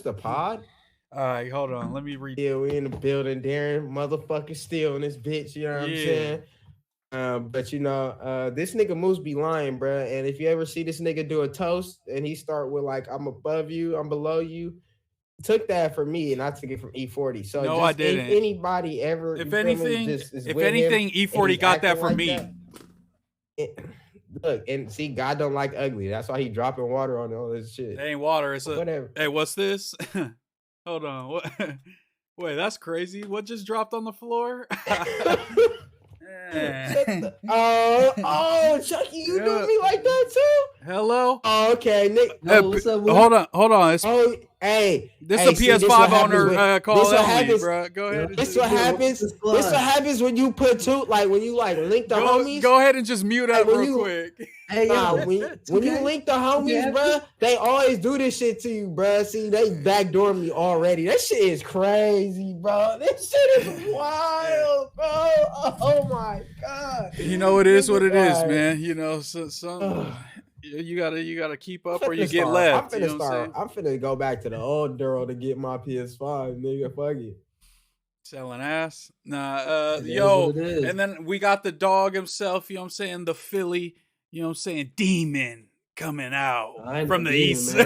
the pod? All right, hold on. Let me read. Yeah, we in the building, Darren. Motherfucking still in this bitch. You know what I'm Yeah. saying? But this nigga Moose be lying, bro. And if you ever see this nigga do a toast and he start with like, I'm above you, I'm below you, took that from me and I took it from E40. So No, I just if didn't. anybody ever, If you feel me, anything, just is if with him anything, and E40 he's got that acting from like me. that. Look, and see, God don't like ugly. That's why he dropping water on all this shit. It ain't water. It's Whatever. Hey, what's this? Hold on. What? Wait, that's crazy. What just dropped on the floor? Oh, Chucky, you doing me like that too? Hello. Oh, okay, Nick. What's up, Hold on. Oh, hey, This hey, is a PS5 owner call what only, happens, bro. Go ahead. This what happens. This what happens when you put two, like when you like link the homies. Go ahead and just mute up real quick. Hey, Nah, yo, when you link the homies, bro, they always do this shit to you, bro. See, they backdoor me already. That shit is crazy, bro. This shit is wild, bro. Oh my god. You know it is what it is, man. You know, some you gotta keep up or you get left. I'm finna go back to the old Duro to get my PS5, nigga. Fuck it. Selling ass. Nah, and then we got the dog himself, you know what I'm saying? The Philly, you know what I'm saying? Demon coming out from the east.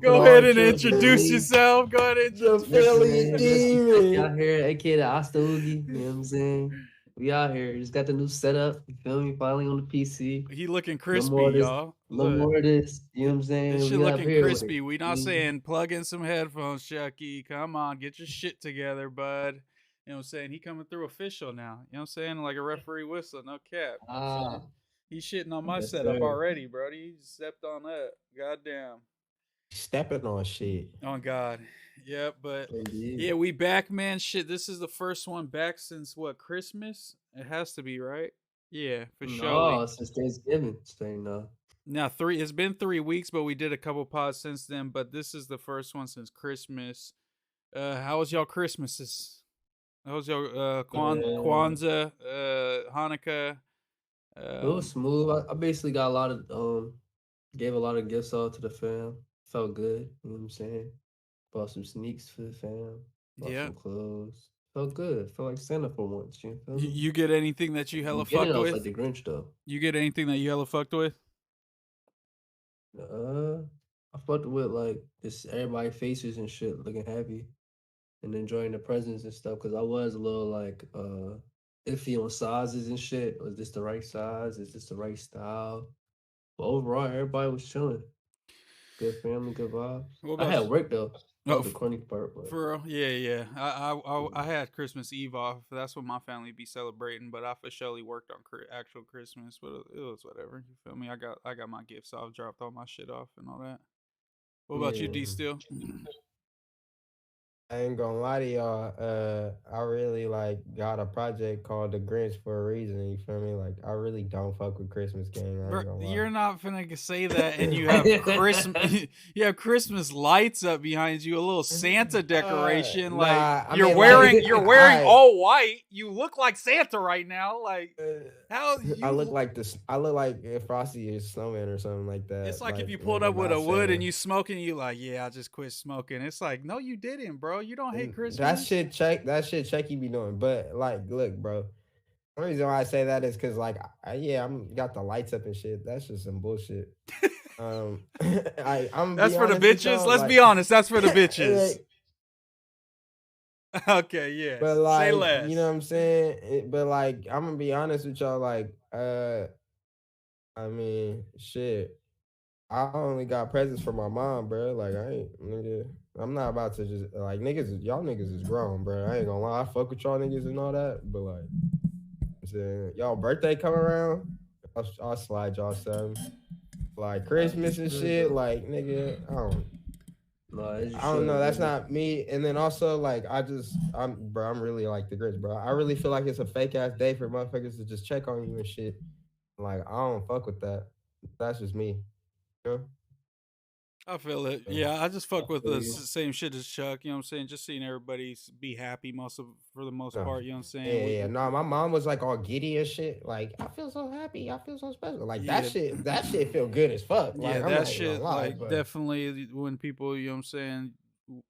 Go ahead and introduce yourself. Go ahead and introduce the Philly Demon. Y'all here, aka the Asta Oogie, you know what I'm saying? We out here. Just got the new setup. You feel me? Finally on the PC. He looking crispy, y'all. No more of this. You know what I'm saying? This shit looking crispy. We not saying plug in some headphones, Chucky. Come on, get your shit together, bud. You know what I'm saying? He coming through official now. You know what I'm saying? Like a referee whistle, no cap. He's shitting on my setup already, bro. He stepped on that. Goddamn. Stepping on shit. Oh God. Yeah, but yeah, we back, man. Shit, this is the first one back since what, Christmas? It has to be, right? Yeah, for sure. No, since Thanksgiving. Now it's been 3 weeks, but we did a couple pods since then. But this is the first one since Christmas. How was y'all Christmases? How was y'all Kwanzaa, Hanukkah? It was smooth. I basically got a lot of gave a lot of gifts out to the fam. Felt good, you know what I'm saying? Bought some sneaks for the fam. Bought some clothes. Felt good. Felt like Santa for once. You feel me? You get anything that you hella fucked with? Like the Grinch though. You get anything that you hella fucked with? I fucked with like this everybody faces and shit looking happy and enjoying the presents and stuff because I was a little like iffy on sizes and shit. Was this the right size? Is this the right style? But overall, everybody was chilling. Good family, good vibes. I had work though. That's the corny part. But. For real? Yeah. I had Christmas Eve off. That's what my family be celebrating. But I for surely worked on actual Christmas. But it was whatever. You feel me? I got my gifts off, dropped all my shit off, and all that. What about you, D? Still? I ain't gonna lie to y'all. I really like got a project called The Grinch for a reason. You feel me? Like I really don't fuck with Christmas game. You're not finna say that, and you have Christmas. You have Christmas lights up behind you, a little Santa decoration. You're wearing all white. You look like Santa right now. Like how? I look like this. I look like if Frosty is snowman or something like that. It's like if you pulled up with a wood and you smoking, you like, yeah, I just quit smoking. It's like, no, you didn't, bro. You don't hate Christmas. That shit Chucky be doing. But like, look, bro. The reason why I say that is because like, I'm got the lights up and shit. That's just some bullshit. I'm that's for the bitches. Let's be honest. That's for the bitches. Okay, yeah. But like, say less. You know what I'm saying? But like, I'm gonna be honest with y'all. Like, I mean, shit. I only got presents for my mom, bro. Like, I'm not about to just like y'all niggas is grown, bro. I ain't gonna lie, I fuck with y'all niggas and all that, but like, I'm saying y'all birthday come around, I'll slide y'all something. Like Christmas and shit, like nigga, I don't know. That's not me. And then also like I'm really like the Grinch, bro. I really feel like it's a fake ass day for motherfuckers to just check on you and shit. Like I don't fuck with that. That's just me. I feel it. Yeah, I just fuck with the same shit as Chuck. You know what I'm saying? Just seeing everybody be happy for the most part. You know what I'm saying? Yeah. No, my mom was like all giddy and shit. Like, I feel so happy. I feel so special. Like that shit feel good as fuck. Like, Yeah, I'm that not even shit, gonna lie, like, but definitely when people, you know what I'm saying,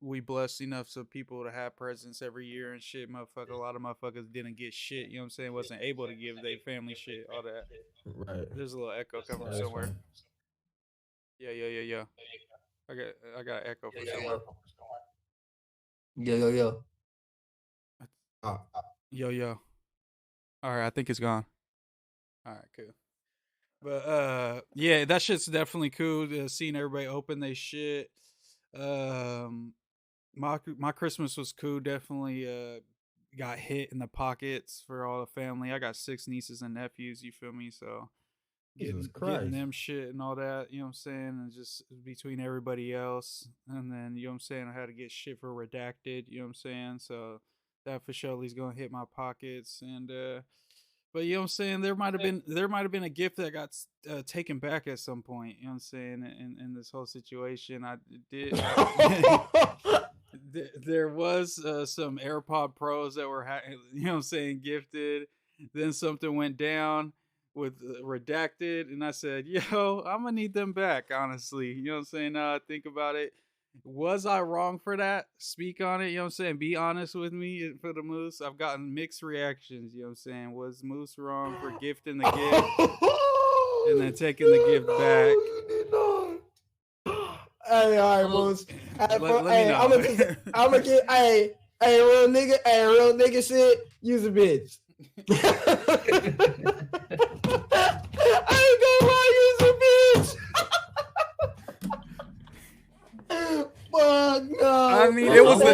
we blessed enough so people to have presents every year and shit. Motherfucker, a lot of motherfuckers didn't get shit. You know what I'm saying? Wasn't able to give their family shit, all that. right. There's a little echo coming from That's somewhere. fine. Yeah. I got an echo from somewhere. Yo. Uh, Yo. All right, I think it's gone. All right, cool. But that shit's definitely cool. Seeing everybody open they shit. My Christmas was cool. Definitely got hit in the pockets for all the family. I got 6 nieces and nephews. You feel me? So Jesus getting Christ. them shit and all that. You know what I'm saying? And just between everybody else, and then you know what I'm saying. I had to get shit for redacted. You know what I'm saying? So that for sure is gonna hit my pockets and. But you know what I'm saying? There might have been a gift that got taken back at some point. You know what I'm saying? In this whole situation, I did. There was some AirPod Pros that were, you know what I'm saying, gifted. Then something went down with redacted, and I said, "Yo, I'm gonna need them back." Honestly, you know what I'm saying? Now I think about it. Was I wrong for that? Speak on it, you know what I'm saying? Be honest with me for the Moose. I've gotten mixed reactions, you know what I'm saying? Was Moose wrong for gifting the gift and then taking the gift back? Hey, all right, Moose. Let me know. I'm gonna get, real nigga shit, use a bitch. I ain't gonna lie, use a bitch. Fuck no. I mean, it was the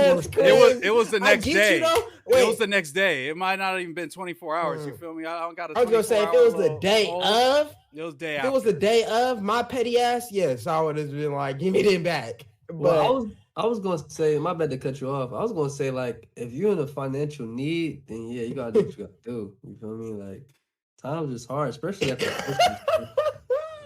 next day. It was the next day. It might not have even been 24 hours. You feel me? I don't got a 24 I was gonna say if it was the day of. It was day after. If it was the day of my petty ass, yes, I would have been like, give me them back. But well, I was gonna say, my bad to cut you off. I was gonna say, like, if you're in a financial need, then yeah, you gotta do what you gotta do. You feel me? Like, times is hard, especially after Christmas.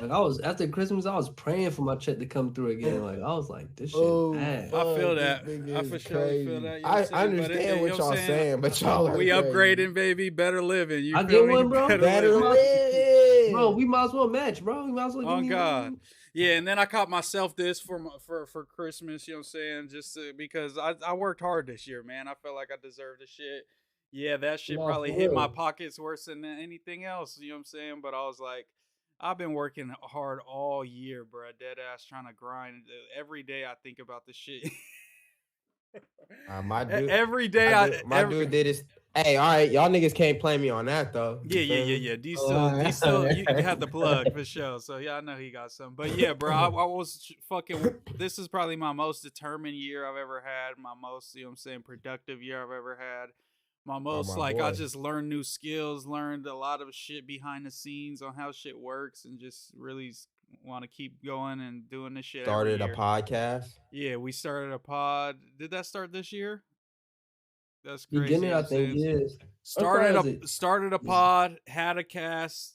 Like after Christmas, I was praying for my check to come through again. Like I was like, this shit bad. I feel that. I for sure feel that. You know I understand what y'all saying, but y'all are upgrading, baby. Better living. You I feel get me? one, bro. Better living. Bro, we might as well match, bro. We might as well give me God. One. Yeah, and then I caught myself this for Christmas, you know what I'm saying? Just because I worked hard this year, man. I felt like I deserved the shit. Yeah, that shit probably hit my pockets worse than anything else, you know what I'm saying? But I was like, I've been working hard all year, bro. Dead ass trying to grind. Every day I think about this shit. My dude, every day dude did his. Hey, all right, y'all niggas can't play me on that though. Yeah. D still, you had the plug for sure. So yeah, I know he got some. But yeah, bro, I was fucking. This is probably my most determined year I've ever had. My most, you know what I'm saying, productive year I've ever had. My most I just learned new skills, learned a lot of shit behind the scenes on how shit works, and just really want to keep going and doing this shit. Started a podcast. Yeah, we started a pod. Did that start this year? That's crazy. Beginning, I think, yes. Started a pod, had a cast,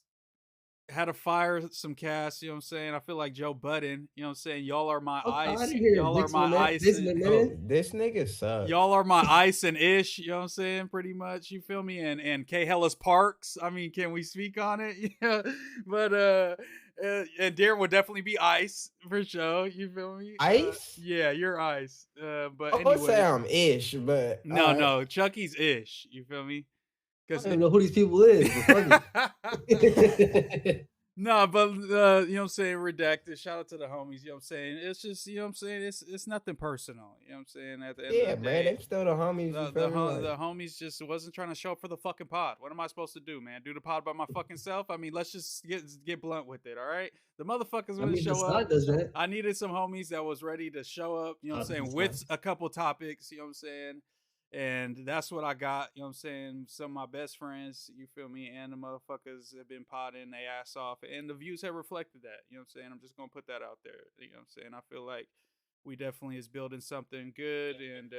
had to fire some casts, you know what I'm saying? I feel like Joe Budden, you know what I'm saying? Y'all are my ice. Y'all are my ice. This nigga sucks. Y'all are my ice and ish, you know what I'm saying? Pretty much, you feel me? And K Hellas Parks. I mean, can we speak on it? Yeah. But and Darren would definitely be ice for sure. You feel me? Ice? Yeah, you're ice. But I would say I'm ish, but no, Chucky's ish. You feel me? I don't know who these people is. No, but you know what I'm saying, redacted. Shout out to the homies, you know what I'm saying? It's just, you know what I'm saying, it's nothing personal, you know what I'm saying? At the end of the day, man, they still the homies. The homies just wasn't trying to show up for the fucking pod. What am I supposed to do, man? Do the pod by my fucking self? I mean, let's just get blunt with it, all right? The motherfuckers wouldn't show up. I needed some homies that was ready to show up, you know what I'm saying, with a couple topics, you know what I'm saying? And that's what I got, you know what I'm saying? Some of my best friends, you feel me? And the motherfuckers have been potting their ass off. And the views have reflected that, you know what I'm saying? I'm just going to put that out there, you know what I'm saying? I feel like we definitely is building something good, and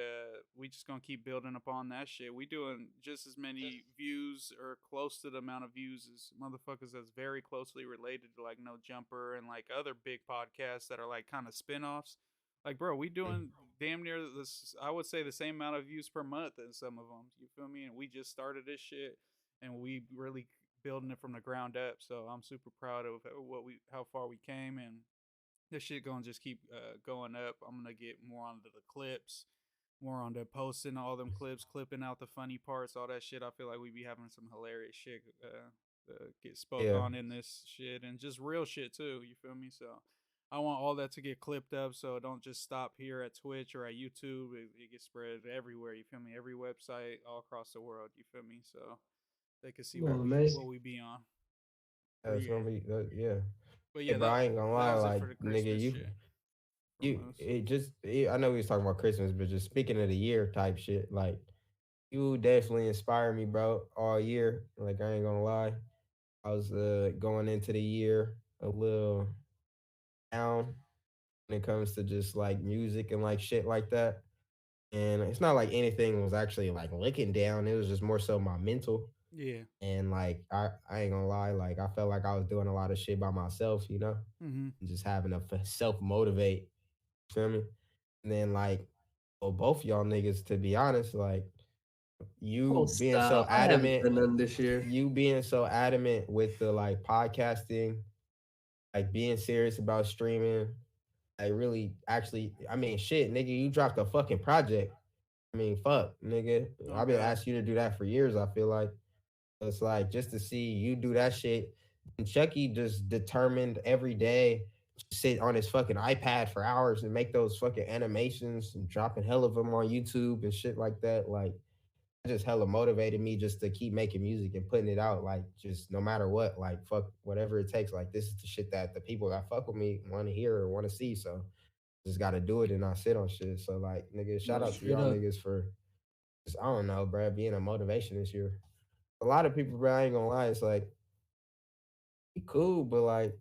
we just gonna keep building upon that shit. We doing just as many views or close to the amount of views as motherfuckers that's very closely related to like No Jumper and like other big podcasts that are like kind of spin-offs. Like, bro, we doing damn near this, I would say the same amount of views per month as some of them. You feel me? And we just started this shit, and we really building it from the ground up. So I'm super proud of how far we came, and this shit gonna just keep going up. I'm gonna get more onto the clips, more on the posting all them clips, clipping out the funny parts, all that shit. I feel like we be having some hilarious shit get spoke Yeah, on in this shit, and just real shit too. You feel me? So I want all that to get clipped up, so it don't just stop here at Twitch or at YouTube. It gets spread everywhere. You feel me? Every website all across the world. You feel me? So they can see Come on, man. what we be on. But that's yeah, gonna be yeah. but Hey, yeah, bro, I ain't gonna that lie, was it like for the nigga, Christmas shit from us. I know we was talking about Christmas, but just speaking of the year type shit, like you definitely inspired me, bro, all year. Like I ain't gonna lie, I was going into the year a little down when it comes to just like music and like shit like that. And it's not like anything was actually like licking down. It was just more so my mental. Yeah. And like I ain't gonna lie, like I felt like I was doing a lot of shit by myself, Mm-hmm. and just having to self motivate. Feel me? And then like, well, both y'all niggas, to be honest, like Oh, you being so stop. I haven't adamant, done none this year. with the like podcasting, like being serious about streaming, I really actually, I mean, shit, nigga, you dropped a fucking project. I mean, fuck, nigga. Oh I've been God. asking you to do that for years, I feel like. It's like just to see you do that shit. And Chucky just determined every day to sit on his fucking iPad for hours and make those fucking animations and dropping hell of them on YouTube and shit like that. Like, it just hella motivated me just to keep making music and putting it out. Like, just no matter what, like, fuck whatever it takes. Like, this is the shit that the people that fuck with me want to hear or want to see. So, just got to do it and not sit on shit. So, like, nigga, shout No, out to straight y'all up. niggas for just, I don't know, bro, being a motivation this year. A lot of people, bro, I ain't gonna lie, it's like, be cool, but like,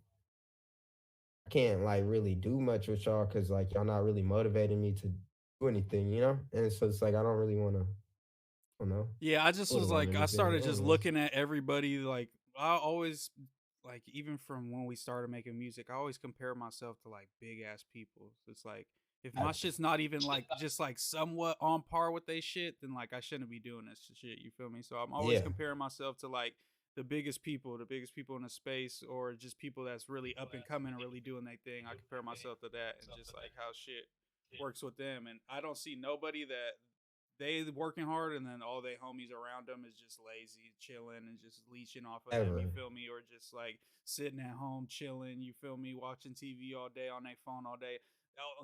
I can't like really do much with y'all because like y'all not really motivating me to do anything. And so it's like I don't really want to, I don't know, Yeah, I just was motivate like, I anything. started I don't just know. looking at everybody. Like, I always, like, even from when we started making music, I always compare myself to like big ass people. So it's like, if my Facts. shit's not even like just like somewhat on par with they shit, then like I shouldn't be doing this shit. You feel me? So I'm always Yeah, comparing myself to like the biggest people in the space, or just people that's really up and coming and really doing their thing. I compare myself to that, and just like how shit works with them. And I don't see nobody that they working hard, and then all they homies around them is just lazy, chilling, and just leeching off of them. You ever. feel me? Or just like sitting at home chilling. You feel me? Watching TV all day on their phone all day.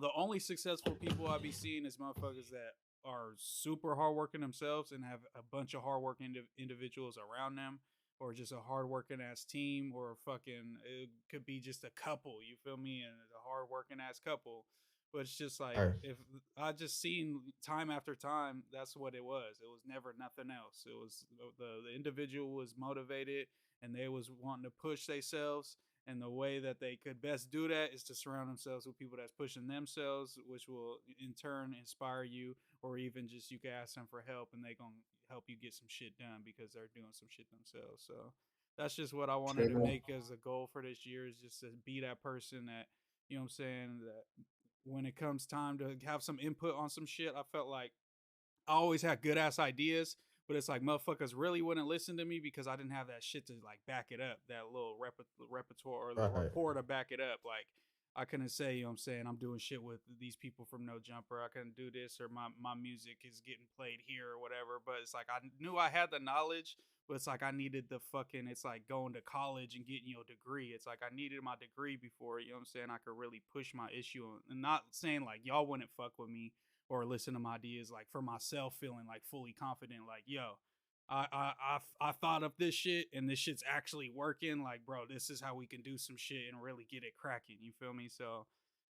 The only successful people I be seeing is motherfuckers that are super hardworking themselves and have a bunch of hardworking individuals around them, or just a hardworking ass team, or fucking it could be just a couple. You feel me? And a hardworking ass couple. But it's just like, Or, if I just seen time after time, that's what it was. It was never nothing else. It was the individual was motivated, and they was wanting to push themselves. And the way that they could best do that is to surround themselves with people that's pushing themselves, which will in turn inspire you, or even just you can ask them for help, and they gonna help you get some shit done because they're doing some shit themselves. So that's just what I wanted Straight to up. make as a goal for this year, is just to be that person that, you know what I'm saying, that when it comes time to have some input on some shit, I felt like I always had good ass ideas, but it's like motherfuckers really wouldn't listen to me because I didn't have that shit to like back it up, that little repertoire or the right. rapport to back it up. Like, I couldn't say, you know what I'm saying, I'm doing shit with these people from No Jumper. I couldn't do this, or my music is getting played here or whatever. But it's like I knew I had the knowledge, but it's like I needed the fucking, it's like going to college and getting your degree. It's like I needed my degree before, you know what I'm saying, I could really push my issue. And not saying like y'all wouldn't fuck with me or listen to my ideas, like for myself, feeling like fully confident, like, yo, I thought of this shit, and this shit's actually working. Like, bro, this is how we can do some shit and really get it cracking. You feel me? So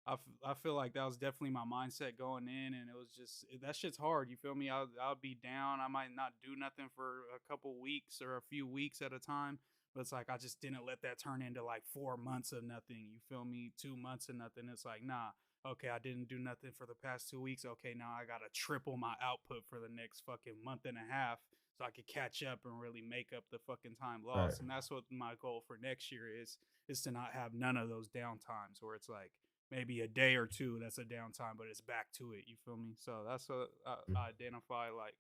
I feel like that was definitely my mindset going in, and it was just, that shit's hard. You feel me? I'll be down. I might not do nothing for a couple weeks or a few weeks at a time, but it's like I just didn't let that turn into like 4 months of nothing. You feel me? 2 months of nothing. It's like, nah. okay, I didn't do nothing for the past 2 weeks. Okay, now I gotta triple my output for the next fucking month and a half so I could catch up and really make up the fucking time Right. lost. And that's what my goal for next year is to not have none of those downtimes where it's like maybe a day or two that's a downtime, but it's back to it. You feel me? So that's what I identify like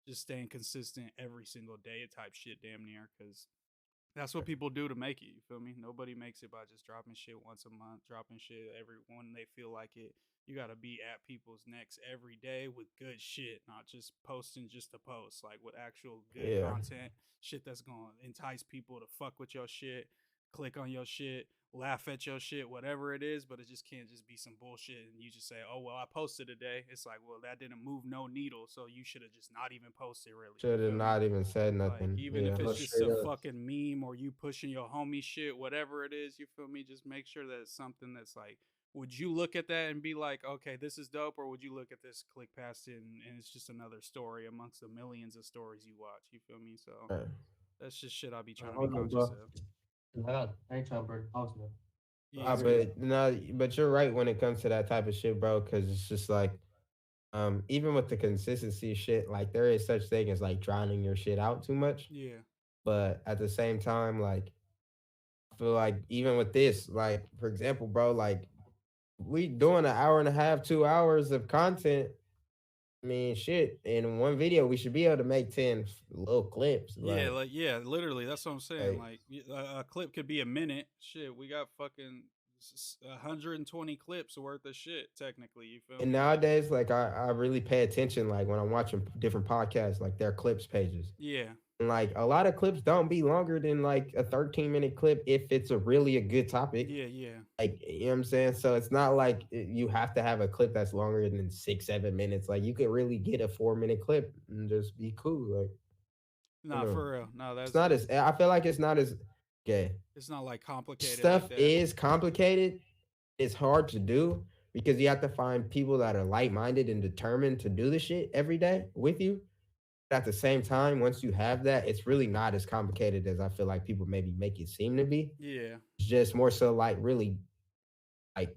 just staying consistent every single day type shit, damn near, because that's what people do to make it. You feel me? Nobody makes it by just dropping shit once a month, dropping shit every when they feel like it. You gotta be at people's necks every day with good shit, not just posting just to post, like with actual good Yeah. content, shit that's gonna entice people to fuck with your shit, click on your shit, laugh at your shit, whatever it is. But it just can't just be some bullshit and you just say, "Oh well, I posted today." It's like, well, that didn't move no needle, so you should have just not even posted. Really, you Should have feel me? not even said Like, nothing. even if Yeah. it's No, just straight a up. fucking meme or you pushing your homie shit, whatever it is, you feel me? Just make sure that it's something that's like, would you look at that and be like, okay, this is dope? Or would you look at this, click past it, and it's just another story amongst the millions of stories you watch? You feel me? So Right. that's just shit I'll be trying to be Hold on, conscious bro. of. I ain't trying to burn the house, man. Yeah, yeah. But no, but you're right when it comes to that type of shit, bro. Because it's just like, even with the consistency shit, like there is such thing as like drowning your shit out too much. Yeah. But at the same time, like I feel like even with this, like for example, bro, like we doing an hour and a half, 2 hours of content. I mean, shit. In one video, we should be able to make 10 little clips. Yeah, like yeah, literally. That's what I'm saying. Like, Like a clip could be a minute. Shit, we got fucking 120 clips worth of shit. Technically, you feel and me? Like, nowadays, like I really pay attention, like when I'm watching different podcasts, like their clips pages. yeah, And like a lot of clips don't be longer than like a 13-minute clip if it's a really a good topic. yeah, yeah. Like, you know what I'm saying? So it's not like you have to have a clip that's longer than 6, 7 minutes. Like you could really get a 4 minute clip and just be cool. Like, I don't Nah, know. for real. No, It's that's not as I feel like it's not as okay. it's not like complicated like Stuff that. is complicated. It's hard to do because you have to find people that are like-minded and determined to do the shit every day with you. At the same time, once you have that, it's really not as complicated as I feel like people maybe make it seem to be. Yeah. It's just more so like really like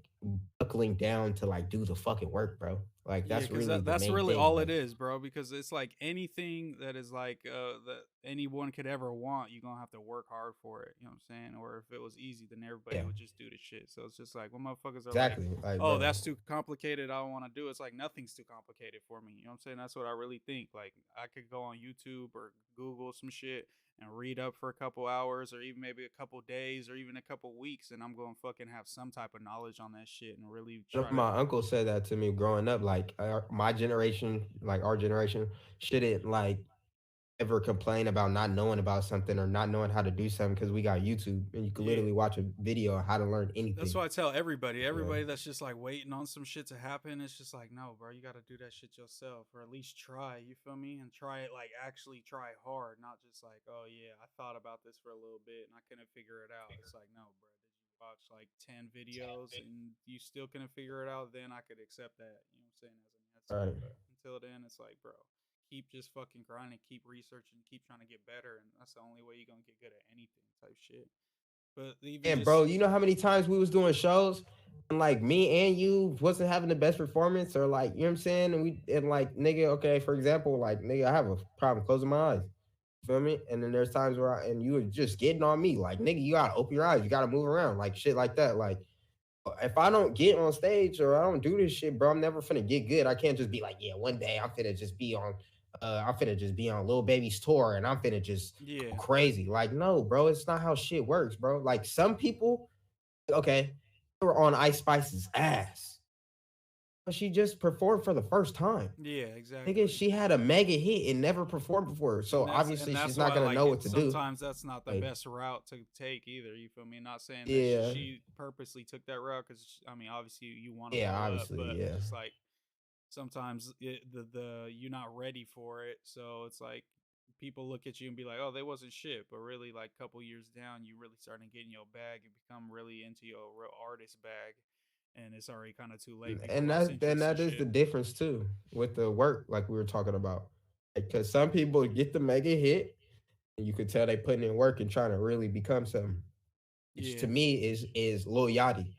buckling down to like do the fucking work, bro. Like Yeah, that's because really the that's main really thing. all Like, it is, bro. Because it's like anything that is like that anyone could ever want, you're gonna have to work hard for it. You know what I'm saying? Or if it was easy, then everybody yeah, would just do the shit. So it's just like when motherfuckers are like, exactly. Like, "Oh, bro, that's too complicated. I don't want to do." It's like nothing's too complicated for me. You know what I'm saying? That's what I really think. Like I could go on YouTube or Google some shit and read up for a couple hours or even maybe a couple days or even a couple weeks, and I'm gonna fucking have some type of knowledge on that shit and really try to. my uncle said that to me growing up. Like, my generation, like our generation, shouldn't like ever complain about not knowing about something or not knowing how to do something because we got YouTube and you can Yeah. literally watch a video on how to learn That's anything. why I tell everybody, Like, everybody that's just like waiting on some shit to happen, it's just like, no, bro, you got to do that shit yourself, or at least try. You feel me? And try it, like actually try hard, not just like, oh yeah, I thought about this for a little bit and I couldn't figure it out. It's like, no, bro, did you watch like 10 videos and you still couldn't figure it out? Then I could accept that. You know what I'm saying, as an answer. right. But until then, it's like, bro, keep just fucking grinding, keep researching, keep trying to get better, and that's the only way you're gonna get good at anything type shit. But even And bro, just you know how many times we was doing shows and like me and you wasn't having the best performance or like, you know what I'm saying? And like nigga, okay, for example, like nigga, I have a problem closing my eyes. Feel me? And then there's times where and you were just getting on me, like nigga, you gotta open your eyes, you gotta move around, like shit like that. Like if I don't get on stage or I don't do this shit, bro, I'm never finna get good. I can't just be like, yeah, one day I'm finna just be on Lil Baby's tour and I'm finna just go yeah. crazy. Like, no, bro, it's not how shit works, bro. Like some people, okay, they were on Ice Spice's ass, but she just performed for the first time. Yeah, Nigga, exactly. she had a mega hit and never performed before. So And obviously she's that's not why gonna like know what to do. sometimes that's not the Like, best route to take either. You feel me? Not saying that yeah, she purposely took that route because I mean obviously you want to yeah, blow up, obviously, but it's yeah. just like sometimes the you're not ready for it, so it's like people look at you and be like, oh, they wasn't shit, but really like a couple years down, you really starting to get in your bag and become really into your real artist bag, and it's already kind of too late. People And lost interest and that is the shit. difference too with the work, like we were talking about. Because some people get the mega hit, and you could tell they putting in work and trying to really become something. Which to Yeah, me is Lil Yachty.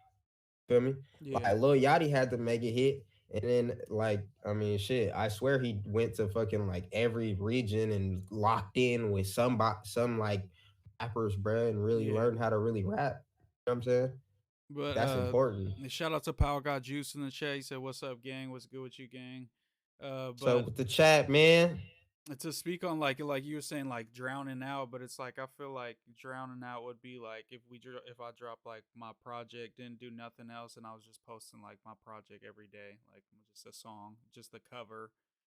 Feel me? Yeah. Like Lil Yachty had to make it hit, and then like I mean, shit. I swear he went to fucking like every region and locked in with some like rappers, bruh, and really Yeah. learned how to really rap. You know what I'm saying? But That's important. shout out to Power Got Juice in the chat. He said, "What's up, gang? What's good with you, gang?" So But with the chat, man. to speak on like you were saying like drowning out, but it's like I feel like drowning out would be like if I drop like my project, didn't do nothing else, and I was just posting like my project every day, like just a song, just the cover,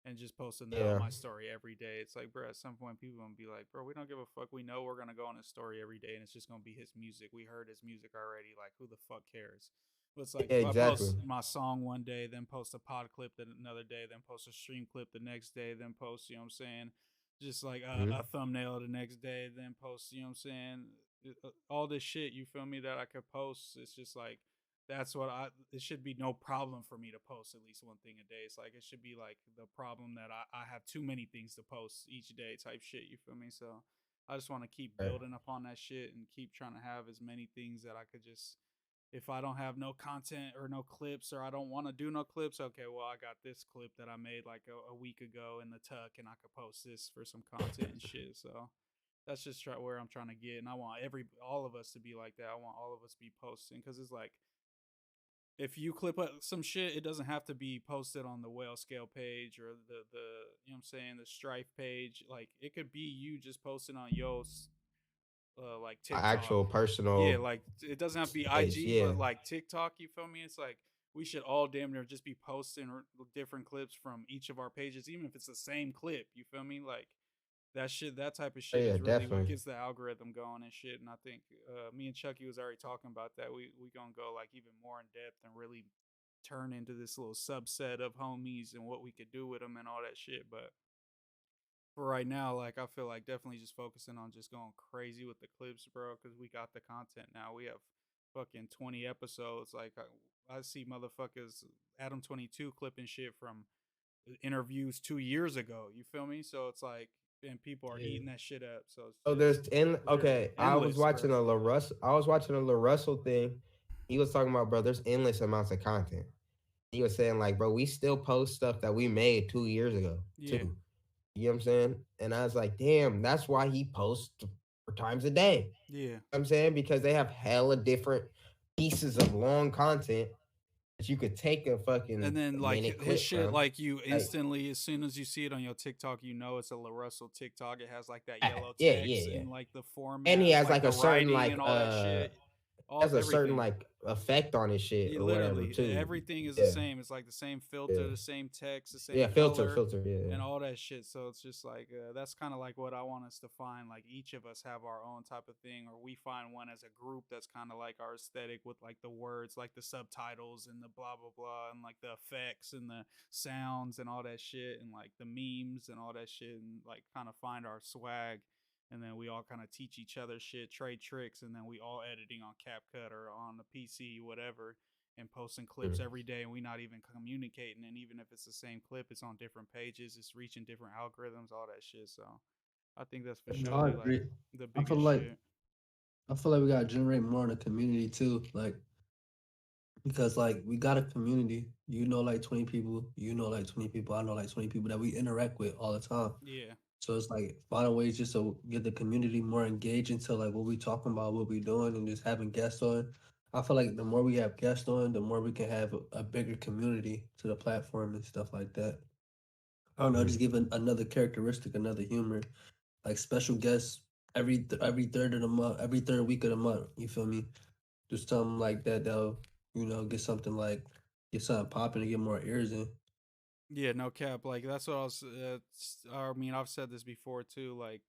and just posting that on Yeah, my story every day. It's like, bro, at some point people gonna be like, bro, we don't give a fuck. We know we're gonna go on his story every day, and it's just gonna be his music. We heard his music already. Like, who the fuck cares? It's like yeah, I exactly. post my song one day, then post a pod clip another day, then post a stream clip the next day, then post, you know what I'm saying? Just like a Mhm. thumbnail the next day, then post, you know what I'm saying? All this shit, you feel me, that I could post. It's just like, it should be no problem for me to post at least one thing a day. It's like, it should be like the problem that I have too many things to post each day type shit, you feel me? So I just want to keep Right. building upon that shit and keep trying to have as many things that I could just if I don't have no content or no clips or I don't want to do no clips, okay, well, I got this clip that I made like a week ago in the tuck and I could post this for some content and shit. So that's just where I'm trying to get. And I want all of us to be like that. I want all of us to be posting because it's like, if you clip up some shit, it doesn't have to be posted on the whale scale page or you know what I'm saying, the strife page. Like it could be you just posting on like TikTok. Actual Yeah, personal like it doesn't have to be page. IG, Yeah, but like TikTok, you feel me? It's like we should all damn near just be posting different clips from each of our pages, even if it's the same clip. You feel me? Like that type of oh, shit yeah, is really what definitely. gets the algorithm going and shit. And I think me and Chucky was already talking about that. We gonna go like even more in depth and really turn into this little subset of homies and what we could do with them and all that shit. But for right now, like I feel like definitely just focusing on just going crazy with the clips, bro, because we got the content now. We have fucking 20 episodes. Like I see motherfuckers Adam 22 clipping shit from interviews 2 years ago. You feel me? So it's like, and people are Yeah. eating that shit up. So it's So just there's in literally okay. endless, bro. I was watching a La Russell thing. He was talking about, bro. There's endless amounts of content. He was saying like, bro, we still post stuff that we made 2 years ago Yeah, too. You know what I'm saying? And I was like, damn, that's why he posts 4 times a day. You know yeah. what I'm saying? Because they have hella different pieces of long content that you could take a And fucking then like minute his clip shit, from. like you Like, instantly, as soon as you see it on your TikTok, you know it's a La Russell TikTok. It has like that yellow yeah, yeah, text yeah. and like the And he format, has like like the a certain writing and all that shit, all has a certain everything. like effect on his shit Yeah, or whatever literally, too. everything is the Yeah, same. It's like the same yeah, filter, the same text, the same yeah. Filter, color, filter. Yeah, and all that shit. So it's just like that's kind of like what I want us to find. Like each of us have our own type of thing, or we find one as a group that's kind of like our aesthetic with like the words, like the subtitles and the blah blah blah, and like the effects and the sounds and all that shit, and like the memes and all that shit, and like kind of find our swag and then we all kind of teach each other shit, trade tricks, and then we all editing on CapCut or on the PC, whatever, and posting clips yeah. every day, and we not even communicating. And even if it's the same clip, it's on different pages, it's reaching different algorithms, all that shit. So I think that's for No, I surely like agree. the I feel biggest like shit. I feel like we gotta generate more in the community too. Like because like we got a community, you know, like 20 people, you know, like 20 people, I know like 20 people that we interact with all the time. Yeah, So it's like finding ways just to get the community more engaged into like what we talking about, what we doing, and just having guests on. I feel like the more we have guests on, the more we can have a bigger community to the platform and stuff like that. I don't know, Mhm. just give another characteristic, another humor, like special guests every third of the month, every third week of the month. You feel me? Do something like that. They'll get something like get something popping to get more ears in. yeah, no cap. Like that's what I was. I mean, I've said this before too. Like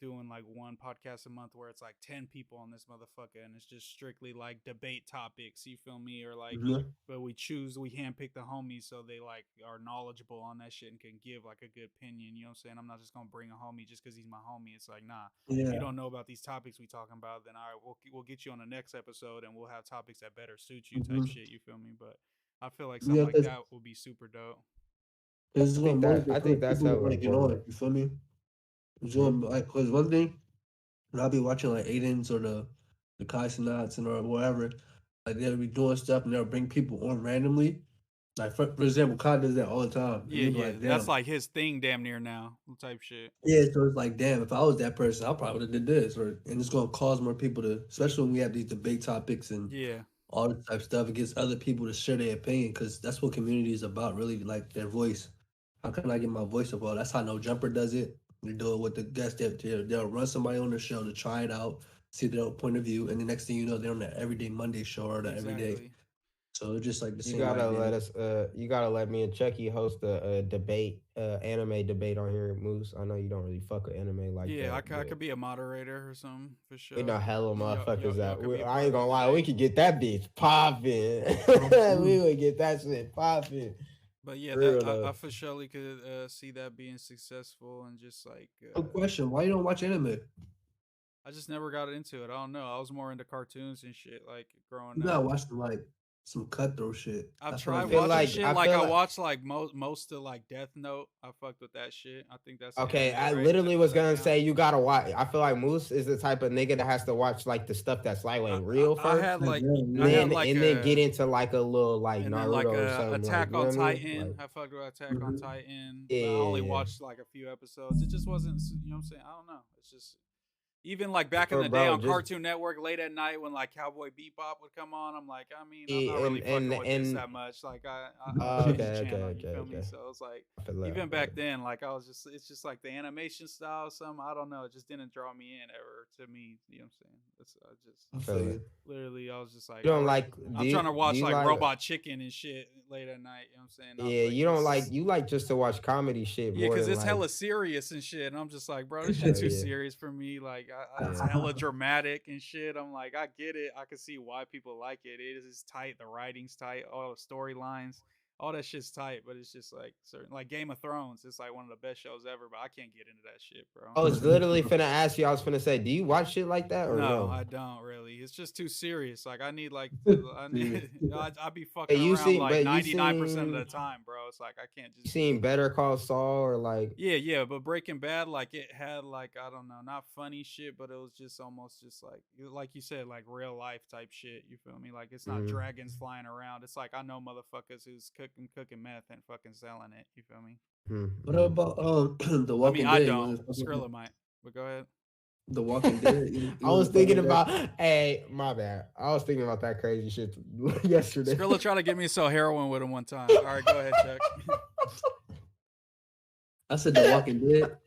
doing like one podcast a month where it's like 10 people on this motherfucker, and it's just strictly like debate topics. You feel me? Or like, Mhm. but we handpick the homies so they like are knowledgeable on that shit and can give like a good opinion. You know what I'm saying? I'm not just gonna bring a homie just because he's my homie. It's like, nah. If you Yeah. don't know about these topics we talking about, then all right, we'll get you on the next episode and we'll have topics that better suit you type Hmm. shit. You feel me? But I feel like something Yeah, like because that would be super dope. it's gonna I motivate other think that's people to hella want to get on. important. You feel me? It's Mhm. gonna like because one thing I'll be watching like Aiden's or the Kai Sinats and or whatever. Like they'll be doing stuff and they'll bring people on randomly. Like for example, Kyle does that all the time. And Yeah, you'll be yeah. like, That's damn. like his thing damn near now. Type shit. Yeah, so it's like, damn, if I was that person, I probably would have did this. And it's gonna cause more people to, especially when we have these debate topics and Yeah. all this type of stuff, it gets other people to share their opinion because that's what community is about, really, like their voice. How can I get my voice up? Well, that's how No Jumper does it. They do it with the guests. They'll run somebody on the show to try it out, see their point of view, and the next thing you know, they're on the Everyday Monday show or the Everyday. Exactly. So it's just like the You same gotta idea. let us. You gotta let me and Chucky host a debate, anime debate on here, Moose. I know you don't really fuck with anime like Yeah, that, I but could be a moderator or something for sure. we know hella motherfuckers Y'all that. could be a I part ain't of gonna the lie, we debate. could get that bitch popping. We would get that shit popping. But yeah, Real I though. for surely could see that being successful and just like Good question. Why you don't watch anime? I just never got into it. I don't know. I was more into cartoons and shit like growing You up. gotta watch some cutthroat shit. I've That's what tried I'm Feel getting watching to. like shit I like feel I like watched like most of like Death Note. I fucked with that shit. I think that's okay. anime, I right? literally was Does that gonna count? say you gotta watch. I feel like Moose is the type of nigga that has to watch like the stuff that's like real I first, had Like, like yeah, and I yeah. had then like and then get a into like a little like and then like Naruto or a something. Like Attack you know on what I mean? Titan. Like I fucked with Attack on Mhm. Titan, but I only yeah, watched like a few episodes. It just wasn't, you know what I'm saying? I don't know. It's just even like back in or the day bro, on just Cartoon Network late at night when like Cowboy Bebop would come on, I'm like, I mean, I'm not really and fucking with this and that much. Like I'll change the okay, okay, channel. You okay, feel me? okay. So it's like I feel that. even back then, like I was just, it's just like the animation style. Or something I don't know. It just didn't draw me in ever to me. You know what I'm saying? It's I just I I feel feel it. you. literally I was just like, You all don't right. like I'm trying to do watch you like like Robot Chicken and shit late at night. You know what I'm saying? Not yeah, like you don't like just you like just to watch comedy shit yeah, more because than it's like hella serious and shit. And I'm just like, bro, this shit hell too yeah. serious for me. Like, it's Yeah. hella dramatic and shit. I'm like, I get it. I can see why people like it. It is tight. The writing's tight. All the storylines, all that shit's tight. But it's just like certain, like Game of Thrones. It's like one of the best shows ever. But I can't get into that shit, bro. I was literally finna ask you, I was finna say, do you watch shit like that or No, no? I don't really. It's just too serious. Like I need like I Yeah. need I be But fucking around like you 99% of the time, bro. It's like I can't just be seen Better Call Saul or like yeah, yeah, but Breaking Bad, like it had like I don't know, not funny shit, but it was just almost just like you said, like real life type shit. You feel me? Like it's not mm, dragons flying around. It's like I know motherfuckers who's cooking meth and fucking selling it. You feel me? mm, What mm. about The I mean, Walking I Dead? You don't. wasn't fucking with Skrilla might, but go ahead. The Walking Dead? You I was wasn't fucking thinking with that? about hey, my bad. I was thinking about that crazy shit yesterday. Skrilla tried to get me to sell heroin with him one time. All right, go ahead, Chuck. I said The Walking Dead.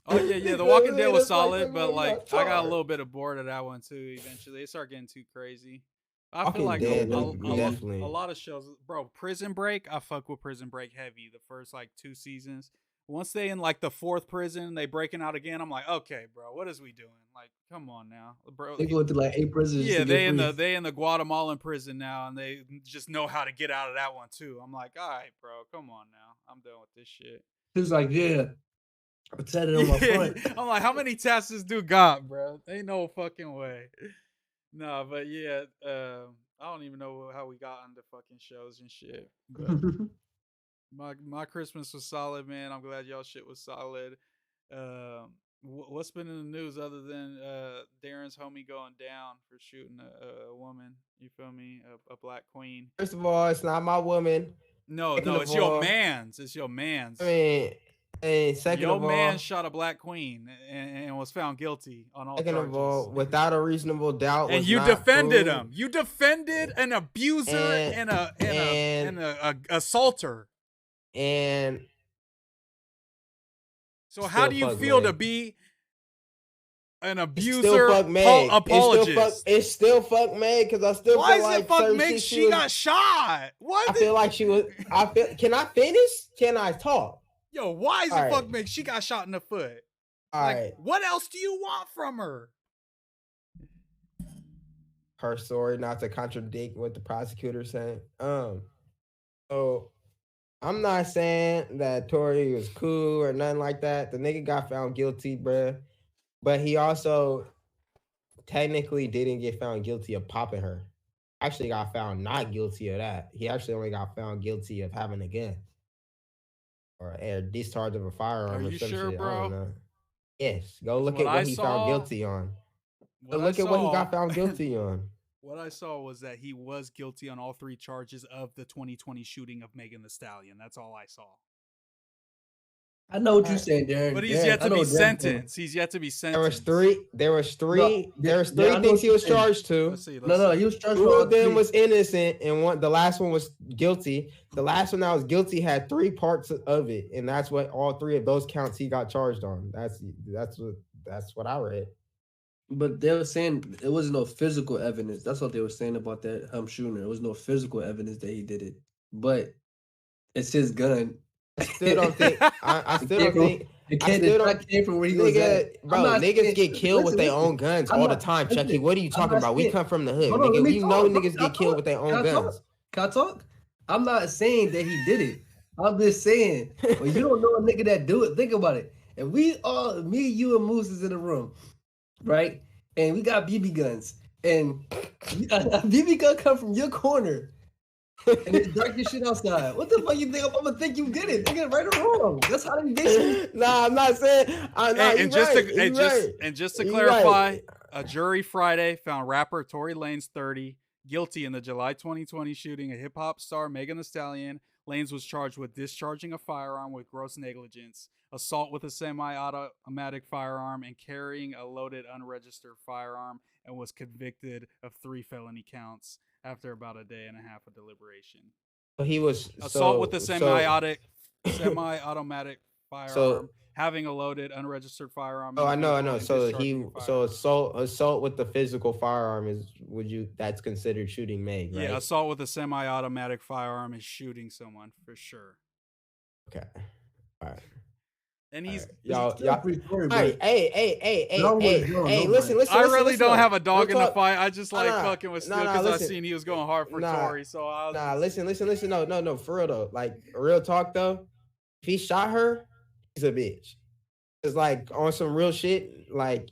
Oh yeah, yeah. The Walking Dead was solid, but like I got a little bit of bored of that one too. Eventually, it started getting too crazy. I feel Walking like Yeah, Dead, like, yeah. definitely. a lot of shows, bro. Prison Break, I fuck with Prison Break heavy. The first like 2 seasons. Once they in like the fourth prison, they breaking out again. I'm like, okay, bro, what is we doing? Like, come on now, bro. They go to like 8 prisons just Yeah, to get free. they in the Guatemalan prison now, and they just know how to get out of that one too. I'm like, all right, bro, come on now. I'm done with this shit. He was like, yeah, I said it on my Yeah, front. I'm like, how many tats this dude got, bro? Ain't no fucking way. No, but yeah, I don't even know how we got into fucking shows and shit. But my Christmas was solid, man. I'm glad y'all shit was solid. What's been in the news other than Darren's homie going down for shooting a woman? You feel me? A black queen. First of all, it's not my woman. No, Second no, of it's your all, man's. It's your man's. I mean, and second Your of man all, shot a black queen and was found guilty on all second of charges. all, without a reasonable doubt, And was you not defended proved. him. You defended an abuser And and a assaulter. and So how still do you fuck feel to Meg. be an It's still abuser fuck Meg. apologist? It's still fuck Meg because I still Why feel is it like fuck certain Meg? shit She got shot. What? I feel like she was. I feel. Can I finish? Can I talk? Yo, why is All it right. fuck Meg? She got shot in the foot. All Like, right. what else do you want from her? Her story, not to contradict what the prosecutor saying. So I'm not saying that Tory was cool or nothing like that. The nigga got found guilty, bruh. But he also technically didn't get found guilty of popping her. Actually got found not guilty of that. He actually only got found guilty of having a gun. Or a discharge of a firearm Are or you some sure, shit. I bro? don't know. Yes. Go look What at I what he found saw- guilty on. Go What I look at what he saw- got found guilty on. What I saw was that he was guilty on all 3 charges of the 2020 shooting of Megan Thee Stallion. That's all I saw. I know what you're saying, Darren. But he's yet to be sentenced. He's yet to be sentenced. There was three things he was charged to. Let's see. No, he was charged. 2 of them was innocent, and the last one was guilty. The last one that was guilty had 3 parts of it, and that's what all 3 of those counts he got charged on. That's what I read. But they were saying it wasn't no physical evidence. That's what they were saying about that shooting. There was no physical evidence that he did it, but it's his gun. I still don't think. I still don't think. It came from where he was at. Bro, niggas get killed with their own guns all the time, Chucky. What are you talking about? We come from the hood, nigga. We know niggas get killed with their own guns. Can I talk? I'm not saying that he did it. I'm just saying, when you don't know a nigga that do it, think about it. If me, you, and Moose is in the room, right? And we got BB guns, and a BB gun come from your corner. And it's dark as shit outside. What the fuck you think? I'm gonna think you did it. Nigga, right or wrong? That's how they did. Nah, I'm not saying. And just to clarify, a jury Friday found rapper Tory Lanez 30 guilty in the July 2020 shooting of hip hop star Megan Thee Stallion. Lanez was charged with discharging a firearm with gross negligence, assault with a semi-automatic firearm, and carrying a loaded unregistered firearm, and was convicted of 3 felony counts after about a day and a half of deliberation. So he was assault with a semi-automatic firearm, having a loaded unregistered firearm. Oh, I know. So assault with the physical firearm that's considered shooting Meg, right? Yeah, assault with a semi-automatic firearm is shooting someone for sure. Okay. All right. And he's y'all. Hey, listen. I really don't have a dog in the fight. I just like fucking with Steel because I seen he was going hard for Tory. So I was listen. No, for real though. Like real talk though. If he shot her, he's a bitch. It's like on some real shit. Like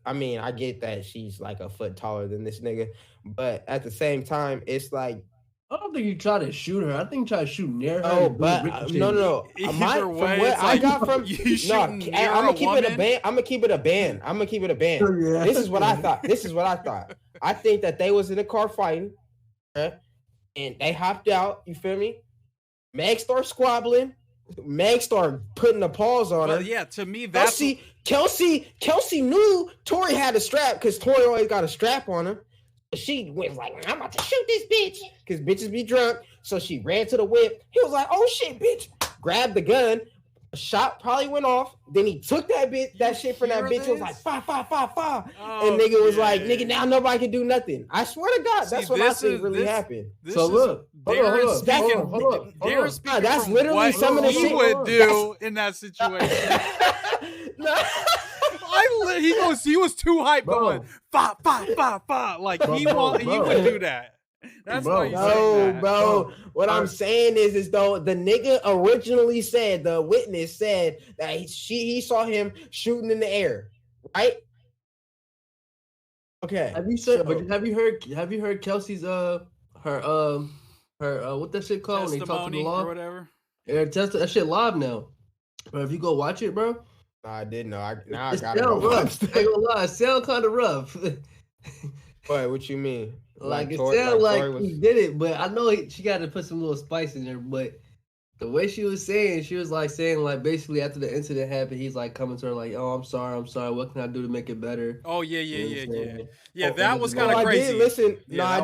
I mean, I get that she's like a foot taller than this nigga, but at the same time, it's like. I don't think you try to shoot her. I think you try to shoot near her. Oh, but no. From what I got from I'm gonna keep it a band. I'm gonna keep it a band. Yeah. This is what I thought. I think that they was in a car fighting, right? And they hopped out. You feel me? Meg started squabbling. Meg started putting the paws on her. Yeah, to me, that's Kelsey knew Tory had a strap because Tory always got a strap on her. She was like, I'm about to shoot this bitch because bitches be drunk. So she ran to the whip. He was like, oh shit, bitch. Grabbed the gun. A shot probably went off. Then he took that shit from that bitch. It was like, fa. And nigga was like, nigga, now nobody can do nothing. I swear to God, that's what I think really happened. So look, Darren's speaking that's from literally what some of the he shit would do in that situation. He was too hyped going fa. Like he would do that. That's why you say that. Bro. What I'm saying is though the nigga originally said, the witness said that he saw him shooting in the air, right? Okay. Have you heard Kelsey's her what that shit called when they talk to the law or whatever? Yeah, that shit live now. But if you go watch it, bro. I didn't know. I got it. Rough. I ain't gonna lie, it sound kind of rough. What you mean? Like it sounded like he did it, but I know she got to put some little spice in there. But the way she was saying basically after the incident happened, he's like coming to her like, "Oh, I'm sorry. What can I do to make it better?" Oh yeah. That was kind of crazy. I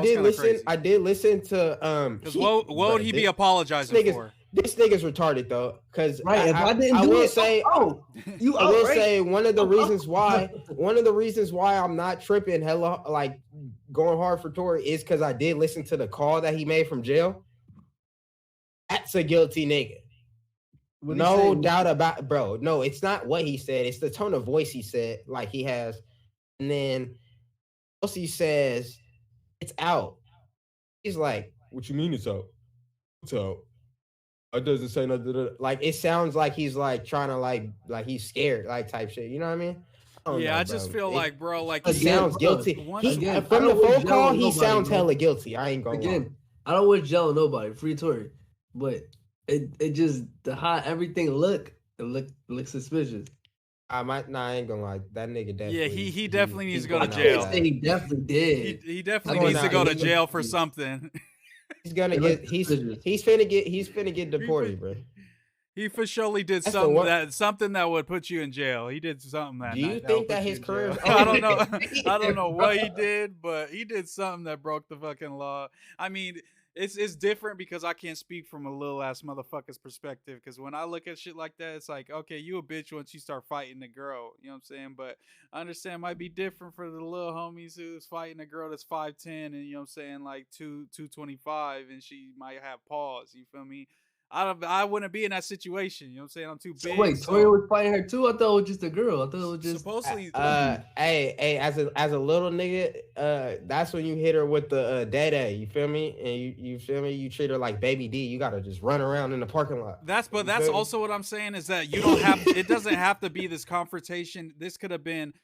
did listen to Because what would he be apologizing for? This nigga's retarded though, because I will say one of the reasons why I'm not tripping hella like going hard for Tory is because I did listen to the call that he made from jail. That's a guilty nigga. No doubt about it, bro. No, it's not what he said. It's the tone of voice he said, like he has. And then Kelsey says, it's out. He's like, what you mean it's out? It's out. It doesn't say nothing. Like it sounds like he's like trying to like he's scared, like type shit. You know what I mean? I just feel like, bro, like he sounds guilty. From the phone call, he sounds hella guilty. I ain't gonna lie. I don't wish jail on nobody, free Tory, but it just how everything look suspicious. I ain't gonna lie. That nigga Yeah, definitely. he definitely needs to go to going jail. I say he definitely did. He I definitely gonna needs to say go to he jail for definitely- something. He's gonna They get. look He's suspicious. he's finna get deported, bro. He for surely did That's the something wor- something that would put you in jail. He did something that Do you night that think would that put you his in career jail. is I don't know. over? I don't know what he Bro. did, but he did something that broke the fucking law. I mean, it's different because I can't speak from a little ass motherfucker's perspective. Because when I look at shit like that, it's like, okay, you a bitch once you start fighting the girl. You know what I'm saying? But I understand it might be different for the little homies who's fighting a girl that's 5'10" and you know what I'm saying, like 225, and she might have paws. You feel me? I wouldn't be in that situation. You know what I'm saying? I'm too So big. wait, Tory was fighting her too? I thought it was just a girl. I thought it was just supposedly. Hey, as a little nigga, that's when you hit her with the day. You feel me? And you feel me? You treat her like baby D. You gotta just run around in the parking lot. That's You feel me? also what I'm saying is that you don't have. It doesn't have to be this confrontation. This could have been.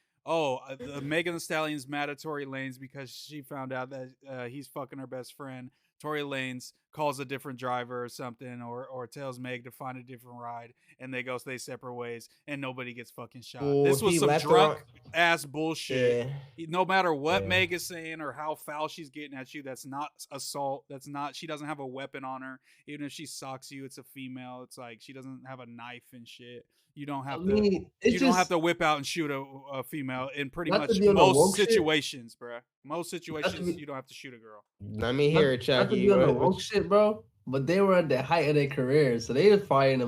Megan Thee Stallion's mad at Tory Lanez because she found out that he's fucking her best friend. Tory Lanez calls a different driver or something, or tells Meg to find a different ride, and they separate ways, and nobody gets fucking shot. Ooh, This was he some left her drunk on- ass bullshit. Yeah. No matter what Yeah. Meg is saying or how foul she's getting at you, that's not assault. That's not. She doesn't have a weapon on her. Even if she socks you, it's a female. It's like she doesn't have a knife and shit. You don't have to. it's You don't have just to whip out and shoot a female in pretty not to much be on the most woke shit. situations, bruh. Most situations, be- you don't have to shoot a girl. Let me hear it, not to Chucky. be on the What- woke shit, bro. But they were at the height of their career, so they just fighting in a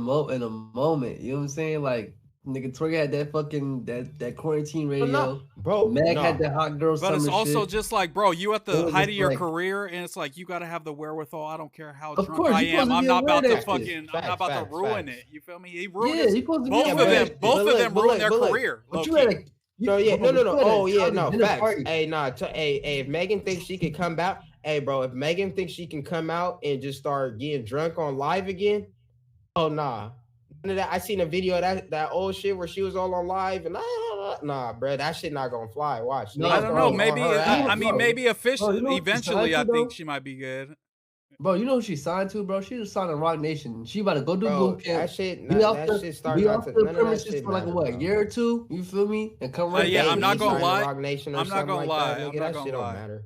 moment. You know what I'm saying? Like nigga, Tory had that fucking that quarantine radio. no, bro, Meg no. had that hot girl But summer it's also shit. just like, bro, you at It the was height just of your like- career, and it's like you got to have the wherewithal. I don't care how Of drunk course, I you're supposed am. to I'm be not aware about to of that shit. I'm not about to Facts, ruin facts. it. You feel me? He ruined Yeah, his, you supposed to be both of aware them. of that Both shit. of them But ruined their look, career. But you low-key. had a No, yeah, bro, no. but you had a Oh, yeah, childish no, dinner facts. party. Hey, nah, hey, if Megan thinks she could come out, hey, bro, if Megan thinks she can come out and just start getting drunk on live again, oh, nah. None of that. I seen a video of that old shit where she was all on live, and nah, bro, that shit not gonna fly. Watch. No, I Niggas don't gonna know. be on Maybe her ass. I mean, bro. maybe officially, you know what she eventually, signed I to, think though? she might be good. Bro, you know who she signed to, bro? She just signed to Rock Nation. She about to go do Bro, boot camp. that shit, Be that, off that the, shit start be not off to, the none of that premises shit for like matter, what, a bro. year or two? You feel me? And come right Yeah, back. I'm not Jay-Z gonna signed to lie. Rock Nation or I'm not something gonna like lie. that, nigga. I'm not That gonna shit don't lie. matter.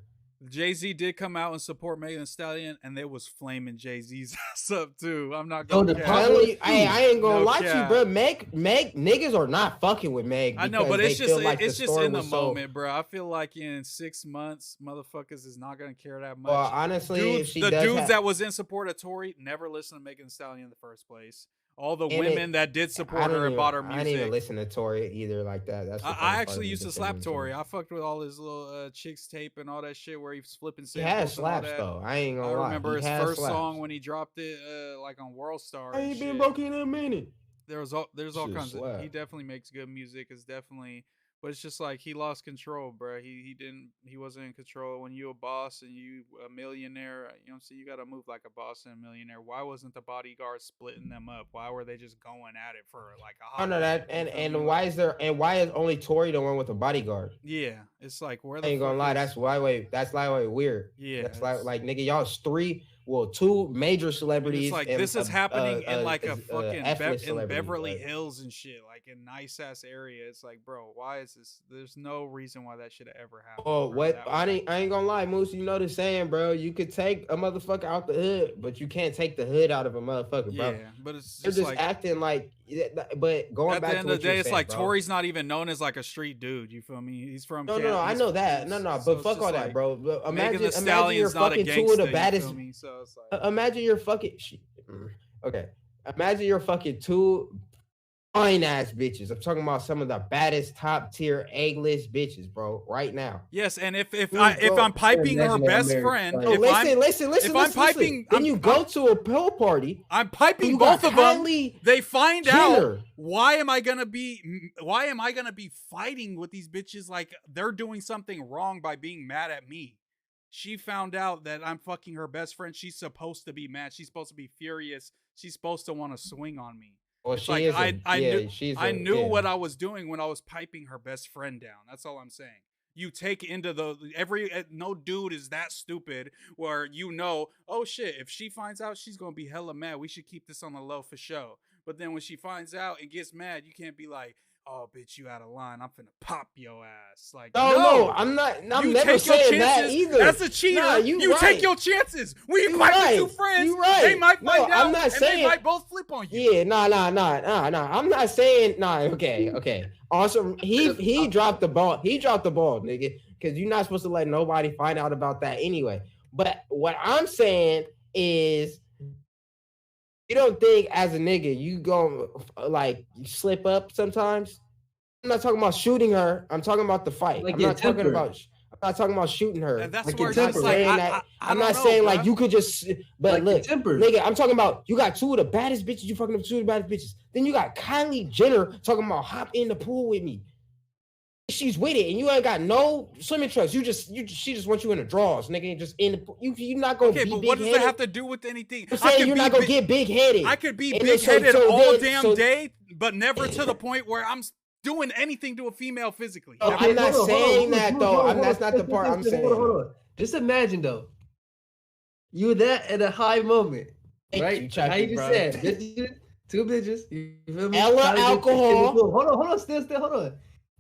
Jay-Z did come out and support Megan Thee Stallion, and they was flaming Jay-Z's ass up too. I'm not Yo, gonna the cap. problem- Telling you, hey, I ain't gonna No lie to you, cap. bro. Meg, niggas are not fucking with Meg I because know, but they it's just feel like it's the just story in the was so. moment, bro. I feel like in 6 months, motherfuckers is not gonna care that much. Well, honestly, if dudes, she the does dudes have, that was in support of Tory never listened to Megan Thee Stallion in the first place. All the And women it- that did I support her didn't and even, bought her I didn't even music. listen to Tory either like that. That's the funny I part actually of used to the slap thing, Tory. too. I fucked with all his little chicks tape and all that shit where he was flipping He has samples and all slaps that. though. I ain't I gonna lie. remember He his has first slaps. song when he dropped it, like on World Star. I and ain't been shit. broke in a minute. There's all Shit kinds of. slap. He definitely makes good music. Is definitely, but it's just like he lost control, bro. He wasn't in control. When you a boss and you a millionaire, you know what I'm saying. You got to move like a boss and a millionaire. Why wasn't the bodyguard splitting them up? Why were they just going at it for like a hot I know minute? that, You feel me? and why is only Tory the one with a bodyguard? Yeah, it's like where I the ain't gonna fuck lie. is- That's why weird. Yeah, that's it's- like nigga, y'all's two major And celebrities. it's like and this is happening in like a fucking F-list in celebrity, Beverly like- Hills and shit, like in nice ass area. It's like, bro, why is this? There's no reason why that should have ever happened. Oh, bro, what? that I way. ain't gonna lie, Moose. You know the saying, bro. You could take a motherfucker out the hood, but you can't take the hood out of a motherfucker, bro. Yeah, but it's They're just just like acting like. But going at back the end to of what the you're day, it's saying, like bro. Tory's not even known as like a street dude. You feel me? He's from No, I know that. No, so but it's fuck just all that, like, bro. But Megan Thee imagine you're Stallion's not a fucking two gangster. of the You baddest. feel me? So it's like Imagine you're fucking. Okay, imagine you're fucking two fine ass bitches. I'm talking about some of the baddest top tier A-list bitches, bro. Right now. yes, and if Dude, if bro, I'm piping her imagine they're best married. friend, No, if listen. if I'm piping, then you go to a pill party. I'm piping You both got of them. Kylie They find out. Jenner. Why am I gonna be fighting with these bitches like they're doing something wrong by being mad at me? She found out that I'm fucking her best friend. She's supposed to be mad. She's supposed to be furious. She's supposed to want to swing on me. Well, It's she like is. I knew yeah. what I was doing when I was piping her best friend down. That's all I'm saying. You take into no dude is that stupid where oh shit, if she finds out, she's gonna be hella mad. We should keep this on the low for show. But then when she finds out and gets mad, you can't be like, oh, bitch, you out of line. I'm finna pop your ass. Like, no, I'm not. I'm never saying that either. As a cheater, nah, you right. take your chances. We might be two friends. Right. They might find out, I'm not saying, they might both flip on you. Yeah, nah. I'm not saying okay. Also, he dropped the ball. He dropped the ball, nigga, because you're not supposed to let nobody find out about that anyway. But what I'm saying is, you don't think as a nigga you go like you slip up sometimes? I'm not talking about shooting her. I'm talking about the fight. Like I'm not talking about shooting her. And that's like where it's just like I'm not saying like you could just. But like look, nigga, I'm talking about you got two of the baddest bitches. You fucking up two of the baddest bitches. Then you got Kylie Jenner talking about hop in the pool with me. She's with it, and you ain't got no swimming trunks. She just wants you in the drawers, nigga. Just in the pool. You're not gonna be big-headed. What does that have to do with anything? I'm saying you're not gonna get big-headed. I could be big-headed all damn day, but never to the point where I'm doing anything to a female physically. Okay, I'm not saying that though. That's not the part I'm saying. Hold on. Just imagine though, you that at a high moment, right? How you just said, two bitches. You feel me? Ella alcohol. Hold on, still, hold on.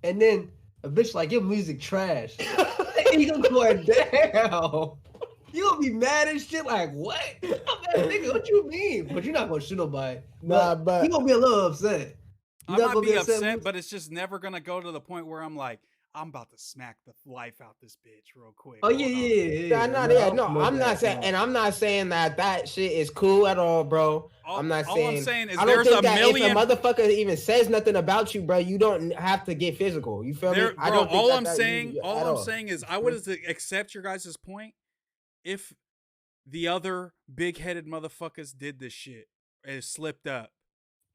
And then a bitch like your music trash. You gonna go down. You gonna be mad as shit. Like what? I'm mad, nigga. What you mean? But you're not gonna shoot nobody. But you gonna be a little upset. I might be upset, but it's just never gonna go to the point where I'm like, I'm about to smack the life out this bitch real quick. Oh yeah. I'm not saying, and I'm not saying that shit is cool at all, bro. I'm not saying. All I'm saying is I don't think that if a motherfucker even says nothing about you, bro, you don't have to get physical. You feel me? I don't. All I'm saying is, I would accept your guys' point if the other big-headed motherfuckers did this shit and slipped up.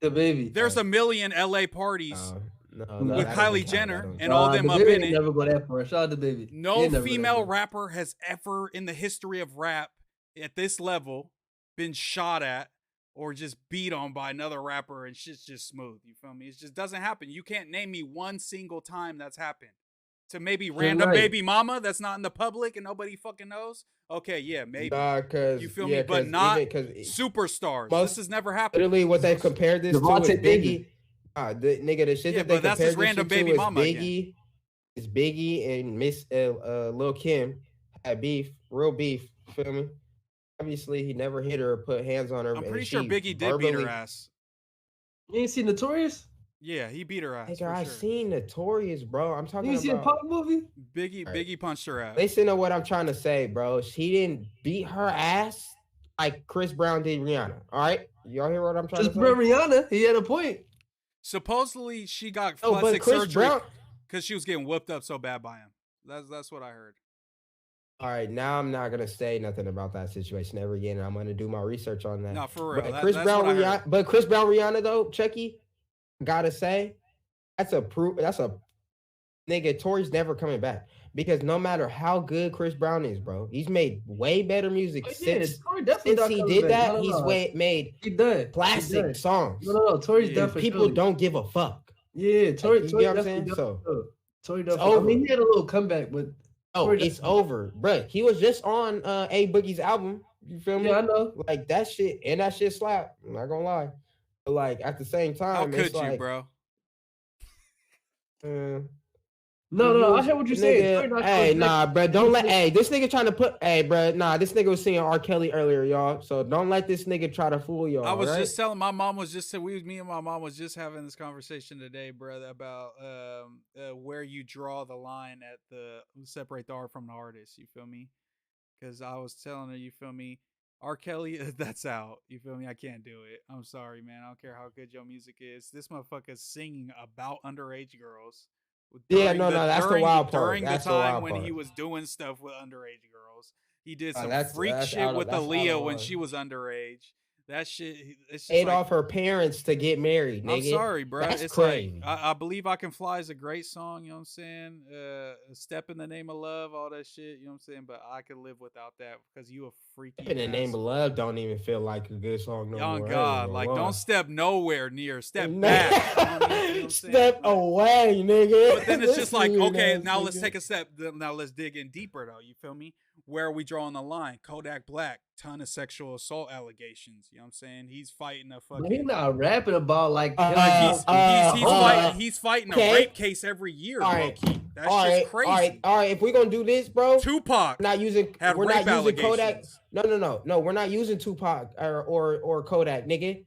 The baby. There's a million LA parties. With Kylie Jenner and all them up in it. Never go that far. Shout out to Baby. No female rapper has ever in the history of rap at this level been shot at or just beat on by another rapper and shit's just smooth. You feel me? It just doesn't happen. You can't name me one single time that's happened. To maybe random baby mama that's not in the public and nobody fucking knows. Okay, yeah, maybe. You feel me? But not superstars. This has never happened. Literally, what they've compared this to is Biggie. The nigga, the shit that they compared this random to baby is mama Biggie. It's Biggie and Miss Lil Kim had beef, real beef. Feel me? Obviously, he never hit her or put hands on her. I'm pretty sure Biggie did beat her ass. You ain't seen Notorious? Yeah, he beat her ass. I've seen Notorious, bro. I'm talking about. You seen a pop movie? Biggie punched her ass. Listen to what I'm trying to say, bro. She didn't beat her ass like Chris Brown did Rihanna. All right, y'all hear what I'm trying to say? Rihanna, he had a point. Supposedly, she got plastic surgery because she was getting whooped up so bad by him. That's what I heard. All right, now I'm not gonna say nothing about that situation ever again. I'm gonna do my research on that. No, for real. But Chris Brown, Rihanna though, Chucky, gotta say, that's a nigga. Tory's never coming back because no matter how good Chris Brown is, bro, he's made way better music since he did that. He's made classic songs. No, Tory's definitely. People don't give a fuck. Yeah, Tory. You know what I'm saying? Tory definitely. I mean, he had a little comeback, but it's over, bro. He was just on A Boogie's album. You feel me? Yeah, I know. Like that shit, and that shit slap. I'm not gonna lie. But like at the same time, how could you, bro? No, I hear what you're saying. Hey, nah, bro, don't let. Hey, this nigga trying to put. Hey, bro, nah, this nigga was seeing R. Kelly earlier, y'all. So don't let this nigga try to fool y'all. I was just telling my mom me and my mom was just having this conversation today, brother, about where you draw the line at separate the art from the artist. You feel me? Because I was telling her, you feel me? R. Kelly, that's out. You feel me? I can't do it. I'm sorry, man. I don't care how good your music is. This motherfucker's singing about underage girls. That's the wild part. During the time when he was doing stuff with underage girls, he did some freak shit with Aaliyah when she was underage. That shit, it's paid off her parents to get married. Nigga. I'm sorry, bro. That's it's crazy. Like I Believe I Can Fly is a great song. You know what I'm saying? Step in the Name of Love, all that shit. You know what I'm saying? But I could live without that because you a freaky. In the Name of Love don't even feel like a good song no Young more. God, like don't step nowhere near, step back. You know step away, nigga. But then it's just like, okay, now let's take a step. Now let's dig in deeper, though. You feel me? Where are we drawing the line? Kodak Black, ton of sexual assault allegations. You know what I'm saying? He's fighting a fucking. He's not rapping about like. He's fighting a rape case every year. That's just crazy. All right. If we're gonna do this, bro, Tupac. We're not using Kodak. No. We're not using Tupac or Kodak, nigga.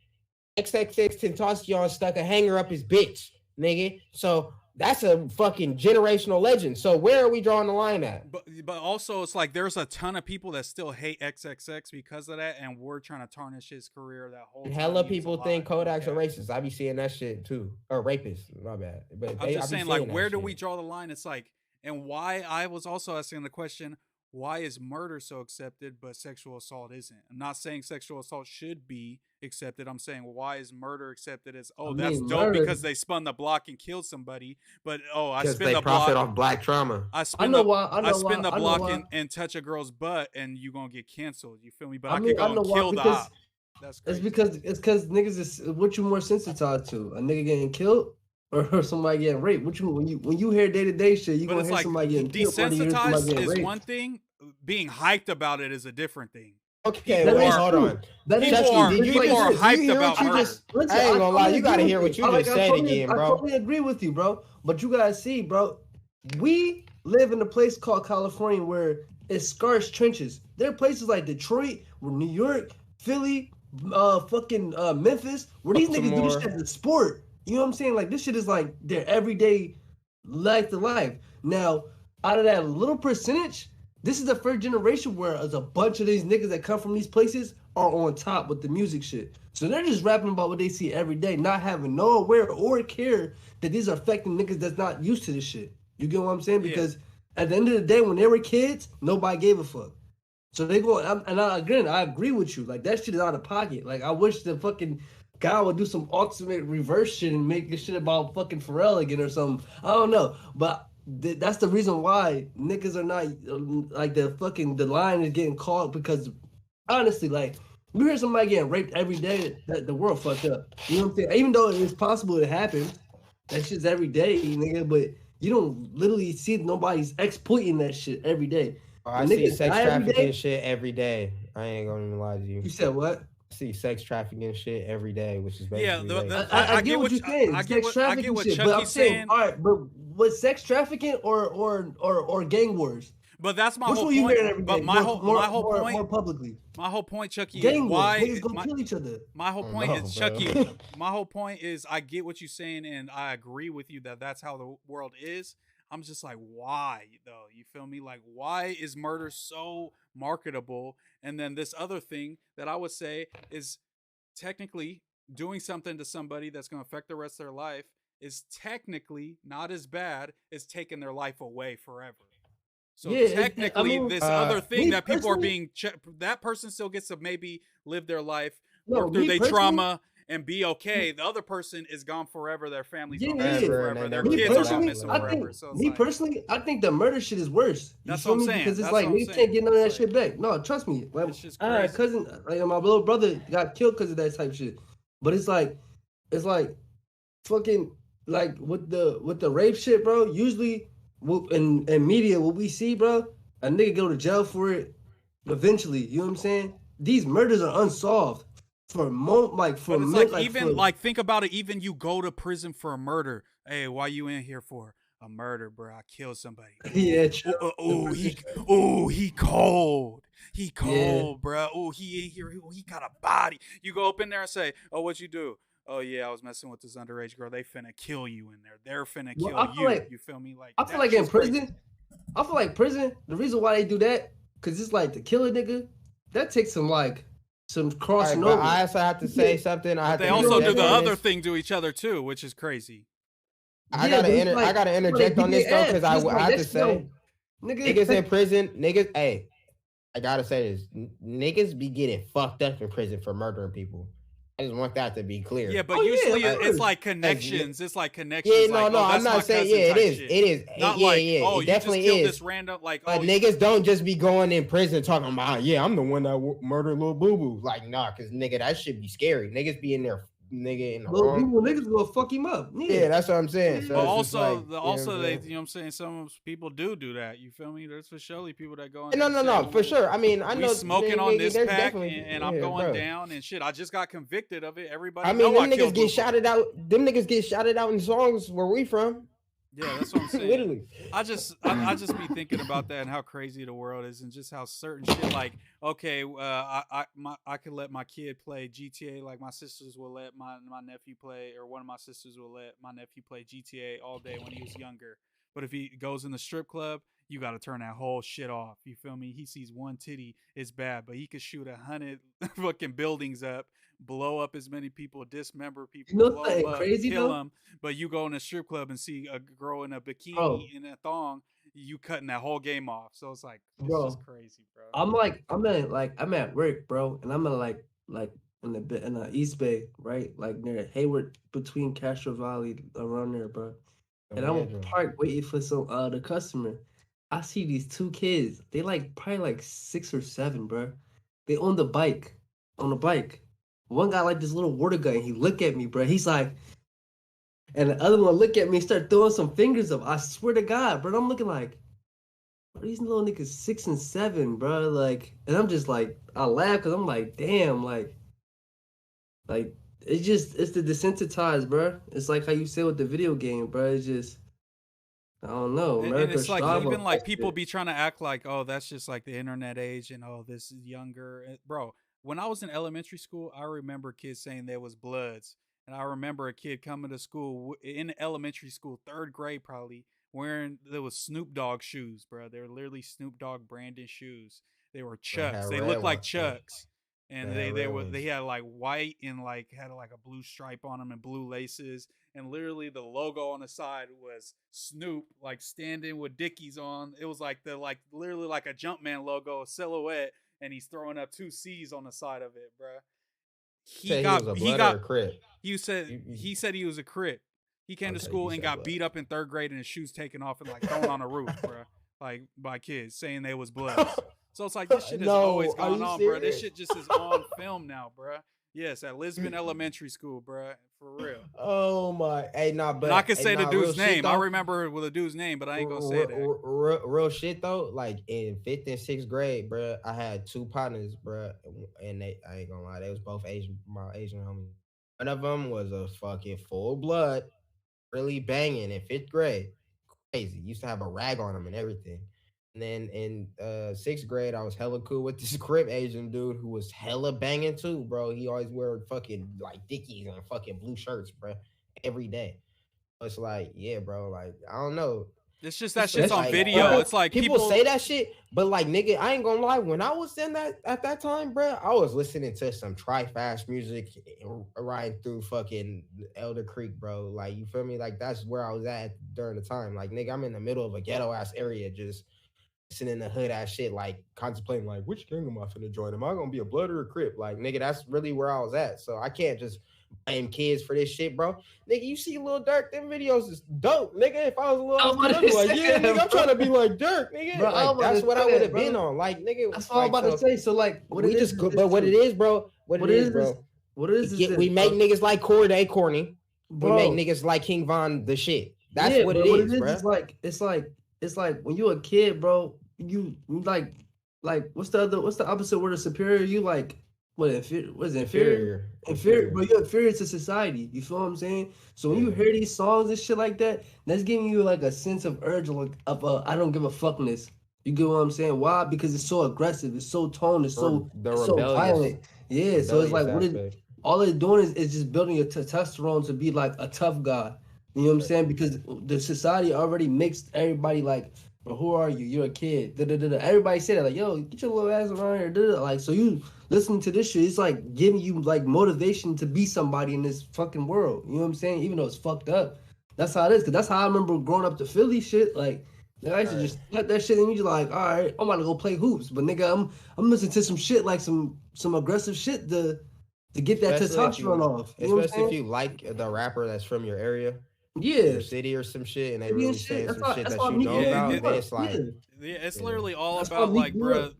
XXX Tentacion stuck a hanger up his bitch, nigga. So that's a fucking generational legend. So where are we drawing the line at? But also it's like there's a ton of people that still hate XXX because of that, and we're trying to tarnish his career that whole time. Hella people think Kodak's a racist. I be seeing that shit too. Or rapist. My bad. But I'm just saying, like, where do we draw the line? It's like, and why I was also asking the question, why is murder so accepted but sexual assault isn't? I'm not saying sexual assault should be accepted. I'm saying, why is murder accepted as, that's dope because they spun the block and killed somebody, but I spin the block off black trauma. I spin the block and touch a girl's butt and you gonna get canceled. You feel me? But I could go and kill the op. That's crazy. It's because niggas is what you more sensitized to, a nigga getting killed or somebody getting raped. When you hear day-to-day shit, you gonna hear somebody getting killed. Desensitized is one thing. Being hyped about it is a different thing. Okay, wait, hold on. People are hyped about murder. I ain't gonna lie, you gotta hear what you just said again, bro. I totally agree with you, bro. But you gotta see, bro, we live in a place called California where it's scarce trenches. There are places like Detroit, or New York, Philly, Memphis, where these niggas do this shit as a sport. You know what I'm saying? Like, this shit is like their everyday life to life. Now, out of that little percentage, this is the first generation where there's a bunch of these niggas that come from these places are on top with the music shit. So they're just rapping about what they see every day, not having no aware or care that these are affecting niggas that's not used to this shit. You get what I'm saying? Because at the end of the day, when they were kids, nobody gave a fuck. So they go, I agree with you. Like, that shit is out of pocket. Like, I wish the fucking guy would do some ultimate reverse shit and make this shit about fucking Pharrell again or something. I don't know. But that's the reason why niggas are not like the line is getting caught, because honestly, like, we hear somebody getting raped every day, that the world fucked up. You know what I'm saying? Even though it's possible it happens, that shit's every day, nigga. But you don't literally see nobody's exploiting that shit every day. I see sex trafficking shit every day. I ain't gonna even lie to you. You said what? I see sex trafficking shit every day, which is basically I get what you're saying. I get what Chucky's but I'm saying, all right, but was sex trafficking or gang wars? But that's my whole point. You every day? But my whole point, more publicly. My whole point, Chucky, gang is why niggas gonna kill each other. My whole point is, Chucky. My whole point is, I get what you're saying, and I agree with you that that's how the world is. I'm just like, why though? You feel me? Like, why is murder so marketable? And then this other thing that I would say is technically doing something to somebody that's going to affect the rest of their life is technically not as bad as taking their life away forever. So technically, this other thing that people are being, that person still gets to maybe live their life, work through their trauma, and be okay. The other person is gone forever. Their family's gone forever. Their kids are missing forever. So personally, I think the murder shit is worse. That's what I'm saying. Because it's like, niggas can't get none of that shit back. No, trust me. Like, all right, cousin, like, my little brother got killed because of that type of shit. But it's like fucking, like, with the rape shit, bro, usually in media, what we see, bro, a nigga go to jail for it eventually. You know what I'm saying? These murders are unsolved. Think about it. Even you go to prison for a murder. Hey, why you in here for a murder, bro? I killed somebody. Yeah. He cold. He cold, bro. Oh, he in here. He got a body. You go up in there and say, "Oh, what'd you do?" "Oh yeah, I was messing with this underage girl. They finna kill you in there. They're finna kill you." Like, you feel me? Like, I feel like in prison. I feel like prison. The reason why they do that, because it's like to kill a nigga, that takes some crossing over. I also have to say something. They also do the other thing to each other too, which is crazy. I gotta interject on this though, because I have to say, niggas in prison, hey, I gotta say this, niggas be getting fucked up in prison for murdering people. I just want that to be clear. Yeah, but Oh, yeah, usually of it's course. like connections. It's like Yeah, connections. no, Like, no, oh, I'm that's my not saying. cousin Yeah, it type is. shit. It is. Not Yeah, like, yeah, oh, it you just definitely killed is. this random. Like, But oh, niggas don't just be going in prison talking about, yeah, I'm the one that murdered little boo boo. Like, nah, cause nigga, that should be scary. Niggas be in there, nigga, in the Little wrong. people, niggas gonna fuck him up. Yeah, that's what I'm saying. Yeah. So but it's just like, also they, saying? you know what I'm saying. Some people do that. You feel me? There's for surely people that go in And there no, and no, say, no, for sure. I mean, I we know, smoking on this there's pack definitely, and I'm yeah, going bro. down and shit. I just got convicted of it. Everybody I mean, know them I killed niggas get Boo Boo. shouted out. Them niggas get shouted out in songs where we from. Yeah, that's what I'm saying. Literally. I just be thinking about that and how crazy the world is, and just how certain shit. Like, okay, I could let my kid play GTA, like my sisters will let my nephew play, or one of my sisters will let my nephew play GTA all day when he was younger. But if he goes in the strip club, you got to turn that whole shit off. You feel me? He sees one titty, it's bad, but he could shoot 100 fucking buildings up, blow up as many people, dismember people, You know blow something them up, crazy kill though? them. But you go in a strip club and see a girl in a bikini Bro, in a thong, you cutting that whole game off. So it's like, it's just bro, crazy, bro. I'm at work, bro, and I'm in like in the East Bay, right? Like near Hayward, between Castro Valley, around there, bro. And I'm parked waiting for the customer. I see these two kids. They like probably like 6 or 7, bro. They on the bike, on the bike. One guy like this little water gun. He look at me, bro. He's like, and the other one look at me, start throwing some fingers up. I swear to God, bro. I'm looking like, bro, these little niggas 6 and 7, bro. Like, and I'm just like, I laugh because I'm like, damn, like it's the desensitized, bro. It's like how you say with the video game, bro. It's just, I don't know. And it's like, strive even on like that people shit. be trying to act like, oh, that's just like the internet age, and oh, this is younger. Bro, when I was in elementary school, I remember kids saying there was Bloods. And I remember a kid coming to school in elementary school, 3rd grade probably, wearing, there was Snoop Dogg shoes, bro. They were literally Snoop Dogg branded shoes. They were Chucks. They looked like Chucks. And they had like white and like had like a blue stripe on them and blue laces, and literally the logo on the side was Snoop like standing with Dickies on. It was like literally like a Jumpman logo, a silhouette, and he's throwing up 2 C's on the side of it, bro. He was a blood or a Crip? He said he was a Crip. He came to school and got beat up in 3rd grade and his shoes taken off and like thrown on the roof, bro. Like by kids saying they was Bloods. So it's like, this shit has always gone on, bro. This shit just is on film now, bro. Yes, at Lisbon Elementary School, bro. For real. Oh my, hey, nah, but and I could say the dude's name. Shit, I remember with the dude's name, but I ain't gonna say that. Real shit though, like in 5th and 6th grade, bro, I had 2 partners, bro, and I ain't gonna lie, they was both Asian, my Asian homies. One of them was a fucking full blood, really banging in 5th grade. Crazy. Used to have a rag on him and everything. And then in 6th grade, I was hella cool with this Crip Asian dude who was hella banging too, bro. He always wear fucking like Dickies and fucking blue shirts, bro, every day. It's like, yeah, bro. Like, I don't know. It's just that shit's on video. It's like people say that shit, but like, nigga, I ain't gonna lie. When I was in that at that time, bro, I was listening to some tri-fast music riding through fucking Elder Creek, bro. Like, you feel me? Like, that's where I was at during the time. Like, nigga, I'm in the middle of a ghetto ass area, just listening in the hood ass shit, like contemplating, like, which gang am I finna join? Am I gonna be a blood or a Crip? Like, nigga, that's really where I was at. So I can't just blame kids for this shit, bro. Nigga, you see Lil Durk, them videos is dope, nigga. If I was a little kid, like, yeah, nigga, I'm trying to be like Durk, nigga. Bro, like, that's what I would have been on. Like, nigga, that's what I'm about to say. So, like, what it is, bro, we make niggas like corny. Bro. We make niggas like King Von the shit. That's what it is, bro. It's like when you a kid, bro, you like what's the opposite word of superior? You like, what is inferior? Inferior, bro. You're inferior to society. You feel what I'm saying? So when you hear these songs and shit like that, that's giving you like a sense of urge, like of I don't give a fuckness. You get what I'm saying? Why? Because it's so aggressive. It's so toned. It's so violent. Yeah. So it's like all it's doing is just building your testosterone to be like a tough guy. You know what I'm saying? Because the society already makes everybody like, but who are you? You're a kid. Everybody say that, like, yo, get your little ass around here. Like, so you listen to this shit, it's like giving you like motivation to be somebody in this fucking world. You know what I'm saying? Even though it's fucked up. That's how it is. Cause that's how I remember growing up to Philly shit. Like, I used to just let that shit and you just like, all right, I'm about to go play hoops. But nigga, I'm listening to some shit like some aggressive shit to to get that testosterone off. You know what I'm Especially if saying? you like the rapper that's from your area, your Yeah, city or some shit, and they city and really shit. saying That's some why. shit That's that why you Meek know Mill about, blew then up. it's Yeah, like, Yeah, it's yeah, literally all that's why about Meek like, blew bruh, up.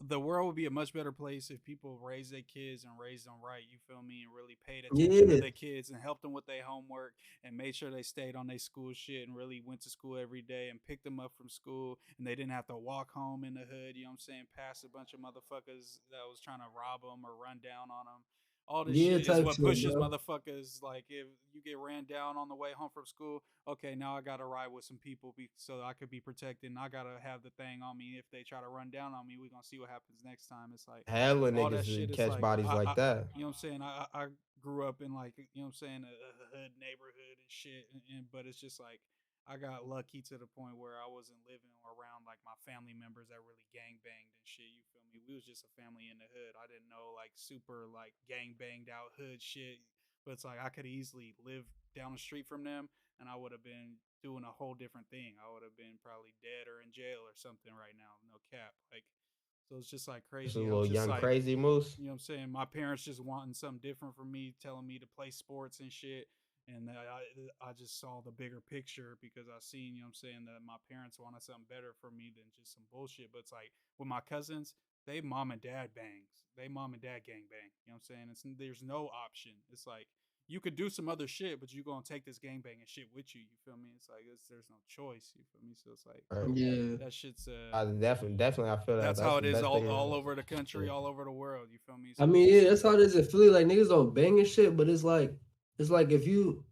the world would be a much better place if people raise their kids and raised them right. You feel me? And really paid attention to Yeah, their kids and helped them with their homework and made sure they stayed on their school shit and really went to school every day and picked them up from school and they didn't have to walk home in the hood. You know what I'm saying? Past a bunch of motherfuckers that was trying to rob them or run down on them. All this yeah, shit is type what shit, pushes bro. motherfuckers. Like if you get ran down on the way home from school, okay, now I gotta ride with some people so I could be protected. And I gotta have the thing on me. If they try to run down on me, we're gonna see what happens next time. It's like hella all that niggas shit. that It's catch like bodies like that. you know what I'm saying. I grew up in like you know what I'm saying a hood neighborhood and shit, but it's just like I got lucky to the point where I wasn't living around like my family members that really gang banged and shit. You feel me? We was just a family in the hood. I didn't know like super like gang banged out hood shit. But it's like I could easily live down the street from them and I would have been doing a whole different thing. I would have been probably dead or in jail or something right now. No cap. Like so it's just like Just a crazy. I'm little just young like crazy moose. you know what I'm saying? My parents just wanting something different from me, telling me to play sports and shit. And I just saw the bigger picture because I seen, you know what I'm saying, that my parents wanted something better for me than just some bullshit. But it's like with my cousins, they mom and dad bangs. They mom and dad gang bang. You know what I'm saying? There's no option. It's like you could do some other shit, but you gonna take this gang banging shit with you. You feel me? It's like there's no choice. You feel me? So it's like Right. Yeah. that shit's I definitely, I feel that that's that's how the it is best thing. all over the country, Yeah. all over the world. You feel me? I So it's mean, just yeah, that's how it is in Philly. Like niggas don't bang and shit, but it's like if you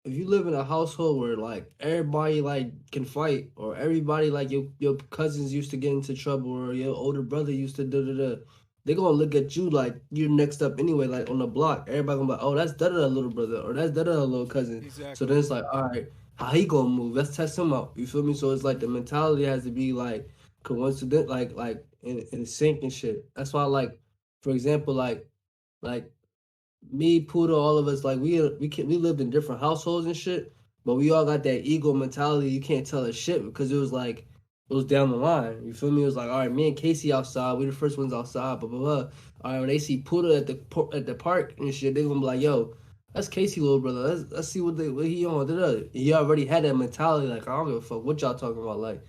live in a household where like everybody like can fight, or everybody like your cousins used to get into trouble, or your older brother used to da da da, they gonna look at you like you're next up anyway. Like on the block, everybody gonna be like, oh, that's da da little brother, or that's da da little cousin. So then exactly. it's like, all right, how he gonna move? Let's test him out. You feel me? So it's like the mentality has to be like coincident, like in sync and shit. That's why like, for example, like me, Puda, all of us, like we lived in different households and shit, but we all got that ego mentality. You can't tell us shit because it was like it was down the line. You feel me? It was like, all right, me and Casey outside, we the first ones outside, blah blah blah. All right, when they see Puda at the park and shit, they gonna be like, yo, that's Casey little brother. Let's see what he on. Da, da. He already had that mentality. Like I don't give a fuck what y'all talking about. Like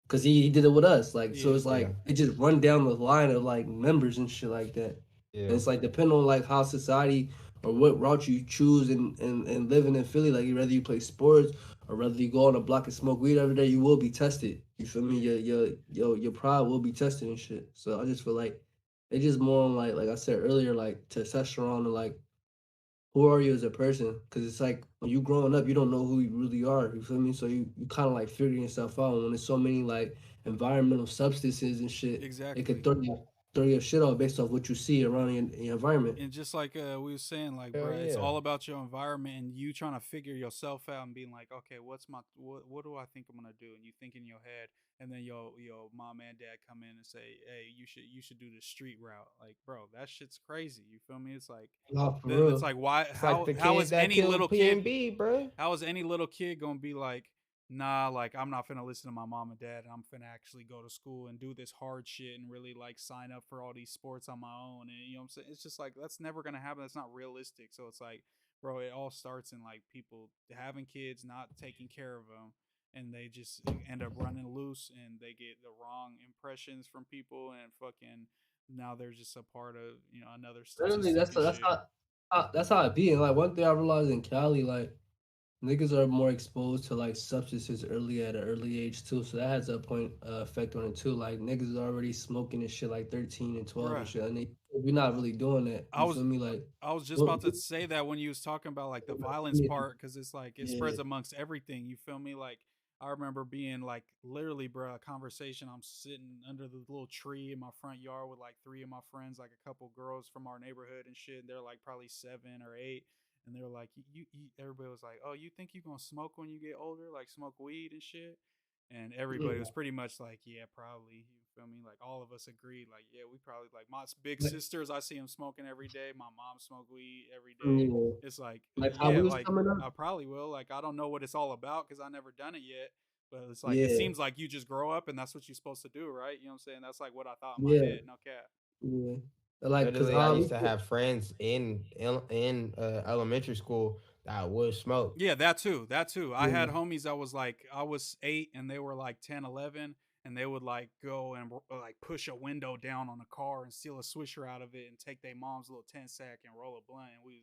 because he did it with us. Like so, Yeah. it's Yeah. like it just run down the line of like members and shit like that. And Yeah. it's like depending on like how society or what route you choose and living in Philly, like whether you play sports or whether you go on a block and smoke weed every day, you will be tested. You feel me? Yeah. Your pride will be tested and shit. So I just feel like it's just more on like I said earlier, like testosterone and like who are you as a person? Because it's like when you growing up, you don't know who you really are. You feel me? So you kind of like figuring yourself out. And when there's so many like environmental substances and shit, it could Exactly. throw your shit off based off what you see around in your environment. And just like we were saying, like, Hell bro, it's yeah. all about your environment and you trying to figure yourself out and being like, okay, what do I think I'm gonna do? And you think in your head, and then your mom and dad come in and say, hey, you should do the street route. Like, bro, that shit's crazy. You feel me? It's like, Nah, for it's real. like why It's like the how kid is that any killed little kid PNB, bro. how is any little kid gonna be like, nah, like I'm not finna listen to my mom and dad, and I'm finna actually go to school and do this hard shit and really like sign up for all these sports on my own, and you know what I'm saying? It's just like that's never gonna happen. That's not realistic. So it's like, bro, it all starts in like people having kids, not taking care of them, and they just end up running loose, and they get the wrong impressions from people, and fucking now they're just a part of another Literally, statistic and shit. that's how it be. And like one thing I realized in Cali, like niggas are more exposed to like substances early at an early age too, so that has a point effect on it too. Like niggas is already smoking and shit like 13 and 12 and Bruh, shit, and we're not really doing that. I You feel was me? Like, I was just well, about to say that when you was talking about like the violence yeah, part, because it's like it yeah, spreads amongst everything. You feel me? Like I remember being like literally, bro, a conversation. I'm sitting under the little tree in my front yard with like three of my friends, like a couple girls from our neighborhood and shit. And they're like probably 7 or 8, and they're like, Everybody was like, "Oh, you think you gonna smoke when you get older? Like smoke weed and shit?" And everybody yeah. was pretty much like, yeah, probably. You feel me? Like all of us agreed, like, yeah, we probably like my big Like, sisters. I see them smoking every day. My mom smoke weed every day. yeah. It's like, Like how yeah, we was like coming up. I probably will. Like I don't know what it's all about because I never done it yet. But it's like it Yeah, seems like you just grow up and that's what you're supposed to do, right? You know what I'm saying? That's like what I thought in my yeah, head. No cap. yeah. Like, cause Literally, I how used to have friends in elementary school that would smoke. Yeah, that too. That too. I had yeah, homies that was like I was 8 and they were like 10, 11, and they would like go and like push a window down on a car and steal a swisher out of it and take their mom's little 10 sack and roll a blunt. And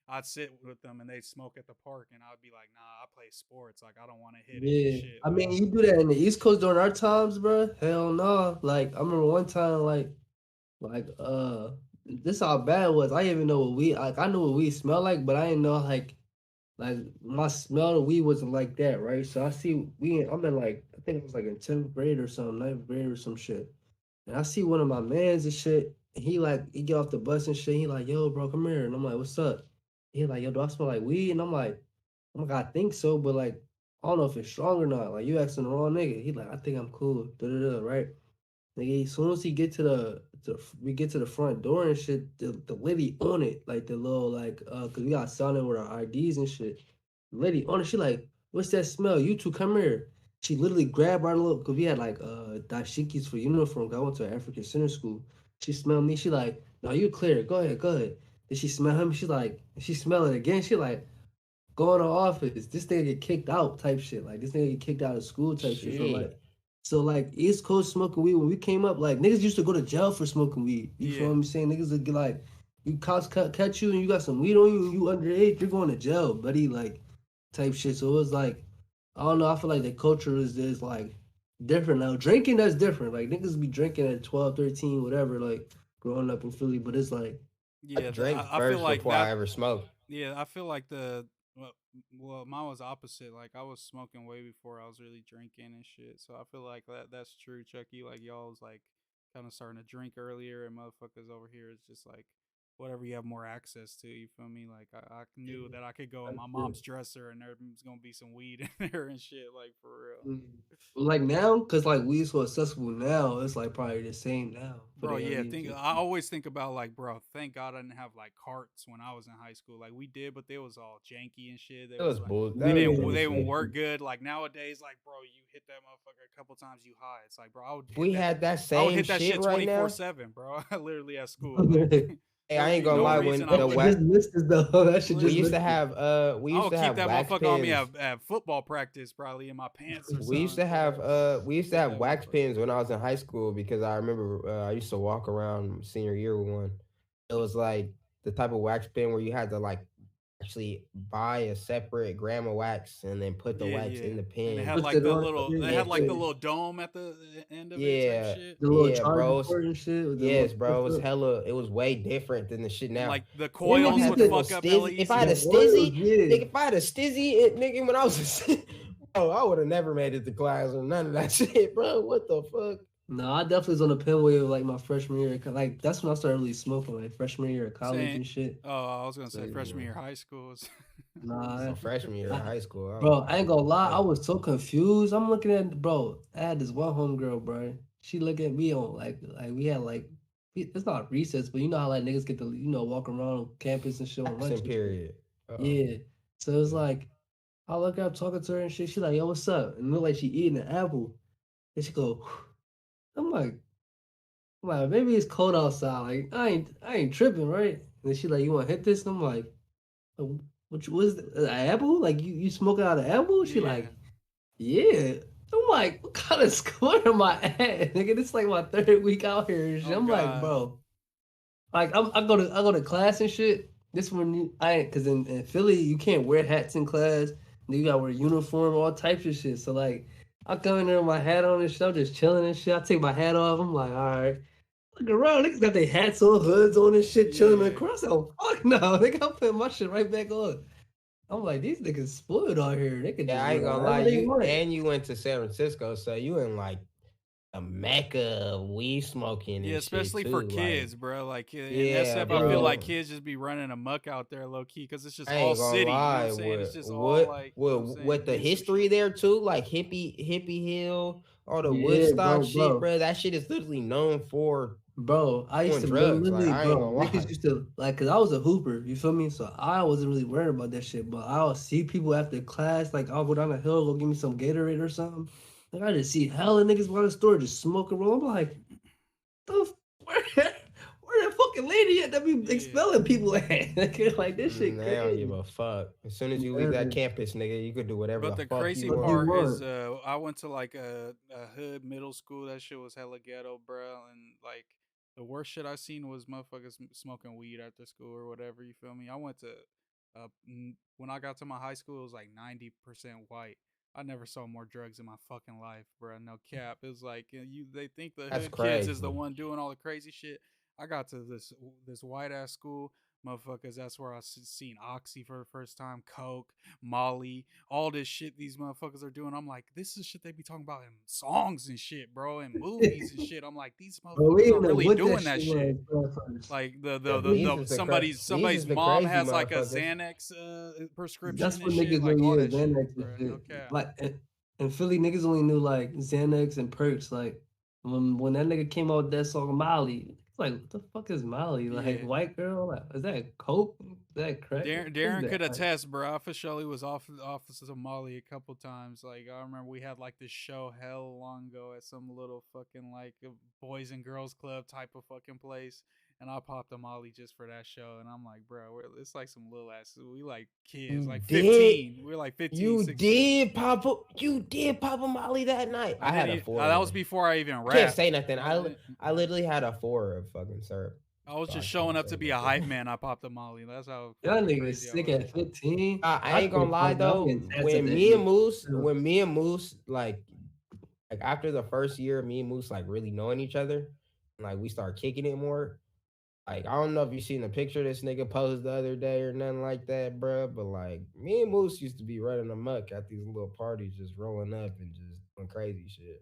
I'd sit with them and they'd smoke at the park and I'd be like, "Nah, I play sports. Like I don't want to hit it and yeah. shit." I Like, mean, you do that in the East Coast during our times, bro. Hell no. Like, I remember one time, like this how bad it was. I didn't even know what weed. Like, I knew what weed smelled like, but I didn't know like my smell of weed wasn't like that, right? So I see we. I'm in like I think it was like in 10th grade or something, 9th grade or some shit. And I see one of my mans and shit. And he get off the bus and shit. He like, yo, bro, come here. And I'm like, what's up? He like, yo, do I smell like weed? And I'm like, oh my God, I think so, but like, I don't know if it's strong or not. Like, you asking the wrong nigga. He like, I think I'm cool. Da da da. Right? Nigga, as soon as he get we get to the front door and shit, the lady on it, like the little cause we got signed in with our IDs and shit. The lady on it, she like, what's that smell? You two come here. She literally grabbed our little, cause we had like dashikis for uniform. 'Cause I went to an African center school. She smelled me. She like, no, you clear. Go ahead, go ahead. Then she smell him. She smell it again. She like, go in the office. This nigga get kicked out type shit. Like this nigga get kicked out of school type shit. Shit. So like East Coast smoking weed when we came up, like niggas used to go to jail for smoking weed. You feel yeah. what I'm saying? Niggas would get like you cops catch you and you got some weed on you and you underage, you're going to jail, buddy. Like type shit. So it was like I don't know. I feel like the culture is like different now. Drinking that's different. Like niggas be drinking at 12, 13, whatever. Like growing up in Philly, but it's like I Yeah, drank I feel first like before I that. ever smoked. Yeah, I feel like well, mine was opposite. Like I was smoking way before I was really drinking and shit. So I feel like that's true, Chucky. Like y'all was like kind of starting to drink earlier, and motherfuckers over here is just like whatever you have more access to. You feel me? Like I knew that I could go in my mom's dresser and there's gonna be some weed in there and shit. Like for real. mm, like now, cause like weed's so accessible now, it's like probably the same now for Bro, the yeah, young kids. I always think about like, bro, thank God I didn't have like carts when I was in high school. Like we did, but they was all janky and shit. They That was was like bull. they That was didn't Yeah. they didn't bullshit. work good. Like nowadays, like bro, you hit that motherfucker a couple times, you high. It's like, bro, If we had that I would same hit that shit shit right now, 24/7, bro. Literally at school. Like hey, there I would ain't be gonna no lie. reason When I That the should wouldn't. just list this though. That should we just used list to it. have we I used would to keep have that wax motherfucker on me pens. at football practice, probably in my pants or We used something. to have we used to Hit have that wax motherfucker. pens when I was in high school because I remember I used to walk around senior year with one. It was like the type of wax pen where you had to like actually buy a separate gram of wax and then put the Yeah, wax in yeah. the And pen. Put it on. they Yeah, had like Put the little dome at the end of it type yeah, shit. the little yeah, charger bro. cord and shit with the little Yes, bro. It was flip. hella. It was way different than the shit And now. like the Then I And coils you had would the could little fuck up hella stizzy. If I had a the easy. oils, stizzy, yeah. nigga, if I had a stizzy, nigga, when I was bro, I would have never made it to class or none of that shit, bro. What the fuck? No, I definitely was on the pen wave like my freshman year. Like that's when I started really smoking, like freshman year of college Saying, and shit. oh, I was gonna So say freshman Mm, year high school. nah, my freshman year of I, high school, bro, I ain't gonna lie, I like, was so confused. I'm looking at bro. I had this one homegirl, bro. She look at me on like we had like it's not recess, but you know how like niggas get to walk around on campus and shit on lunch accent and shit. period. Yeah. So it's Yeah. like I look up talking to her and shit. She like, yo, what's up? And it look like she eating an apple. And she go, I'm like. I'm like, maybe it's cold outside. Like, I ain't tripping, right? And then she like, you want to hit this? And I'm like, what was an apple? Like, you smoking out of apple? She Yeah. like, yeah. I'm like, what kind of score am I at, nigga? This like my third week out here and shit. Oh I'm like, God. bro, like I go to class and shit. This when I ain't cause in Philly you can't wear hats in class. You gotta wear uniform, all types of shit. So like, I come in there with my hat on and shit. I'm just chilling and shit. I take my hat off. I'm like, all right. Look around, niggas got their hats on, hoods on and shit, chilling in the Yeah. cross. Oh fuck no, nigga, I'm putting my shit right back on. I'm like, these niggas spoiled out here. They can Yeah, just I ain't wear gonna lie. whatever they want. You went to San Francisco, so you in like a mecca of weed smoking Yeah, and shit especially for too. Like, kids, bro. Like in yeah, SF, I feel like bro. kids just be running amok out there, low key, because it's just I all ain't gonna city. You know what I'm lie. saying? It's just all What like, you know what I'm what saying, with the gangster history shit. there too? Like hippie hill, all the Yeah, Woodstock bro, shit, bro. bro. That shit is literally known for Bro, I used doing to drugs. Like, literally, I ain't bro, gonna niggas lie. used to, like, cause I was a hooper, you feel me? So I wasn't really worried about that shit, but I'll see people after class, like, I'll go down the hill, go give me some Gatorade or something. Like, I just see hella niggas by the store just smoking, bro. I'm like, the, where, where the fucking security that be expelling people at. Like this shit They don't crazy. give a fuck. As soon as you leave that campus, nigga, you could do whatever But the the fuck crazy you want. part is, I went to like a hood middle school. That shit was hella ghetto, bro. And like the worst shit I seen was motherfuckers smoking weed after school or whatever. You feel me? I went to, when I got to my high school, it was like 90% white. I never saw more drugs in my fucking life, bro. No cap. It was like they think the That's hood kids is crazy. the one doing all the crazy shit. I got to this white ass school, motherfuckers. That's where I seen Oxy for the first time, Coke, Molly, all this shit these motherfuckers are doing. I'm like, this is shit they be talking about in songs and shit, bro, and movies and shit. I'm like, these Bro, we motherfuckers are didn't know really what doing that that shit shit. was, bro, first. Like These is the somebody's the mom crazy has like a motherfuckers. Xanax prescription That's and what shit, niggas like knew, all yeah, that shit, Xanax and bro. No shit. cap. Like in Philly, niggas only knew like Xanax and perks. Like when that nigga came out with that song Molly, it's like what the fuck is Molly? Like Yeah. white girl? Like, is that coke? Is that crack? Darren could attest, bro. I for sure was off of Molly a couple times. Like I remember we had like this show hell long ago at some little fucking like boys and girls club type of fucking place, and I popped a Molly just for that show. And I'm like, bro, it's like some little ass. We like kids, like 15. We're like 15, You 16. did pop a Molly that night. I had a 4. That was before I even rapped. Can't say nothing. I literally had a 4 of fucking syrup. I was just showing up to be a hype man. I popped a Molly. That's how y'all niggas crazy sick I was. at 15. I ain't gonna lie though. When me and Moose like after the first year, me and Moose like really knowing each other, like we start kicking it more. Like I don't know if you seen the picture this nigga posted the other day or nothing like that, bro. But like me and Moose used to be running amok at these little parties, just rolling up and just doing crazy shit.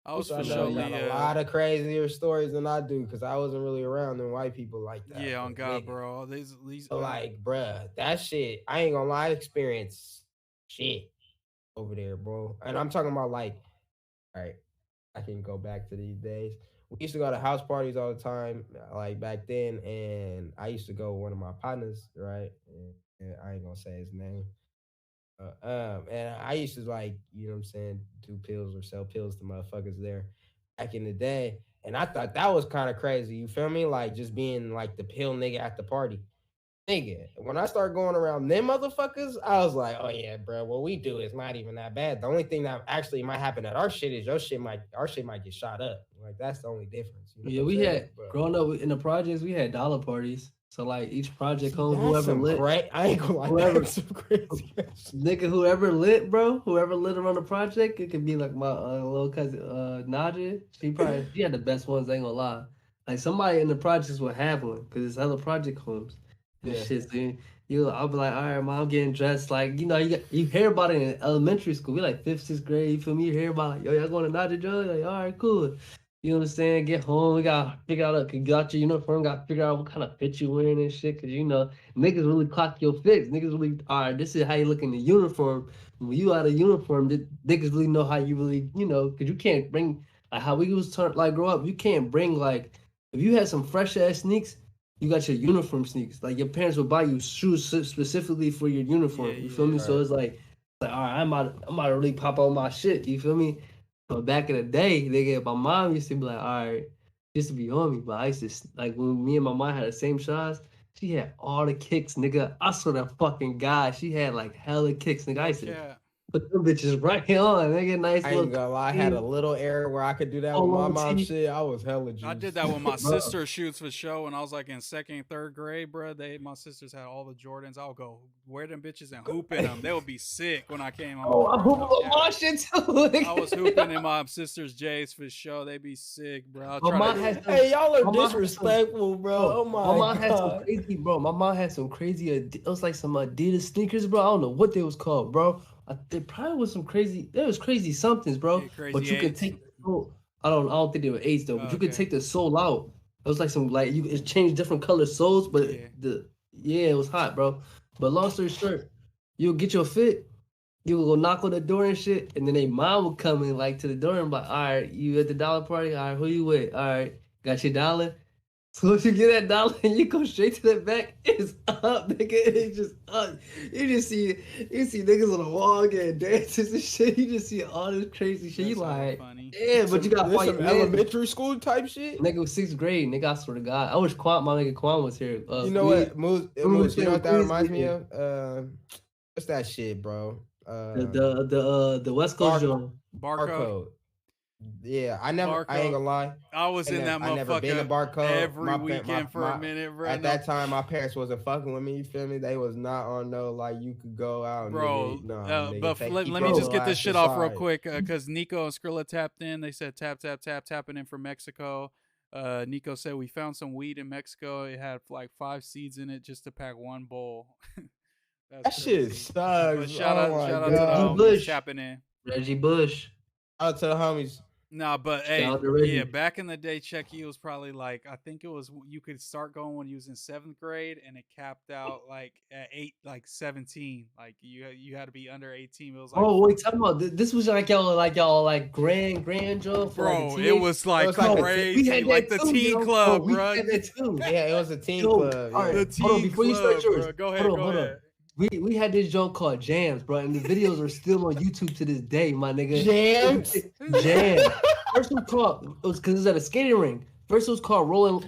I was I for know sure got a lot of crazier stories than I do because I wasn't really around them white people like that. Yeah, on but God, nigga, bro. These like, bruh, that shit. I ain't gonna lie, experience shit over there, bro. And I'm talking about like, all right, I can go back to these days. We used to go to house parties all the time, like back then, and I used to go with one of my partners, right? And I ain't gonna say his name. And I used to like, you know what I'm saying, do pills or sell pills to motherfuckers there back in the day. And I thought that was kind of crazy. You feel me? Like just being like the pill nigga at the party. Nigga, when I start going around them motherfuckers, I was like, oh yeah, bro, what we do is not even that bad. The only thing that actually might happen at our shit is our shit might get shot up. Like that's the only difference. You know Yeah, we had growing up in the projects, we had dollar parties. So like each project home, whoever lit, I ain't gonna lie, whoever some crazy nigga, whoever lit, bro, whoever lit around the project, it could be like my little cousin Nadia. She had the best ones. I ain't gonna lie. Like somebody in the projects would have one because it's hella project homes and shit. So I'll be like, all right, mom, I'm getting dressed. Like you hear about it in elementary school. We like 5th, 6th grade. You feel me? You hear about it. Yo, y'all going to Nadia Joe? Like, all right, cool. You know what I'm saying? Get home, we gotta figure out, got your uniform, gotta figure out what kind of fit you wearing and shit. Cause niggas really clock your fits. Niggas really, all right, this is how you look in the uniform. When you out of uniform, niggas really know how you really, cause you can't bring, like how we was grow up, you can't bring like, if you had some fresh ass sneaks, you got your uniform sneaks. Like your parents would buy you shoes specifically for your uniform. You feel me? Right. So it's like, all right, I'm about to really pop on my shit. You feel me? But back in the day, nigga, my mom used to be like, all right, used to be on me. But I used to, like, when me and my mom had the same shots, she had all the kicks, nigga. I swear to fucking God, she had, like, hella kicks, nigga. I used to put them bitches right on, nigga. Nice I ain't gonna lie, I had a little area where I could do that with my mom shit. I was hella juiced. I did that with my sister shoots for show when I was like in 2nd, 3rd grade, bro. My sisters had all the Jordans. I would go wear them bitches and hoop in them. They would be sick when I came home. Oh, I hoop my shit too. I was hooping in my sister's J's for show. They be sick, bro. Hey, y'all are disrespectful, bro. Oh my mom God. had some crazy, bro. My mom had some crazy. It was like some Adidas sneakers, bro. I don't know what they was called, bro. There probably was some crazy. There was crazy somethings, bro. Yeah, crazy but you could take the soul. I don't think they were 8s though. But you could take the sole out. It was like some it changed different color soles, but it was hot, bro. But long story short, you'll get your fit. You will go knock on the door and shit, and then they mom will come in like to the door and be like, all right, you at the dollar party? All right, who you with? All right, got your dollar? So if you get that dollar and you go straight to the back, it's up, nigga. It's just up. You see niggas on the wall getting dances and shit. You just see all this crazy shit. You That's hella like, funny. yeah, but you got This fight some elementary school type shit. Nigga was 6th grade, nigga. I swear to God, I wish my nigga Quan was here. You know what, Moose? You know what that reminds me of? What's that shit, bro? The West Coast joint. Barcode. Yeah, I ain't gonna lie. I was in that motherfucker. I never been to Barcode every weekend for a minute, bro. At that time, my parents wasn't fucking with me. You feel me? They was not on no like you could go out, bro. Nigga, but let me just get this shit off real quick because Nico and Skrilla tapped in. They said tapping in from Mexico. Nico said we found some weed in Mexico. It had like 5 seeds in it just to pack one bowl. That shit sucks. Shout out to the homies tapping in. Reggie Bush. Out to the homies. Nah, but hey, yeah, back in the day, Chucky was probably like, I think it was, you could start going when you was in 7th grade, and it capped out like at 17. Like you had to be under 18. It was like, oh wait, talking about this was like y'all grand Joe. Bro, it was like crazy. We had like the teen club, bro. Yeah, it was a teen club. All right, the teen before you start yours, bro. Go ahead. We had this joke called Jams, bro, and the videos are still on YouTube to this day, my nigga. Jams. First it was because it was at a skating rink. First it was called Rolling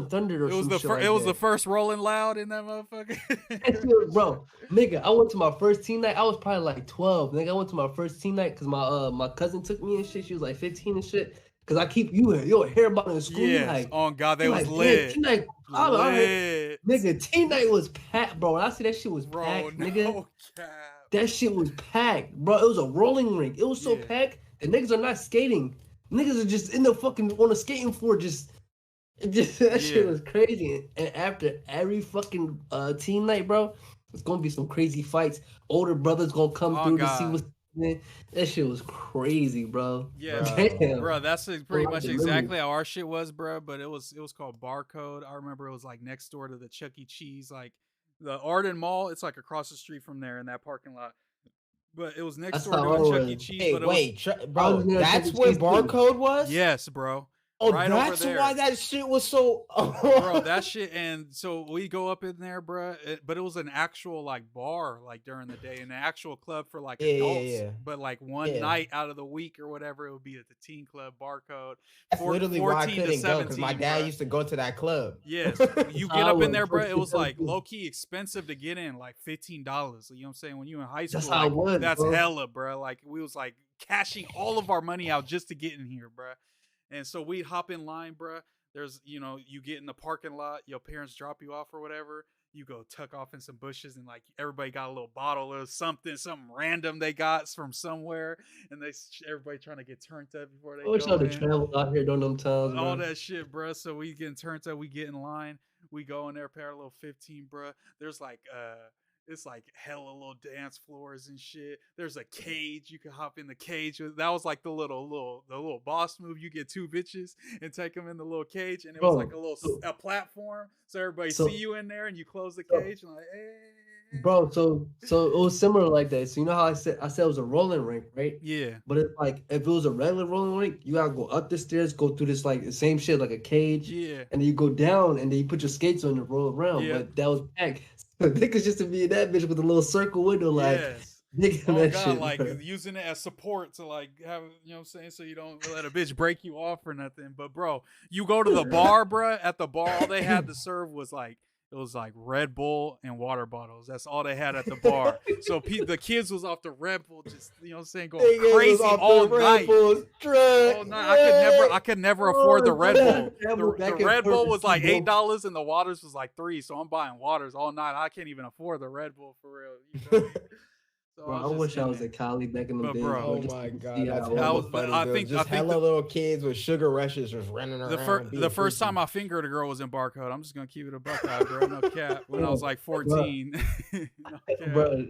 Thunder or something. It was the first Rolling Loud in that motherfucker. Bro, nigga, I went to my first teen night. I was probably like 12. Nigga, I went to my first teen night because my cousin took me and shit. She was like 15 and shit. Cause I keep you hear about it in school. Yeah, like, on God, they was lit. Teen night, nigga, teen night was packed, bro. When I see that shit was packed, nigga. That shit was packed, bro. It was a rolling rink. It was so packed. The niggas are not skating. Niggas are just in the fucking on the skating floor. Just that shit was crazy. And after every fucking teen night, bro, it's gonna be some crazy fights. Older brothers gonna come through to see what's. That shit was crazy, bro. Yeah, bro. That's pretty much exactly how our shit was, bro. But it was called Barcode. I remember it was like next door to the Chuck E. Cheese, like the Arden Mall. It's like across the street from there in that parking lot. But it was next door to a Chuck E. Cheese. Hey, but bro, that's where Barcode was? Yes, bro. Oh, right, that's why that shit was so. Bro, that shit, and so we go up in there, bro. But it was an actual like bar, like during the day, an actual club for like adults. Yeah. But like one night out of the week or whatever, it would be at the teen club. Barcode. That's literally why I couldn't go because my dad used to go to that club. Yes, you get up in there, bro. It was like low key expensive to get in, like $15. You know what I'm saying? When you in high school, that's hella, bro. Like we was like cashing all of our money out just to get in here, bro. And so we hop in line, bruh. There's, you get in the parking lot, your parents drop you off or whatever. You go tuck off in some bushes and like everybody got a little bottle of something random they got from somewhere. And everybody trying to get turned up before they go. I wish I would have traveled out here during them times, all that shit, bruh. So we getting turned up, we get in line. We go in there, pay our little 15, bruh. There's like, it's like hella little dance floors and shit. There's a cage. You can hop in the cage. That was like the little boss move. You get 2 bitches and take them in the little cage. And it was like a platform. So everybody see you in there and you close the cage. And like, hey. Bro, so it was similar like that. So you know how I said it was a rolling rink, right? Yeah. But it's like if it was a regular rolling rink, you gotta go up the stairs, go through this like the same shit like a cage. Yeah. And then you go down and then you put your skates on and roll around. Yeah. But that was packed. Niggas just to be in that bitch with a little circle window, like nigga, that God, shit, like bro. using it as support to like have, you know what I'm saying, so you don't let a bitch break you off or nothing. But bro, you go to the bar, bro. At the bar, all they had to serve was like Red Bull and water bottles. That's all they had at the bar. So the kids was off the Red Bull, just you know what I'm saying, going crazy all night. All night. I could never afford the Red Bull. The Red Bull was like $8 and the waters was like $3. So I'm buying waters all night. I can't even afford the Red Bull for real. You know what I mean? So bro, I wish I was at Cali back in the day. Bro, oh my God, that's funny. I think hella little kids with sugar rushes just running around. The first time I fingered a girl was in Barcode. I'm just gonna keep it a buck-eye, bro. No cap. When I was like 14. Bro,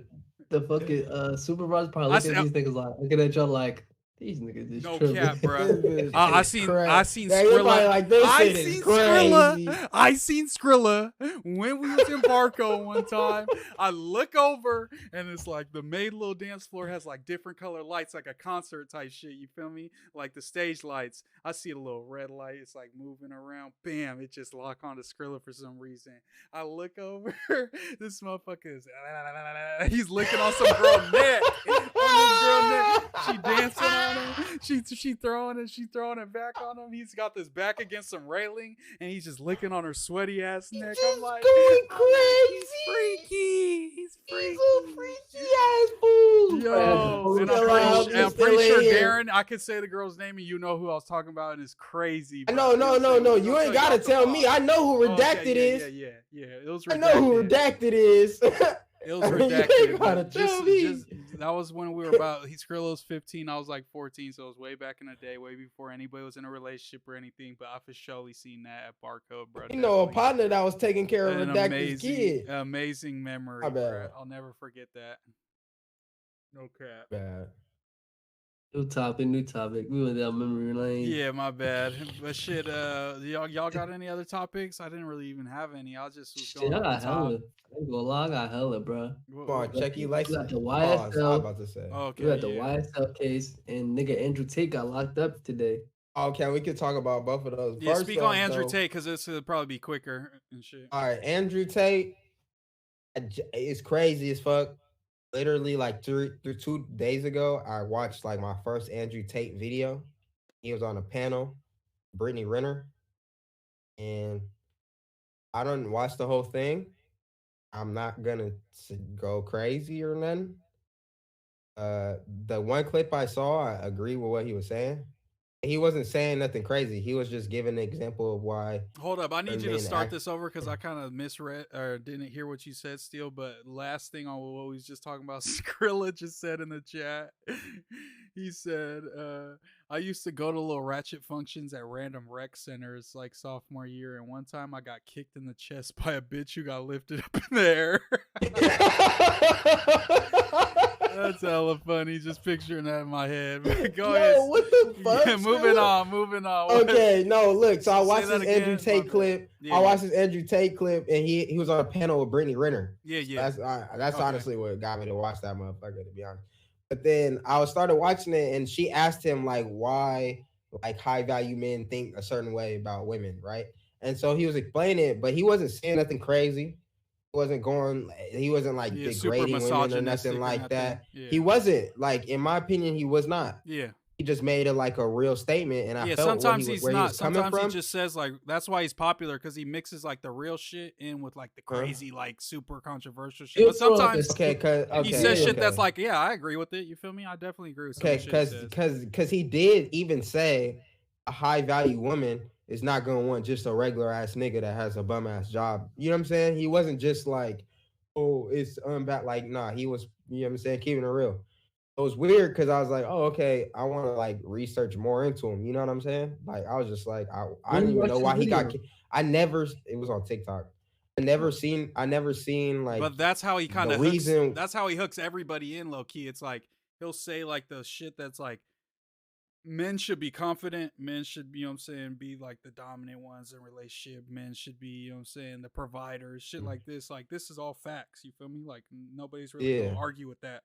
the fucking supervisor probably looking at these niggas like looking at y'all like, These niggas is No tripping. cap, bro. This bitch I is seen crazy. Yeah, you're probably Skrilla. like, this shit is crazy. I seen Skrilla when we was in Barco one time. I look over and it's like the main little dance floor has like different color lights, like a concert type shit. You feel me? Like the stage lights. I see a little red light. It's like moving around. Bam! It just lock onto Skrilla for some reason. I look over. This motherfucker is. He's licking on some girl neck. On this girl neck. She dancing on him. She throwing it back on him. He's got this back against some railing, and he's just licking on her sweaty ass neck. I'm like, going crazy. he's freaky. He's freaky. He's a freaky ass fool. Yo, and I'm pretty sure Darren, I could say the girl's name, and you know who I was talking about, and it's crazy. No. You ain't gotta tell me. I know who Redacted is. Yeah. It was Redacted. I know who Redacted is. It was redacted. That was when we were about. Skrilla was 15. I was like 14, so it was way back in the day, way before anybody was in a relationship or anything. But I for surely seen that at Barcode, bro. You know, a partner that was taking care of Redacted's kid. Amazing memory, bro. I'll never forget that. No cap. Bad. New topic. We went down memory lane. Yeah, my bad. But shit, y'all got any other topics? I didn't really even have any. I just was going. I got hella. I ain't gonna lie, I got hella, bro. Come on, check your license. We got the YSL. I'm about to say. Okay, we got the YSL case, and nigga Andrew Tate got locked up today. Okay, we could talk about both of those. Yeah, speak on Andrew Tate because this will probably be quicker and shit. All right, Andrew Tate is crazy as fuck. Literally, like 2 days ago, I watched like my first Andrew Tate video. He was on a panel, Brittany Renner, and I don't watch the whole thing. I'm not gonna go crazy or nothing. The one clip I saw, I agree with what he was saying. He wasn't saying nothing crazy. He was just giving an example of why. Hold up, I need you to start this over because I kind of misread or didn't hear what you said still. But last thing on what we was just talking about, Skrilla just said in the chat. He said, I used to go to little ratchet functions at random rec centers like sophomore year, and one time I got kicked in the chest by a bitch who got lifted up in the air. That's hella funny. Just picturing that in my head. Go ahead. What the fuck? Yeah, moving on. Okay, no, look. So I watched this Andrew Tate clip. Yeah. I watched this Andrew Tate clip, and he was on a panel with Brittany Renner. Yeah. That's honestly what got me to watch that motherfucker, to be honest. But then I started watching it, and she asked him like why like high value men think a certain way about women, right? And so he was explaining it, but he wasn't saying nothing crazy. He wasn't like degrading women or nothing like that. Yeah. He wasn't, like, in my opinion, he was not. Yeah. He just made it like a real statement, and I felt sometimes he's not. Sometimes he just says like that's why he's popular because he mixes like the real shit in with like the crazy like super controversial shit. But sometimes he says shit that's like, yeah, I agree with it. You feel me? I definitely agree with because he did even say a high value woman is not gonna want just a regular ass nigga that has a bum ass job. You know what I'm saying? He wasn't just like, oh, it's unback. Like, nah, he was, you know what I'm saying, keeping it real. It was weird because I was like, oh, okay, I want to like research more into him. You know what I'm saying? Like, I was just like, I didn't even know why he got. It was on TikTok. I never seen like. But that's how he kind of that's how he hooks everybody in, low key. It's like he'll say like the shit that's like, men should be confident. Men should, you know what I'm saying, be like the dominant ones in relationship. Men should be, you know what I'm saying, the providers. Shit like this. Like, this is all facts. You feel me? Like, nobody's really going to argue with that.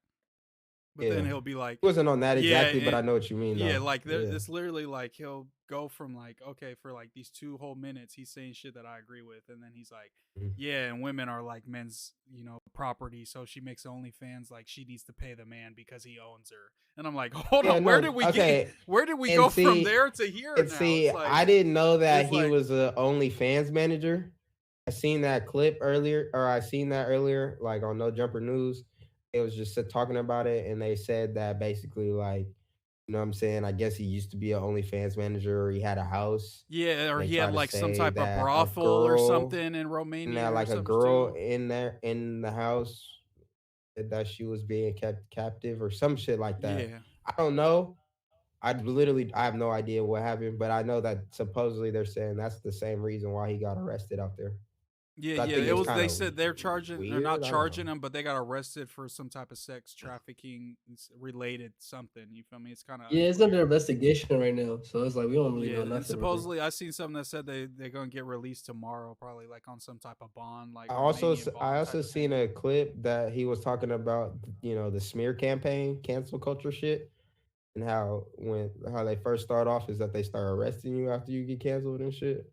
But then he'll be like, it wasn't on that exactly, but I know what you mean. Yeah, like it's literally like he'll go from like, okay, for like these 2 whole minutes, he's saying shit that I agree with, and then he's like, yeah, and women are like men's, you know, property. So she makes OnlyFans, like she needs to pay the man because he owns her. And I'm like, hold on, where did we go from there to here? And see, like, I didn't know that he was a OnlyFans manager. I seen that earlier, like on No Jumper News. It was just talking about it, and they said that basically, like, you know what I'm saying? I guess he used to be an OnlyFans manager, or he had a house. Yeah, or he had like some type of brothel or something in Romania. Yeah, like a girl in the house that she was being kept captive or some shit like that. Yeah. I don't know. I have no idea what happened, but I know that supposedly they're saying that's the same reason why he got arrested out there. Yeah, I yeah. think It it's was. kind They of said they're charging. They're weird. not I don't know. charging them, but they got arrested for some type of sex trafficking related something. You feel me? It's kind of Yeah, it's under unclear. investigation right now, so it's like we don't really Yeah, know and nothing really. supposedly I seen something that said they're gonna get released tomorrow, probably like on some type of bond, like Romanian I bond type also of thing. seen a clip that he was talking about, the smear campaign, cancel culture shit, and how they first start off is that they start arresting you after you get canceled and shit.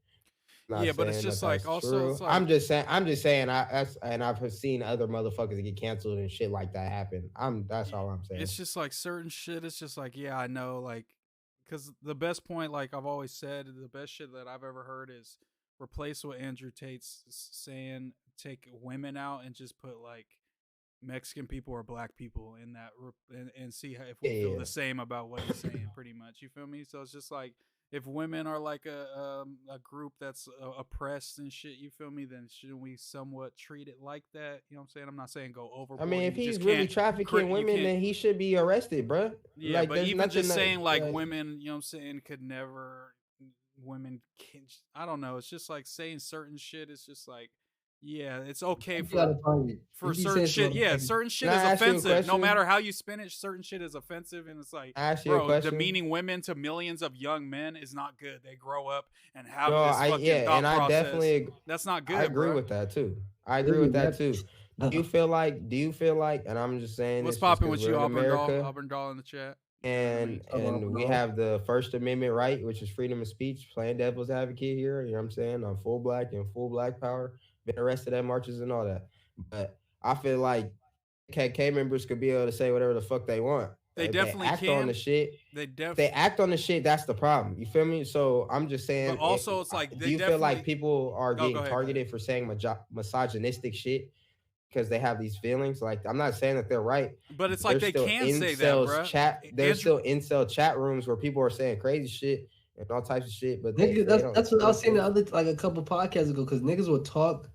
Not Yeah, but it's saying that just like that's also it's true. like I'm just saying and I've seen other motherfuckers get canceled and shit like that happen. That's all I'm saying. it's just like certain shit. It's just like yeah, I know like because the best point, like I've always said, the best shit that I've ever heard is replace what Andrew Tate's saying, take women out and just put like Mexican people or black people in that and see how, if we feel Yeah. the same about what he's saying, pretty much. You feel me? So it's just like if women are like a group that's oppressed and shit, you feel me? Then shouldn't we somewhat treat it like that? You know what I'm saying? I'm not saying go I overboard. mean, And if you just he's really can't. trafficking You women, can't. then he should be arrested, bruh. Yeah, Like, but there's even nothing just that saying like women, you know what I'm saying, could never. Women can. I don't know. It's just like saying certain shit. It's just like, yeah, it's okay You gotta find it. for You be certain saying shit. something Yeah, like, certain Can shit I is ask you a offensive. No question? matter how you spin it, certain shit is offensive, and it's like, I ask you a bro, question. demeaning women to millions of young men is not good. They grow up and No, have this fucking and thought I process. definitely That's not I good, agree bro. with that too. I agree nigga, with that that, too. Do you feel like, and I'm just saying What's this just popping because with we're you, in Auburn doll? America, Auburn doll in the chat. You know what I and mean? we have the First Amendment right, which is freedom of speech. Playing devil's advocate here, you know what I'm saying? I'm full black and full black power. Been arrested at marches and all that, but I feel like KKK members could be able to say whatever the fuck they want. They If they definitely act on the can. shit, They if they act on the shit, that's the problem. You feel me? So I'm just but saying, also it's like do they you feel like definitely. people are Oh, go getting ahead, go ahead. targeted for saying misogynistic shit because they have these feelings? Like, I'm not saying that they're right. But it's like There's they still can say that, incels bro. chat. There's Andrew, still incel chat rooms where people are saying crazy shit and all types of shit, but nigga, they don't that's what I was tweet saying the it. other like a couple podcasts ago, because niggas would talk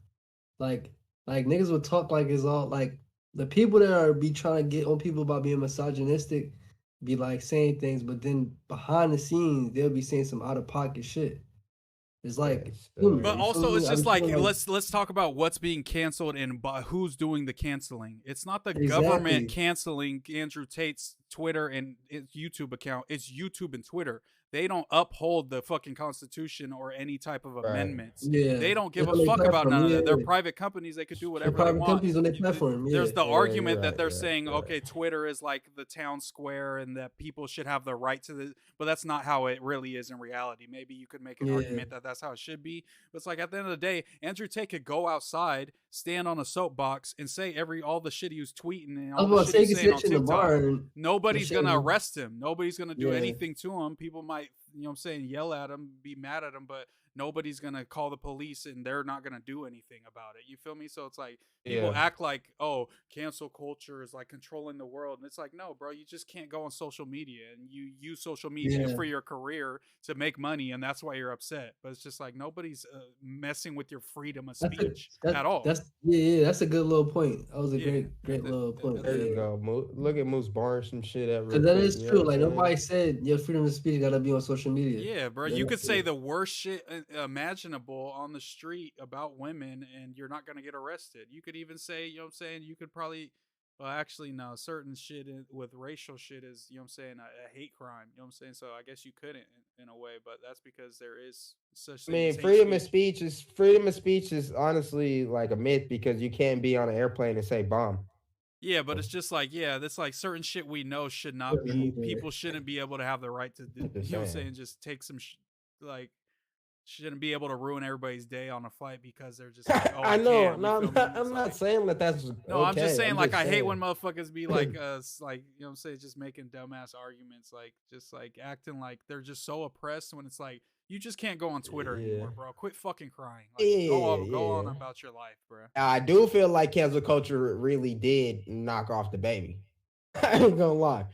like niggas would talk like it's all like the people that are be trying to get on people about being misogynistic be like saying things, but then behind the scenes they'll be saying some out of pocket shit. It's Yeah, like still. humor. but You feel also me? it's I be just like feeling like let's talk about what's being canceled and who's doing the canceling. It's not the government exactly. canceling Andrew Tate's Twitter and his YouTube account. It's YouTube and Twitter. They don't uphold the fucking Constitution or any type of Right. amendments. Yeah, They don't give it's a on their fuck about platform. none of Yeah, that. They're private companies. They could do they're whatever they private want. companies on their platform. There's Yeah, the Yeah, you're argument that right. they're You're right. saying, You're right. okay, Twitter is like the town square and that people should have the right to the, but that's not how it really is in reality. Maybe you could make an yeah. argument that that's how it should be, but it's like at the end of the day, Andrew Tate could go outside, stand on a soapbox, and say all the shit he was tweeting and I all was the about to shit say you he's can say saying that on shit in the TikTok. bar and Nobody's shit. gonna arrest him. Nobody's gonna do Yeah, anything to him. People might, you know what I'm saying, yell at him, be mad at him, but nobody's gonna call the police and they're not gonna do anything about it. You feel me? So it's like people Yeah. act like, oh, cancel culture is like controlling the world. And it's like, no, bro, you just can't go on social media and you use social media yeah. for your career to make money. And that's why you're upset. But it's just like nobody's messing with your freedom of speech at all. That's yeah. That's a good little point. That was a Yeah. great little point. There you Yeah. go. Look at Moose Barnes some shit up real Because that quick. is You know true. what Like I'm saying? nobody said your freedom of speech gotta be on social media. Yeah, bro. Yeah, You could that's say it. the worst shit imaginable on the street about women and you're not going to get arrested. You could even say, you know what I'm saying? You could probably, well, actually, no, certain shit with racial shit is, you know what I'm saying, a hate crime. You know what I'm saying? So I guess you couldn't in a way, but that's because there is such I thing as mean, hate speech. freedom of speech is honestly like a myth because you can't be on an airplane and say bomb. Yeah, but it's just like, yeah, that's like certain shit we know should not be, people shouldn't be able to have the right to, I'm just you know what I'm saying. saying, just take some, like, shouldn't be able to ruin everybody's day on a flight because they're just like, oh, I I know. can. No, You feel me? I'm not saying that that's No, I'm just okay. saying, I'm like, just I hate when saying. motherfuckers be like, like, you know what I'm saying, just making dumbass arguments, like, just like acting like they're just so oppressed when it's like, you just can't go on Twitter Yeah. anymore, bro. Quit fucking crying. Like, Yeah, go on yeah. about your life, bro. I do feel like cancel culture really did knock off the baby. I ain't gonna lie.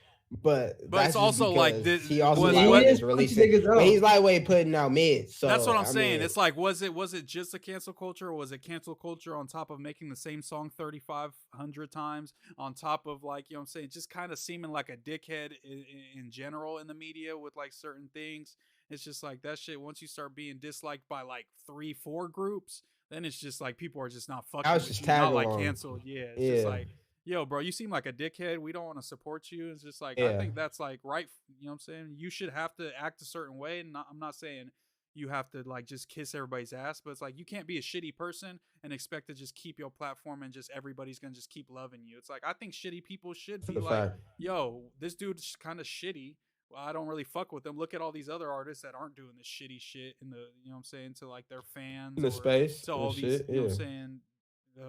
But But that's it's just also like, because he also was lightweight He is is punching releasing. niggas But he's out. lightweight putting out mids. So that's what I'm I saying. mean, It's like, was it just a cancel culture, or was it cancel culture on top of making the same song 3,500 times, on top of, like, you know what I'm saying, just kind of seeming like a dickhead in general in the media with like certain things. It's just like that shit. Once you start being disliked by like 3-4 groups, then it's just like people are just not fucking Now it's with just you, tag not like along. canceled. Yeah, it's just Yeah, like, yo, bro, you seem like a dickhead. We don't want to support you. It's just like, I yeah. think that's like right. You know what I'm saying? You should have to act a certain way. And I'm not saying you have to like just kiss everybody's ass, but it's like you can't be a shitty person and expect to just keep your platform and just everybody's gonna just keep loving you. It's like I think shitty people should That's be a like, fact. yo, this dude's kind of shitty. Well, I don't really fuck with them. Look at all these other artists that aren't doing this shitty shit in the, you know what I'm saying, to like their In fans the or space to and all these, shit. you know Yeah. what I'm saying,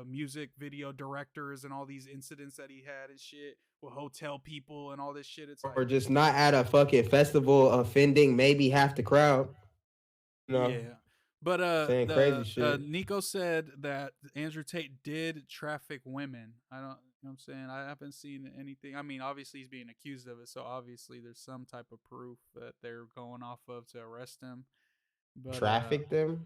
music video directors and all these incidents that he had and shit with hotel people and all this shit. It's Or like, just not at a fucking festival offending maybe half the crowd. You know, yeah. But saying crazy the shit. Nico said that Andrew Tate did traffic women. I don't, you know what I'm saying? I haven't seen anything. I mean, obviously he's being accused of it, so obviously there's some type of proof that they're going off of to arrest him. But Traffic them.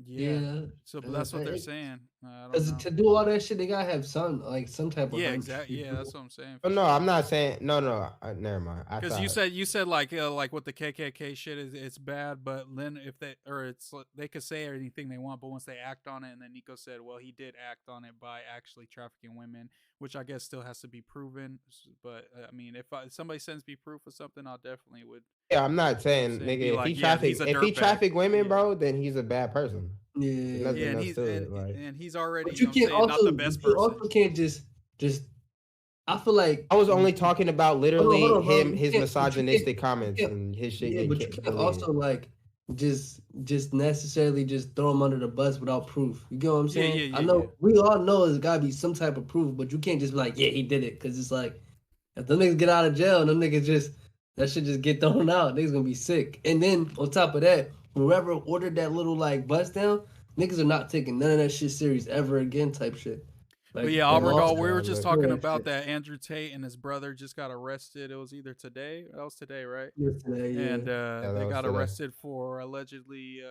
yeah. Yeah, So but that's what they're saying. I don't because know. to do all that shit, they gotta have some type of Yeah, hunch. exactly. Yeah, that's what I'm saying Oh for no, I'm sure. not saying no, no. Never mind. I Because thought you said like with the KKK shit is it's bad, but then if they or it's they could say anything they want, but once they act on it, and then Nico said, well, he did act on it by actually trafficking women, which I guess still has to be proven. But I mean, if somebody sends me proof of something, I'll definitely would. yeah, I'm not You know what I'm saying saying? nigga Be like, yeah, he's a if he dirtbag. traffic women, Yeah, bro, then he's a bad person. There's yeah, nothing and else he's to it. Like and he's already, But you know you what I'm can't saying, not the also, best but you person. also can't just. I feel like I was only talking about hold literally on, bro. him, You his can't, but misogynistic you comments can't, and his shit yeah, but you getting can't deleted. also like just necessarily just throw him under the bus without proof. You get what I'm Yeah, saying? yeah, I yeah, yeah. know we all know there's gotta be some type of proof, but you can't just be like, yeah, he did it, because it's like if them niggas get out of jail, them niggas just that shit just get thrown out. Niggas gonna be sick. And then on top of that, whoever ordered that little like bust down, niggas are not taking none of that shit serious ever again, type shit. But Like yeah, they Yeah, Auburn lost Doll, we yeah, were just look. talking that about shit that Andrew Tate and his brother just got arrested. It was either today. That was today, right? yesterday. Yeah. And Yeah, they that was got today. arrested for allegedly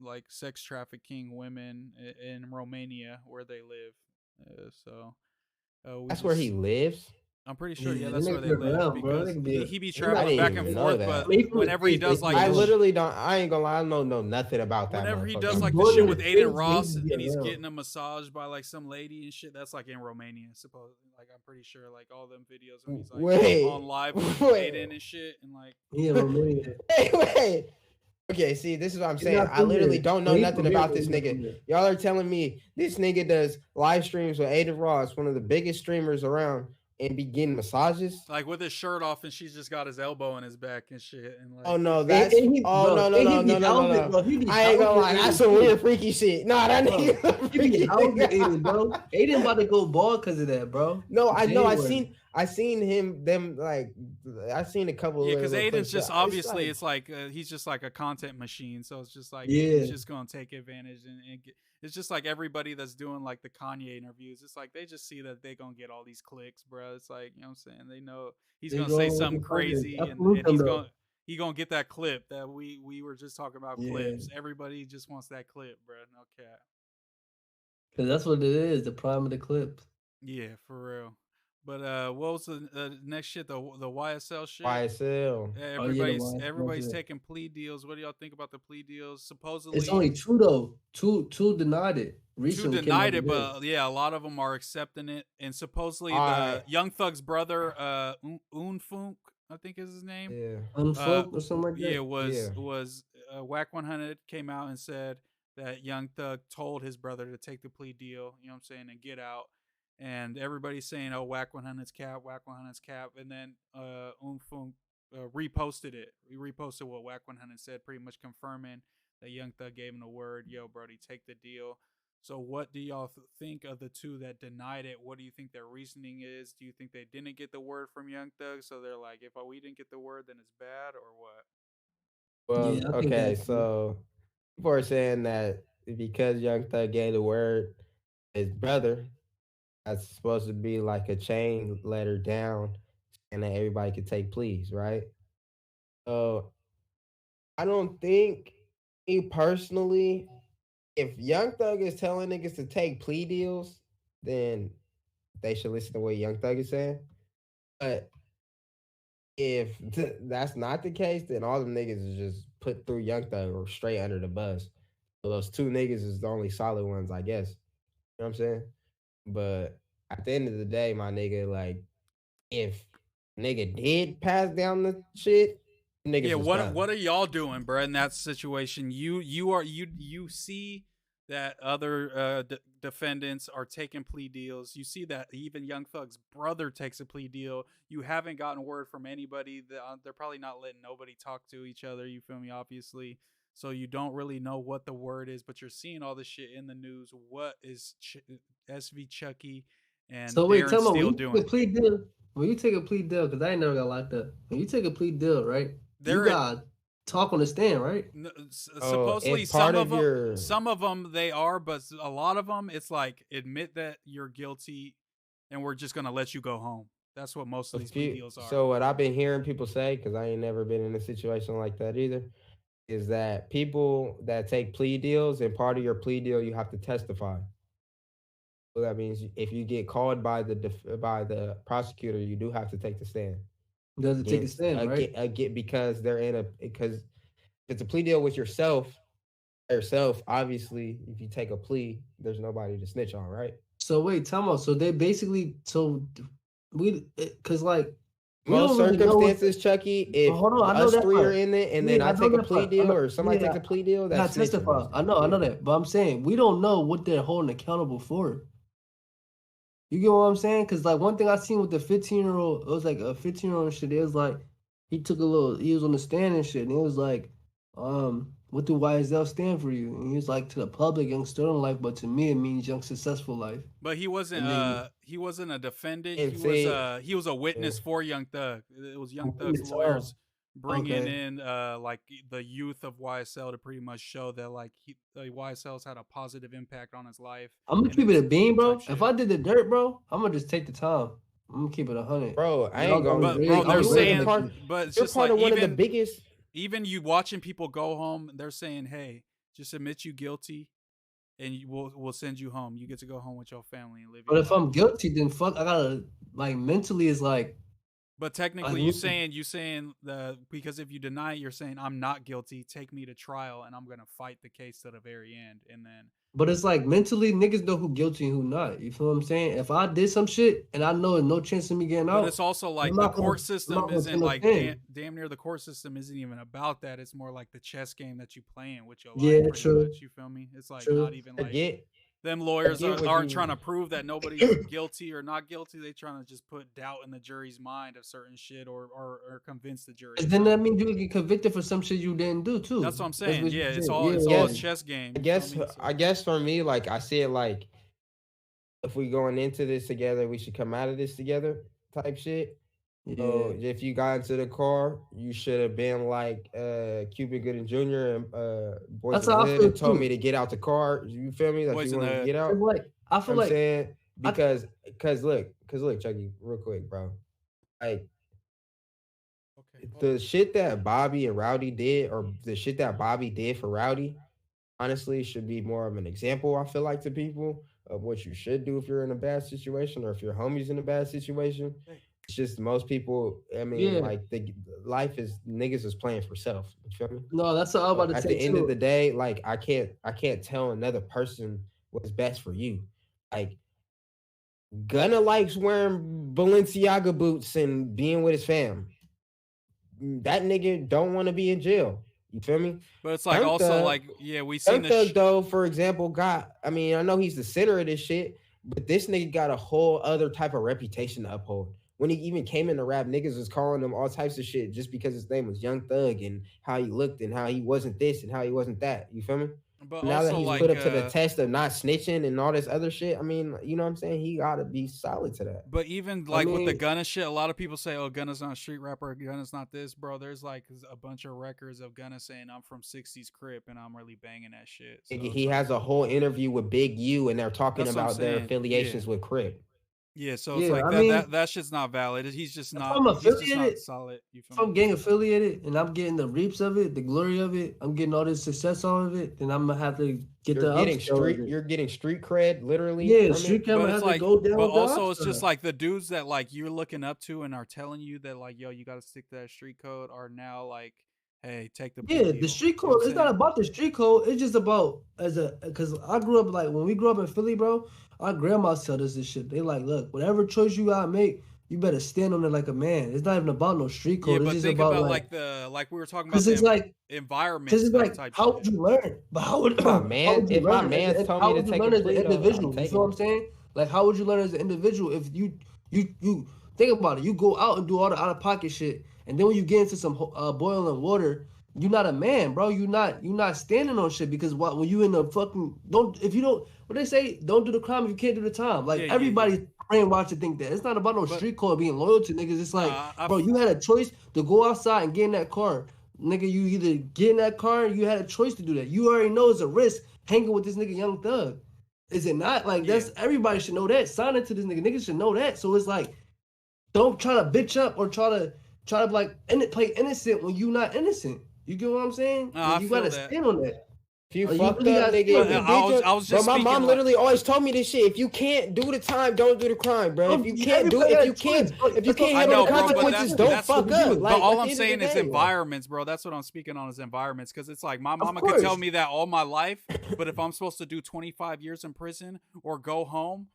like sex trafficking women in Romania where they live. We That's where he just lives. I'm pretty sure, yeah, Yeah, them that's where niggas they be live around, bro. They because can be he be they might I traveling be didn't back from and even the know forth. I But that. mean, he from the whenever he States, but he does can like be I the around. literally don't. I ain't gonna lie. I don't know nothing about that whenever he motherfucker. does He's like the born shit in the with Aiden States, but he Ross can be and he's around. getting a massage by like some lady and shit, that's like in Romania, supposedly. Like I'm pretty sure like all them videos when he's like on Wait, live with wait, Aiden and shit and like He in Romania. wait. Okay, see, this is what I'm He's saying. not I from literally here. don't know Well, he's nothing from here, about but this he's not nigga. from here. Y'all are telling me this nigga does live streams with Aiden Ross, one of the biggest streamers around, and be getting massages. with his shirt off and she's just got his elbow in his back and shit and Oh like no, And, that's and he, oh bro, no no and he no be no no no housing, no. bro. He be I ain't gonna housing lie, that's Aiden some too, weird freaky shit. Nah, that bro. nigga He be freaky. housing Aiden, bro. Aiden about to go bald because of that, bro. No, I know. January. I seen him. Them like I seen a couple yeah, of their because little Aiden's clips, just but obviously it's like he's just like a content machine, so it's just like Aiden's Yeah. just gonna take advantage and get, it's just like everybody that's doing like the Kanye interviews. It's like they just see that they gonna get all these clicks, bro. It's like, you know what I'm saying, they know he's They gonna say go with something the content. crazy I and salute them, though. he gonna get that clip that we were just talking about. Yeah. Clips, everybody just wants that clip, bro. No cap. Because that's what it is, the prime of the clips. Yeah, for real. But what was the next shit? The YSL shit. YSL. Yeah, Oh, yeah, the everybody's YSL. taking plea deals. What do y'all think about the plea deals? It's Supposedly only two, though. Two denied it. two Recently came out denied it, today. but yeah, a lot of them are accepting it. And supposedly Alright. the Young Thug's brother, Unfunk, I think is his name. Yeah. Unfolk or something like Yeah, that. was Whack 100 came out and said that Young Thug told his brother to take the plea deal. You know what I'm saying, and get out. And everybody's saying, "Oh, Whack 100's cap, Whack 100's cap," and then Unfunk reposted it. He reposted what Whack 100 said, pretty much confirming that Young Thug gave him the word. Yo, Brody, take the deal. So, what do y'all think of the two that denied it? What do you think their reasoning is? Do you think they didn't get the word from Young Thug, so they're like, if we didn't get the word, then it's bad, or what? Well, Yeah, I think okay, that too. so people are saying that because Young Thug gave the word, his brother, that's supposed to be like a chain letter down, and that everybody could take pleas, right? So I don't think, me personally, if Young Thug is telling niggas to take plea deals, then they should listen to what Young Thug is saying. But if that's not the case, then all them niggas is just put through Young Thug or straight under the bus. So those two niggas is the only solid ones, I guess. You know what I'm saying? But at the end of the day, my nigga, like, if nigga did pass down the shit, Yeah, niggas is done. what are y'all doing, bro? In that situation, you see that other defendants are taking plea deals. You see that even Young Thug's brother takes a plea deal. You haven't gotten word from anybody. They're probably not letting nobody talk to each other. You feel me? Obviously, so you don't really know what the word is, but you're seeing all this shit in the news. What is SV Chucky and So wait, Darren tell me, Steele when you take doing? a plea deal, when you take a plea deal, because I ain't never got locked up. When you take a plea deal, right? You They're got talk on the stand, right? Supposedly If part of some of them they are, but a lot of them it's like admit that you're guilty and we're just going to let you go home. That's what most of these plea deals are. So what I've been hearing people say, because I ain't never been in a situation like that either, is that people that take plea deals, and part of your plea deal you have to testify. So that means if you get called by the prosecutor, you do have to take the stand. Does it take a stand, right? Because they're because it's a plea deal with yourself. Obviously, if you take a plea, there's nobody to snitch on, right? So wait, tell me. So they basically, because like we Most don't really know circumstances, Chucky, if hold on, I know us that three are part. in it and Yeah, then I I know take a that plea part. I deal know, or somebody yeah, takes a plea deal, I that's snitching. testify. I know that. But I'm saying we don't know what they're holding accountable for. You get what I'm saying? Because like one thing I seen with the 15-year-old, it was like a 15-year-old and shit. It was like he was on the stand and shit, and it was like, what do YSL stand for you? And he was like, to the public, young sterling life, but to me it means young successful life. But he wasn't And he wasn't a defendant. And He was a witness for Young Thug. It was Young Thug's lawyers bringing in like the youth of YSL to pretty much show that like YSL's had a positive impact on his life. I'm gonna keep it a bean, bro. If I did the dirt, bro, I'm gonna just take the time. I'm gonna keep it 100. Bro, I ain't gonna. But bro, they're saying, but it's just like one of the biggest. Even you watching people go home, they're saying, "Hey, just admit you guilty, and we'll send you home. You get to go home with your family and live." But if I'm guilty, then fuck, I gotta like mentally is like. But technically, you saying the because if you deny it, you're saying I'm not guilty. Take me to trial, and I'm gonna fight the case to the very end, and then. But it's like mentally, niggas know who guilty and who not. You feel what I'm saying? If I did some shit and I know there's no chance of me getting out, but it's also like the court system isn't like damn near the court system isn't even about that. It's more like the chess game that you playing with your life. Yeah, true. Much, you feel me? It's like not even like them lawyers aren't trying to prove that nobody's guilty or not guilty. They trying to just put doubt in the jury's mind of certain shit or convince the jury. And then that means you get convicted for some shit you didn't do too. That's what I'm saying. Yeah, it's all a chess game. I guess for me, like I see it like if we going into this together, we should come out of this together type shit. Yeah. So if you got into the car, you should have been like Cuban Gooding Jr. and Boys in the Hood and told me to get out the car. You feel me? That you want to get out. I feel like saying because look, Chucky, real quick, bro. Like the shit that Bobby and Rowdy did, or the shit that Bobby did for Rowdy, honestly, should be more of an example. I feel like to people of what you should do if you're in a bad situation or if your homie's in a bad situation. It's just most people. I mean, like the life is niggas is playing for self. You feel me? No, that's what I'm about to say. At the end of the day, like I can't tell another person what's best for you. Like Gunna likes wearing Balenciaga boots and being with his fam. That nigga don't want to be in jail. You feel me? But it's like also like we seen this though. For example, I mean, I know he's the center of this shit, but this nigga got a whole other type of reputation to uphold. When he even came into rap, niggas was calling him all types of shit just because his name was Young Thug and how he looked and how he wasn't this and how he wasn't that. You feel me? But now that he's put up to the test of not snitching and all this other shit, I mean, you know what I'm saying? He gotta be solid to that. But even like with the Gunna shit, a lot of people say, "Oh, Gunna's not a street rapper. Gunna's not this, bro." There's like a bunch of records of Gunna saying, "I'm from '60s Crip and I'm really banging that shit." So he has a whole interview with Big U and they're talking about their affiliations with Crip. Yeah, so it's like that shit's not valid. He's just not. He's just not solid. If I'm gang affiliated and I'm getting the reaps of it, the glory of it, I'm getting all this success out of it, then I'm gonna have to get You're getting street cred, literally. Yeah, street cred has to go down. But also, it's just like the dudes that like you're looking up to and are telling you that like, yo, you got to stick to that street code are now like hey, take the plea Yeah, deal. the street You know code. what I'm It's not saying? about the street code. It's just about because I grew up like when we grew up in Philly, bro. Our grandmas tell us this shit. They like, look, whatever choice you gotta make, you better stand on it like a man. It's not even about no street Yeah, code. It's but just think about about like, like we were talking about cause it's the like, environment cause it's stuff like, type how would shit. you learn? But how would If my how man, would you if my learn as man's told me how to would you take a learn as an plea though, I'm individual? You taking feel what I'm it. saying? Like, how would you learn as an individual if you think about it? You go out and do all the out of pocket shit, and then when you get into some boiling water, you're not a man, bro. You're not standing on shit because when you in the fucking if you don't what they say, don't do the crime if you can't do the time. Like Yeah, yeah, yeah. everybody's brainwashed to think that it's not about no But street code being loyal to niggas. It's like, nah, bro, you had a choice to go outside and get in that car. Nigga, you either get in that car, you had a choice to do that. You already know it's a risk hanging with this nigga Young Thug. Is it not? Like Yeah. that's everybody should know that. Signing to this nigga, niggas should know that. So it's like, don't try to bitch up or try to like play innocent when you not innocent. You get what I'm saying? No, Like, I you feel gotta that. stand on that. If you Like, fucked really up, gotta nigga, stand if you on I that. was- did I was bro, just my speaking mom like- literally always told me this shit. If you can't do the time, don't do the crime, bro. If you can't do, Everybody if got you a can't, choice, bro. if you That's what- can't I handle know, the bro, but consequences, that's- don't fuck up. Like, But all at I'm the end saying of the is day, environments, bro. That's what I'm speaking on is environments. Because it's like my mama could course. tell me that all my life, but if I'm supposed to do 25 years in prison or go home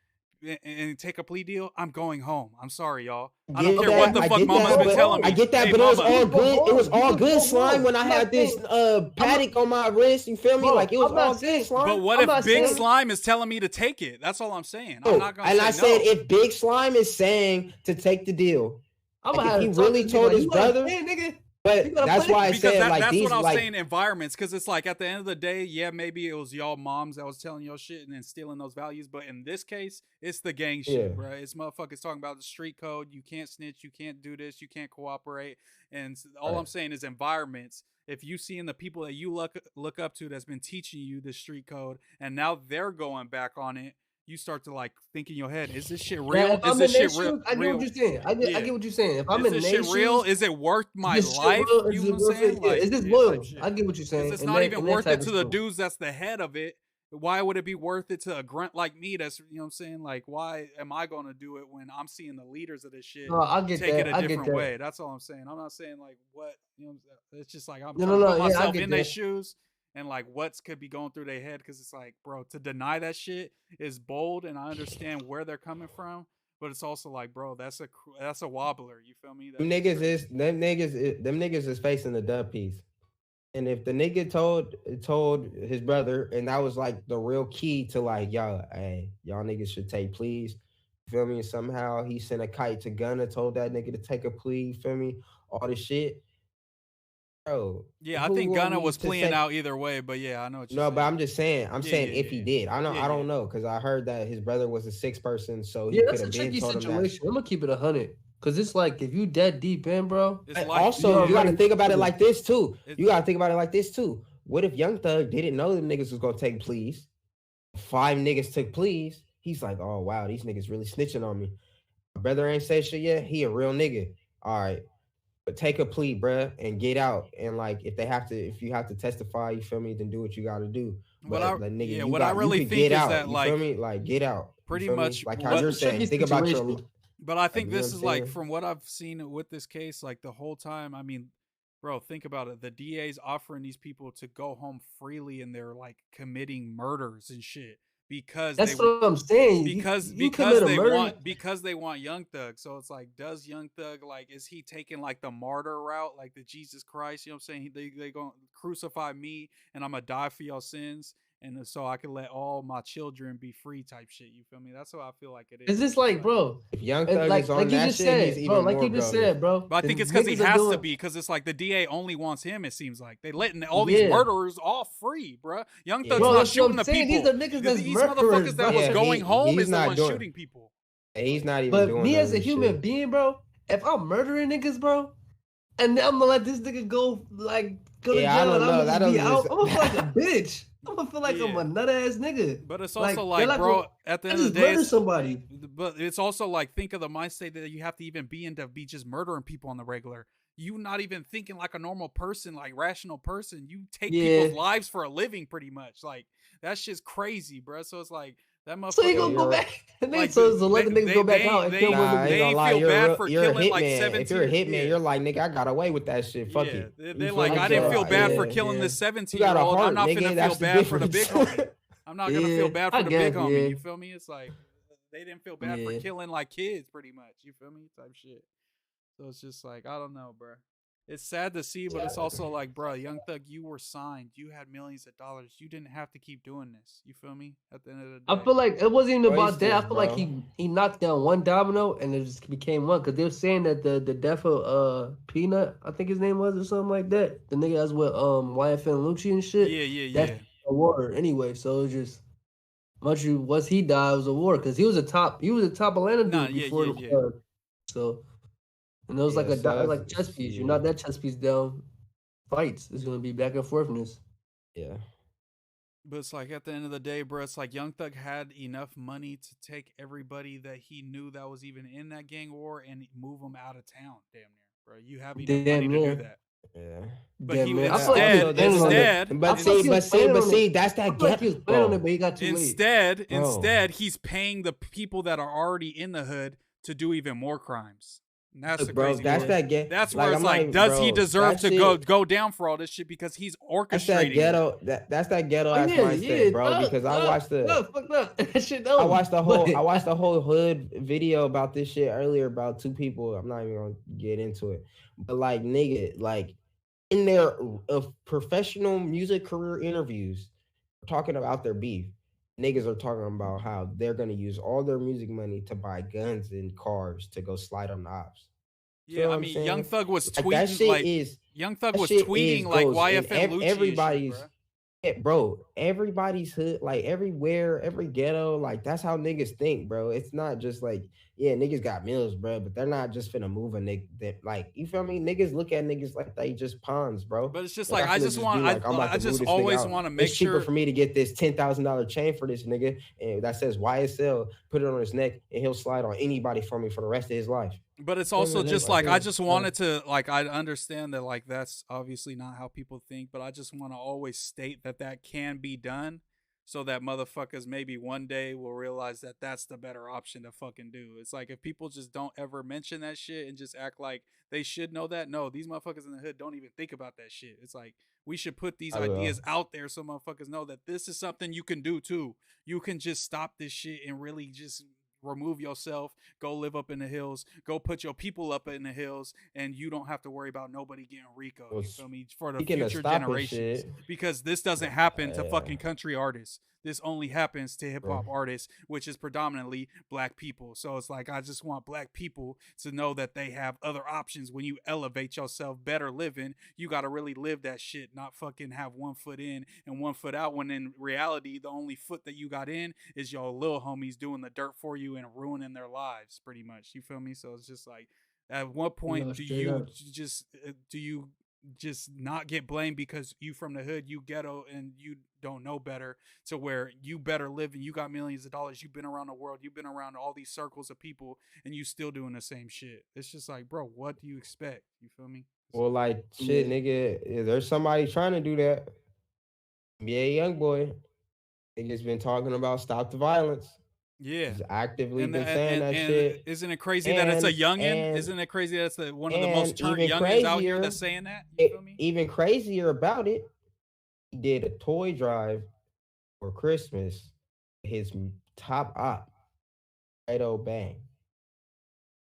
and take a plea deal, I'm going home. I'm sorry, y'all. I don't Get care that, what the I fuck get mama's that, been but telling me. I get that, Hey, but it was mama. all good. It was You all can good go slime home. when I I'm had not this saying- paddock on my wrist. You feel me? Bro, Like it was I'm not all good saying- slime. But what I'm if not Big saying- Slime is telling me to take it? That's all I'm saying. I'm Oh, not gonna and say I said no. if Big Slime is saying to take the deal, I'm like, gonna if have he to talk really to this nigga, told like, his you gotta brother, play, nigga. but You gotta that's play. why I Because said like that's these what I was like saying, environments. Because it's like at the end of the day, yeah, maybe it was y'all moms that was telling y'all shit and then stealing those values. But in this case, it's the gang shit, Yeah. bro. It's motherfuckers talking about the street code. You can't snitch. You can't do this. You can't cooperate. And all I'm Right. saying is environments. If you seeing the people that you look up to that's been teaching you the street code, and now they're going back on it, you start to like think in your head, is this shit Now, real? if Is I'm this in their shit real? shoes, I get what you're saying. I Yeah. get what you're saying. If I'm Is in this their shit real? shoes, Is it worth my this shit life? real? You Is know it what I'm real? saying? Yeah, is this yeah, loyal? type shit. I get what you're saying. Because it's and not that- even and that worth type it of to the stuff. dudes that's the head of it. Why would it be worth it to a grunt like me? That's, you know what I'm saying? Like, why am I going to do it when I'm seeing the leaders of this shit No, I get take that. it a I get different that. way? That's all I'm saying. I'm not saying like what, you know, it's just like I'm No, trying no, to put no, yeah, I myself get in their that. shoes and like what could be going through their head. Because it's like, bro, to deny that shit is bold, and I understand where they're coming from. But it's also like, bro, that's a wobbler. You feel me? them niggas is facing the dub piece. And if the nigga told his brother, and that was like the real key to like, y'all niggas should take pleas. You feel me? And somehow he sent a kite to Gunna, told that nigga to take a plea. You feel me? All this shit. Bro. Yeah, I who think are Gunna we was to pleading say- out either way. But yeah, I know what you're No, saying. but I'm just saying. I'm Yeah, saying yeah, if he yeah. did. I Yeah, don't yeah. know, because I heard that his brother was a sixth person, so he Yeah, could that's a have been tricky told him that. situation. I'm gonna keep it 100 because it's like if you dead deep in, bro. It's And like, also, you got to already think about it told like this too. It- You got to think about it like this too. What if Young Thug didn't know them niggas was gonna take pleas? 5 niggas took pleas. He's like, oh wow, these niggas really snitching on me. My brother ain't said shit yet. He a real nigga. All right, but take a plea, bruh, and get out. And like, if you have to testify, you feel me? Then do what you got to do. What But I- like, nigga, yeah, you what I got, really you could think get is out. that, You like, feel me? Like, get out. You pretty feel me? much like what- how you're It's a tricky saying. Think about your. situation. But I think you know this what is I'm like saying? from what I've seen with this case, like the whole time. I mean, bro, think about it. The DA's offering these people to go home freely, and they're like committing murders and shit because That's they what I'm saying. because you commit a they murder. want Young Thug. So it's like, does Young Thug, like, is he taking like the martyr route, like the Jesus Christ? You know what I'm saying? They gonna crucify me, and I'm gonna die for your sins, and so I can let all my children be free, type shit. You feel me? That's what I feel like it is. It's just like, bro. If Young and Thug like is on you that just shit, said, he's bro. even Like more you just bogus. said, bro. But I think the it's because he niggas are has to doing- be, because it's like the DA only wants him. It seems like they letting all these Yeah. murderers off free, bro. Young Yeah. Thug's Bro, not that's what shooting I'm the saying. people. These are niggas that's These murderers, motherfuckers that bro. was Yeah, going home he's is the not ones doing- shooting people. And he's not even But doing me none as of a this human shit. being, bro, if I'm murdering niggas, bro, and then I'm gonna let this nigga go to Yeah, I jail don't and know. I'm That gonna be doesn't out, just- I'm gonna feel like a bitch. I'm gonna feel like I'm Yeah. a nut ass nigga. But it's Like, also they're like, not bro, gonna- at the I end of just the day, murder somebody. but it's also like, think of the mindset that you have to even be in to be just murdering people on the regular. You not even thinking like a normal person, like rational person. You take Yeah. people's lives for a living, pretty much. Like that shit's crazy, bro. So it's like That So he motherfucker. gonna go you're back. And Like so let the niggas go back out and kill nah, women. I ain't they gonna ain't lie. feel bad for You're a killing like hitman. If you're a 17. hitman, you're like, nigga, I got away with that shit. Fuck Yeah, it. they You feel like me? I I didn't guess, feel bad for yeah. killing this You got a 17-year-old. I'm heart, not nigga. finna feel That's the bad for the big difference. homie. I'm not gonna feel Yeah, bad for I the big guess, homie. yeah. You feel me? It's like they didn't feel bad for Yeah. killing like kids, pretty much. You feel me? Type shit. So it's just like I don't know, bro. It's sad to see, but it's also like, bro, Young Thug, you were signed. You had millions of dollars. You didn't have to keep doing this. You feel me? At the end of the I day. feel like it wasn't even about that. I Choices, feel like bro. he knocked down one domino and it just became one. Cause they were saying that the death of Peanut, I think his name was or something like that. The nigga that's with YFN Lucci and shit. That's Yeah. a war anyway. So it's just once he died, it was a war. Cause he was a top Atlanta Nah, dude before the yeah. war. So and it was like Yeah, it so was that's like chess piece. You yeah, knock that chess piece down, fights. It's gonna be back and forthness. yeah. But it's like at the end of the day, bro, it's like Young Thug had enough money to take everybody that he knew that was even in that gang war and move them out of town. Damn near, bro. You have enough money Damn to do near. that. Yeah. But he Damn near. I Yeah, feel like he was also there's planning on it. instead, I feel like he was planning on it. that's I that feel like he was get, planning on it, bro. but he got too late. Bro. he's paying the people that are already in the hood to do even more crimes. And that's Look, the bro, crazy that's part. that get. That's where it's I'm like, not, does he bro, deserve that to shit, go down for all this shit because he's that's that orchestrating it? ghetto. That's that ghetto Oh ass yeah, mindset, bro. no, Because I no, watched no, the, fuck no. That shit no. I watched the whole hood video about this shit earlier about two people. I'm not even gonna get into it, but like nigga, like in their professional music career interviews, talking about their beef. Niggas are talking about how they're gonna use all their music money to buy guns and cars to go slide on the ops. Yeah, Feel what I I'm mean, Young saying? Thug was Like that tweeting shit like is like goes in YFN Lucci and shit, everybody's bro. bro, everybody's hood, like everywhere, every ghetto, like that's how niggas think, bro. It's not just like, yeah, niggas got meals, bro, but they're not just finna move a nigga that like you feel me? Niggas look at niggas like they just pawns, bro. But it's just They're like not finna just be like, I'm about I to move just this nigga always out. want to It's make cheaper sure. for me to get this $10,000 chain for this nigga and that says YSL, put it on his neck, and he'll slide on anybody for me for the rest of his life. But it's Feel also me? just Like, like I yeah, just wanted to like I understand that like that's obviously not how people think, but I just want to always state that that can be done, so that motherfuckers maybe one day will realize that that's the better option to fucking do. It's like if people just don't ever mention that shit and just act like they should know that. No, these motherfuckers in the hood don't even think about that shit. It's like we should put these I will. ideas out there so motherfuckers know that this is something you can do too. You can just stop this shit and really just remove yourself, go live up in the hills, go put your people up in the hills, and you don't have to worry about nobody getting RICO. Well, You feel me? For the speaking of future stopping generations. shit, Because this doesn't happen to yeah, fucking country artists. This only happens to hip bro. hop artists, which is predominantly black people. So it's like I just want black people to know that they have other options. When you elevate yourself, better living, you got to really live that shit, not fucking have one foot in and one foot out. When in reality, the only foot that you got in is your little homies doing the dirt for you and ruining their lives, pretty much. You feel me? So it's just like, at what point No, straight up. do you just not get blamed because you from the hood, you ghetto, and you don't know better, to where you better live and you got millions of dollars, you've been around the world, you've been around all these circles of people, and you still doing the same shit? It's just like, bro, what do you expect? You feel me? Well, like Yeah. shit, nigga, there's somebody trying to do that. NBA young boy, nigga's been talking about stop the violence. Yeah. He's actively And been saying that and shit. isn't it crazy that it's a youngin? And Isn't it crazy that's one of the most and turned even youngins out here crazier, that's saying that? You feel me? even crazier about it, he did a toy drive for Christmas. His top op, Fredo Bang,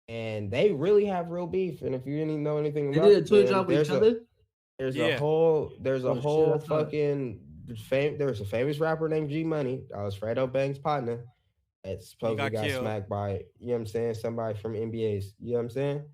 and they really have real beef. And if you didn't know anything They about did a it, toy then job with each other. there's Yeah. there's a Oh, shit, whole I thought- fucking there's a famous rapper named G Money. That was Fredo Bang's partner. That supposedly got killed. smacked by, you know what I'm saying, somebody from NBA's. You know what I'm saying?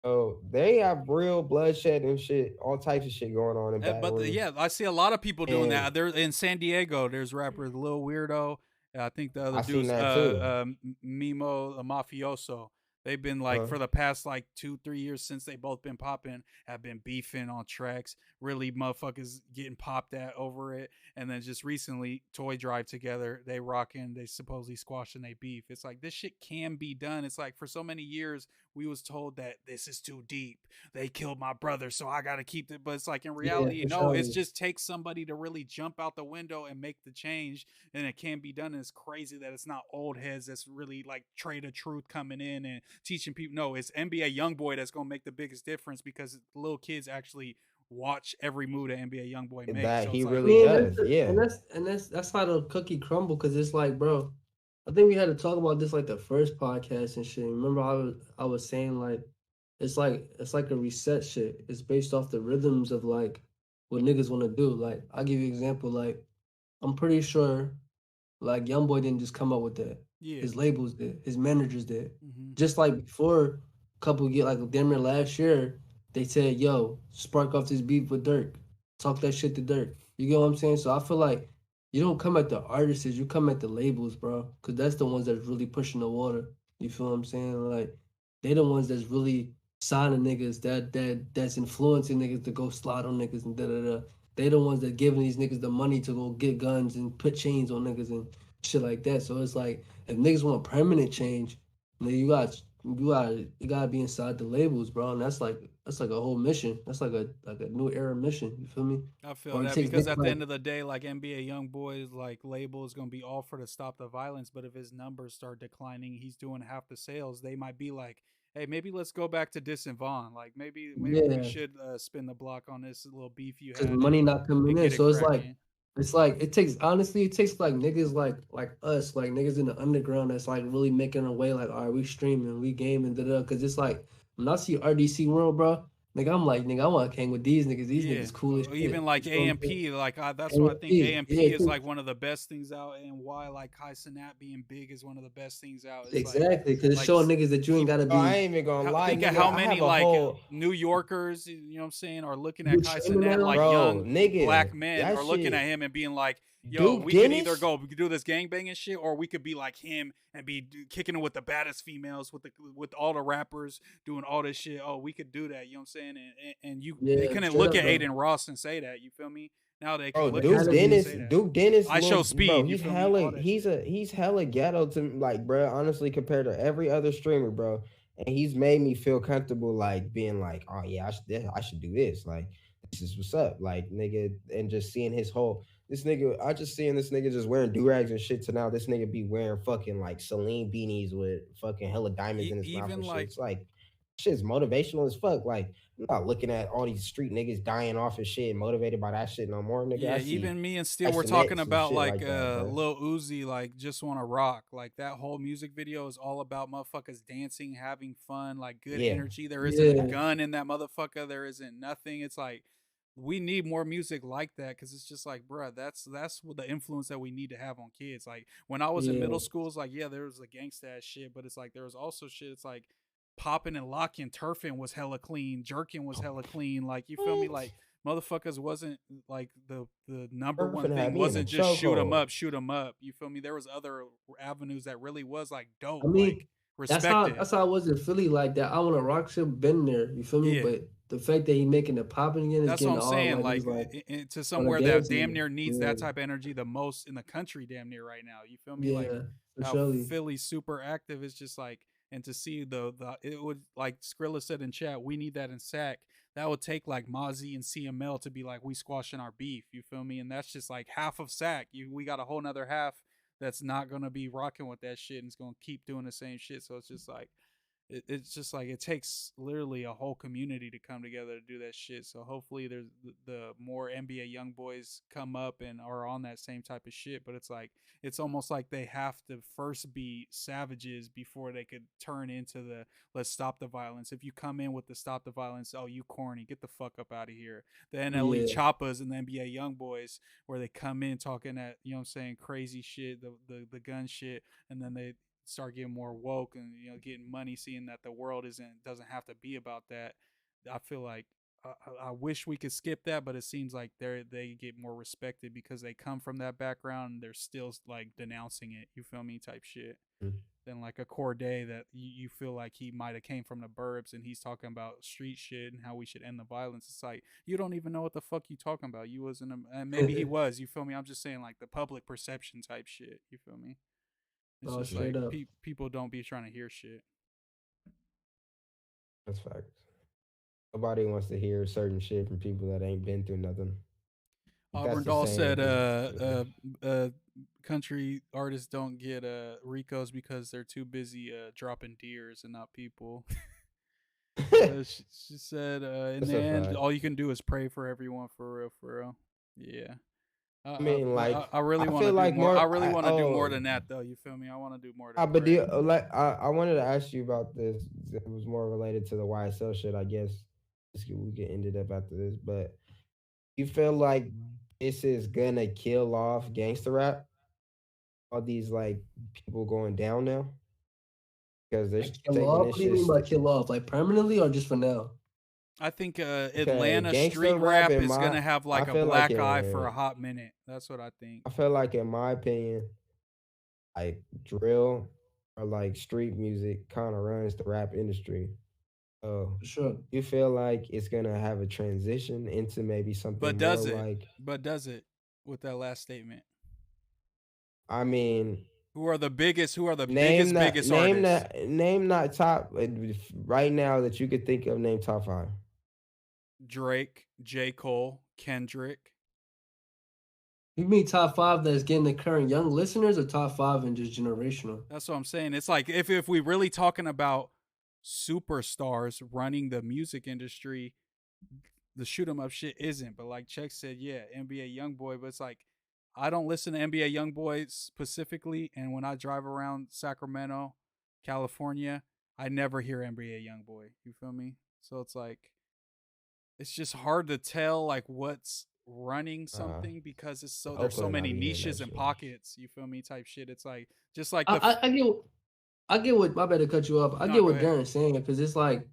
So they have real bloodshed and shit, all types of shit going on in Baton Rouge. Yeah, I see a lot of people doing that. And There in San Diego, there's rapper Lil Weirdo. I think the other I dude's seen that too. Mimo the Mafioso. They've been like Uh-huh. for the past like 2-3 years since they both been popping, have been beefing on tracks. Really, motherfuckers getting popped at over it. And then just recently, Toy Drive together, they rocking. They supposedly squashing they beef. It's like this shit can be done. It's like for so many years we was told that this is too deep. They killed my brother, so I gotta keep it. But it's like in Yeah, reality, for no, it sure. just takes somebody to really jump out the window and make the change, and it can be done. And it's crazy that it's not old heads that's really like trade of truth coming in and teaching people. No, it's NBA YoungBoy that's gonna make the biggest difference because little kids actually watch every move that NBA YoungBoy makes. That So he it's like, I really mean, does. Yeah. that's how the cookie crumble. Cause it's like, bro, I think we had to talk about this like the first podcast and shit. Remember, I was saying like, it's like a reset shit. It's based off the rhythms of like what niggas want to do. Like, I'll give you an example. Like, I'm pretty sure like YoungBoy didn't just come up with that. yeah. His labels did. His managers did. Mm-hmm. Just like before, couple get like damn near last year, they said, "Yo, spark off this beef with Dirk. Talk that shit to Dirk." You get what I'm saying? So I feel like you don't come at the artists, you come at the labels, bro, because that's the ones that's really pushing the water. You feel what I'm saying? Like they the ones that's really signing niggas that's influencing niggas to go slide on niggas and da da da. They the ones that giving these niggas the money to go get guns and put chains on niggas and shit like that. So it's like if niggas want permanent change, then you gotta be inside the labels, bro. And that's like a whole mission. That's like a new era mission. You feel me? I feel Or it that takes because niggas at the like end of the day, like NBA YoungBoy's like label is gonna be all for to stop the violence. But if his numbers start declining, he's doing half the sales. They might be like, hey, maybe let's go back to Dis and Vaughn. Like maybe we yeah, should spin the block on this little beef you because had money not coming and in. get it So cracking. it's like it takes honestly, it takes like niggas like us, like niggas in the underground that's like really making a way. Like, all right, we streaming, we gaming, da da. Because it's like when I see RDC World, bro, nigga, I'm like, nigga, I want to hang with these niggas. These Yeah, niggas cool as even shit. You like feel what I'm saying? AMP, like that's why I think AMP, yeah, AMP is like one of the best things out, and why like Kai Sinat being big is one of the best things out. It's exactly. Because it's like showing niggas that you ain't gotta Oh, I be ain't even gonna lie, think of nigga. how I many have a like whole New Yorkers, you know what I'm saying, are looking at you Kai streaming Sinat, now. like bro, young nigga. black men That are looking at shit. him and being like, yo, Duke we could either Dennis? go, we could do this gangbanging shit, or we could be like him and be kicking it with the baddest females, with all the rappers doing all this shit. Oh, we could do that, you know what I'm saying? And you, they Yeah, couldn't straight look up at though. Aiden Ross and say that. You feel me? Now they can Bro, look at Gotta somebody and be. say that. Duke Dennis, I little show bro, speed. You he's feel me? hella, All that shit. he's hella ghetto to like, bro. Honestly, compared to every other streamer, bro, and he's made me feel comfortable, like being like, oh yeah, I should do this, like this is what's up, like nigga, and just seeing his whole this nigga, I just seeing this nigga just wearing durags and shit. To now this nigga be wearing fucking like Celine beanies with fucking hella diamonds in his mouth Even and shit. like It's like shit's motivational as fuck. Like I'm not looking at all these street niggas dying off and shit, motivated by that shit no more, nigga. I yeah, see even me and Steel were Ice and talking Nets and about shit like like that, bro. Lil Uzi, like just wanna rock. Like that whole music video is all about motherfuckers dancing, having fun, like good Yeah, energy. There isn't a Yeah, gun in that motherfucker. There isn't nothing. It's like we need more music like that because it's just like, bruh, that's what the influence that we need to have on kids. Like when I was in yeah, middle school, it's like, yeah, there was the gangsta ass shit, but it's like there was also shit. It's like popping and locking, turfing was hella clean, jerking was hella clean. Like you feel me? what? Like motherfuckers wasn't like the number one Surfing had thing me in a wasn't just chokehold. shoot 'em up. You feel me? There was other avenues that really was like I dope, like mean, respected. that's how I was in Philly like that. I want to rock shit been there. You feel me? Yeah. But the fact that he making it popping again is That's what getting I'm all saying. like Like niggas like to on the somewhere that gas damn again. near needs Yeah, that type of energy the most in the country, damn near right now. You feel me? Like yeah, for how surely. Philly's super active is just like, and to see the it would like Skrilla said in chat, we need that in SAC. That would take like Mozzie and CML to be like we squashing our beef. You feel me? And that's just like half of SAC. We got a whole nother half that's not gonna be rocking with that shit and it's gonna keep doing the same shit. So it's just like it's just like it takes literally a whole community to come together to do that shit. So hopefully there's the more NBA young boys come up and are on that same type of shit. But it's like it's almost like they have to first be savages before they could turn into the let's stop the violence. If you come in with the stop the violence, oh you corny, get the fuck up out of here. The NLE Yeah, Choppas and the NBA young boys where they come in talking that, you know what I'm saying, crazy shit, the gun shit, and then they start getting more woke and getting money, seeing that the world doesn't have to be about that. I feel like I wish we could skip that, but it seems like they get more respected because they come from that background and they're still like denouncing it. You feel me? Type shit. Than like a Corday that you feel like he might have came from the burbs and he's talking about street shit and how we should end the violence. It's like you don't even know what the fuck you talking about. You wasn't, and maybe he was. You feel me? I'm just saying like the public perception type shit. You feel me? It's no, just straight like up. people don't be trying to hear shit. That's facts. Nobody wants to hear certain shit from people that ain't been through nothing. Auburn That's the Doll same. said, country artists don't get Ricos because they're too busy dropping deers and not people. She said, in That's the a end, fact. all you can do is pray for everyone, for real, for real. Yeah. I mean, I really I want to feel do like more. I more. really want to do more than that, though. You feel me? I want to do more than But pray. I wanted to ask you about this. It was more related to the YSL shit, I guess. We can end it up after this, but you feel like this is gonna kill off gangster rap? All these like people going down now because they're Like kill taking off? this What do you shit. mean by kill off? Like permanently or just for now? I think Okay, Atlanta gangster street rap rap in is my. gonna have I like a feel like black eye for a in. hot minute. That's what I think. I feel like in my opinion, like drill or like street music kind of runs the rap industry. So For sure. you feel like it's gonna have a transition into maybe something But more does it? like. But does it? With that last statement, I mean, who are the biggest? Who are the name that, biggest artists? name not top right now that you could think of. Name top five. Drake, J. Cole, Kendrick. You mean top five that's getting the current young listeners or top five and just generational? That's what I'm saying. It's like if we really talking about superstars running the music industry, the shoot 'em up shit isn't. But like Check said, yeah, NBA YoungBoy. But it's like I don't listen to NBA YoungBoy specifically, and when I drive around Sacramento, California, I never hear NBA YoungBoy. You feel me? So it's like it's just hard to tell like what's running Uh, something because it's so there's so Oakland, I many be hearing that niches and shit. pockets. You feel me? Type shit. It's like just like I, I, I get I get what my bad to cut you off. I No, get go what ahead. Darren's saying because it's like,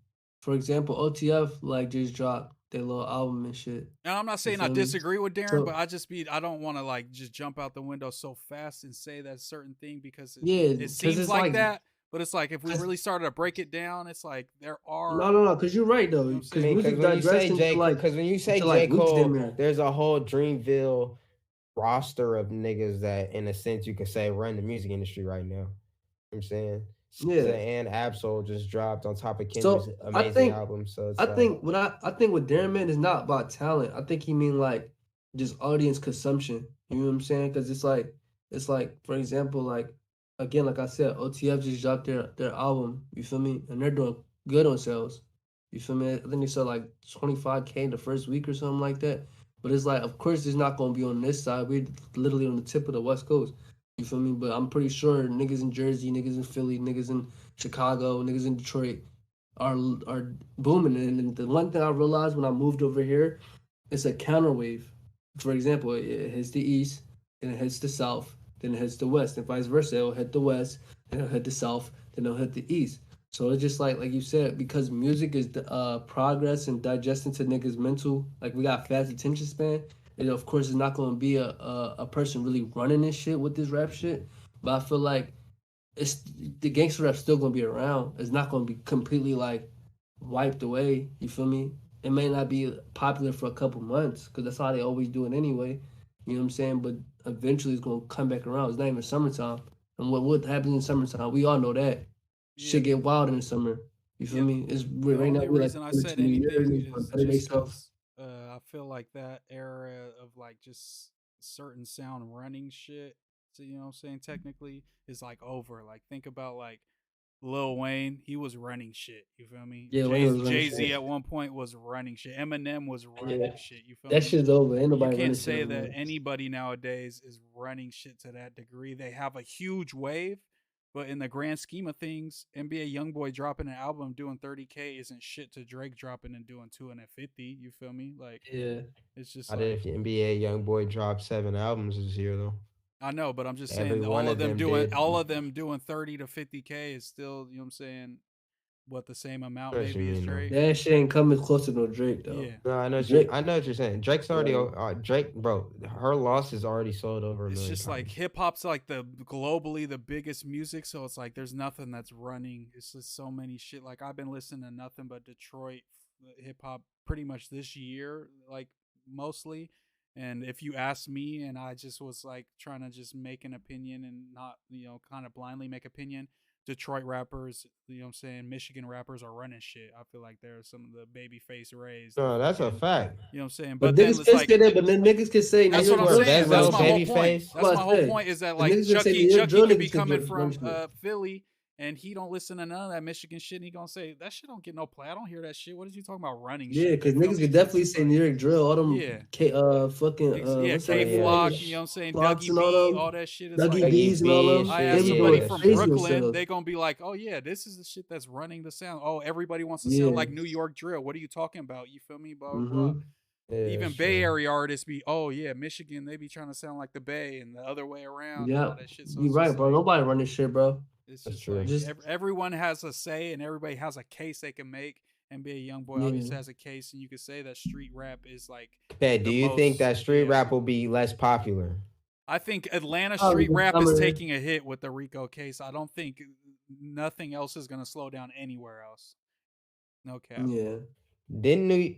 for example, OTF like just dropped their little album and shit. And I'm not You saying I feel me? disagree with Darren, but So I don't want to like just jump out the window so fast and say that certain thing because yeah, it because seems it's like like, that. But it's like if we 'cause- really started to break it down, it's like there no, are, no, no, because you're right though. you know what I'm Because I mean, saying? music digressed Because when you say into J like weeks, damn Cole, near. there's a whole Dreamville roster of niggas that, in a sense, you could say run the music industry right now. You know what I'm saying SZA Yeah. and Absol just dropped on top of Kendrick's So amazing album, so it's like, I think what Darren meant is not about talent. I think he mean like just audience consumption. You know what I'm saying? Because it's like for example like again like I said, OTF just dropped their album. You feel me? And they're doing good on sales. You feel me? I think they sold like 25K in the first week or something like that. But it's like of course it's not gonna be on this side. We're literally on the tip of the West Coast. You feel me? But I'm pretty sure niggas in Jersey, niggas in Philly, niggas in Chicago, niggas in Detroit are booming. And the one thing I realized when I moved over here, it's a counterwave. For example, it hits the east, then it hits the south, then it hits the west, and vice versa. It'll hit the west, then it'll hit the south, then it'll hit the east. So it's just like you said, because music is progress and digesting to niggas' mental. Like we got fast attention span. And of course, it's not going to be a person really running this shit with this rap shit. But I feel like it's the gangster rap's still gonna be around. It's not gonna be completely like wiped away. You feel me? It may not be popular for a couple months because that's how they always do it anyway. You know what I'm saying? But eventually it's gonna come back around. It's not even summertime. And what happens in summertime? We all know that Yeah. shit get wild in the summer. You feel Yep. me? It's The right now only we're like reason I to said New Year's, anything niggas wanna is better just themselves. because I feel like that era of like just certain sound running shit. So you know what I'm saying? Technically, is like over. Like think about like Lil Wayne, he was running shit. You feel me? Yeah, Wayne was running Jay Z shit. at one point was running shit. Eminem was Yeah, running shit. You feel that me? shit's over. Ain't You nobody can't running shit say no that more. anybody nowadays is running shit to that degree. They have a huge wave, but in the grand scheme of things, NBA YoungBoy dropping an album doing 30K isn't shit to Drake dropping and doing 250. You feel me? Like Yeah. it's just I did like if NBA young boy dropped 7 albums this year though. I know, but I'm just Every saying one of them did. all of them doing 30 to 50K is still, you know what I'm saying, what the same amount What you maybe as mean though? Drake. That shit ain't coming close to no Drake though. Yeah. No, Drake, I know what you're saying. Drake's already yeah. Drake, bro. Her loss is already sold over a It's million just like copies. hip hop's like the globally the biggest music, so it's like there's nothing that's running. It's just so many shit. Like I've been listening to nothing but Detroit hip hop pretty much this year, like mostly. And if you ask me, and I just was like trying to just make an opinion and not, you know, kind of blindly make opinion, Detroit rappers, you know what I'm saying, Michigan rappers are running shit. I feel like they're some of the baby face raised. No, that's a fact. You know what I'm saying? But But then niggas it's can like say that, but then niggas can say New that's Niggas what York I'm were drill saying. shit That's Bezo, run my whole shit. point. Babyface. That's That's my what I whole say. point is that The like niggas can say New Chucky York drill could be niggas can coming run from shit. Philly and he don't listen to none of that Michigan shit and he gonna say that shit don't get no play. I don't hear that shit. What is you talking about running Yeah, shit? because You feel niggas me? could definitely say New York drill. All them Yeah. fucking Yeah, what's that K Oh nigga yeah, Flock, name? you know what I'm saying? Flocks Dougie and all B, them. all that shit is Dougie like Dougie B's and all B them. and I shit. ask They be somebody doing Yeah, from crazy Brooklyn, themselves. they gonna be like, "Oh yeah, this is the shit that's running the sound. Oh, everybody wants to sound Yeah. like New York drill. What are you talking about? You feel me? Blah blah blah." Mm-hmm. yeah, Even that's Bay true. Area artists be, "Oh yeah, Michigan, they be trying to sound like the Bay and the other way around and all Yeah. that shit." So You it's right, just bro. like Nobody run this shit, bro. it's That's just true. like Just everyone has a say and everybody has a case they can make. And be a young boy yeah. obviously has a case, and you could say that street rap is like Okay, do the you think most, that street yeah. rap will be less popular? I think Atlanta Probably street the rap is summer. taking a hit with the Rico case. I don't think nothing else is going to slow down anywhere else. No cap. Yeah. Didn't New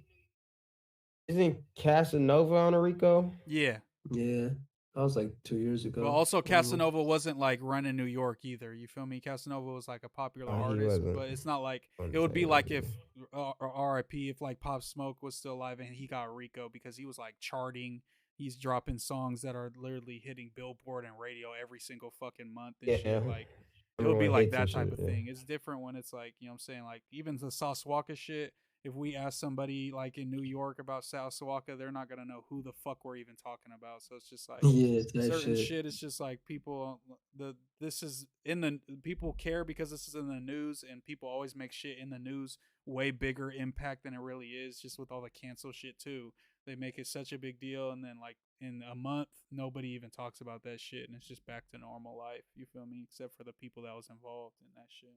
isn't Casanova on a Rico? Yeah. Yeah. That was like 2 years But ago. also Almost. Casanova wasn't like running New York either. You feel me? Casanova was like a popular Oh, he artist, wasn't but it's not like on it the would be same like level. if RIP if like Pop Smoke was still alive and he got Rico because he was like charting. He's dropping songs that are literally hitting Billboard and radio every single fucking month and Yeah, shit. Like it number would be one like hits that and type shit. of Yeah, thing. It's different when it's like, you know what I'm saying? Like even the Sauce shit, if we ask somebody like in New York about South Swaka, they're not gonna know who the fuck we're even talking about. So it's just like Yeah, it's that certain shit. shit. It's just like people this is in the people care because this is in the news and people always make shit in the news way bigger impact than it really is. Just with all the cancel shit too, they make it such a big deal and then like in a month nobody even talks about that shit and it's just back to normal life. You feel me? Except for the people that was involved in that shit.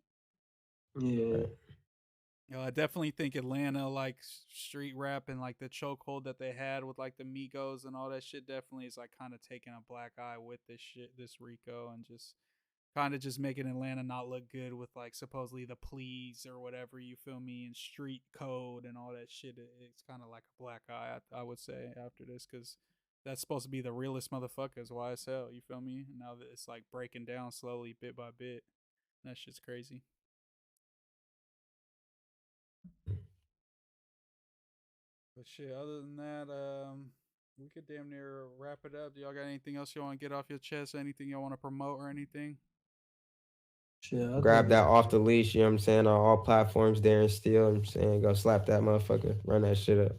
So Yeah. right. I definitely think Atlanta, like street rap and like the chokehold that they had with like the Migos and all that shit, definitely is like kind of taking a black eye with this shit, this Rico, and just kind of just making Atlanta not look good with like supposedly the pleas or whatever. You feel me? And street code and all that shit. It's kind of like a black eye, I would say, after this, because that's supposed to be the realest motherfuckers, YSL. You feel me? And now that it's like breaking down slowly, bit by bit. That shit's crazy. But shit, other than that, we could damn near wrap it up. Do y'all got anything else you want to get off your chest? Anything y'all want to promote or anything? Shit, I Grab think that it's off the leash. You know what I'm saying? On all platforms there and still. You know what I'm saying, go slap that motherfucker. Run that shit up.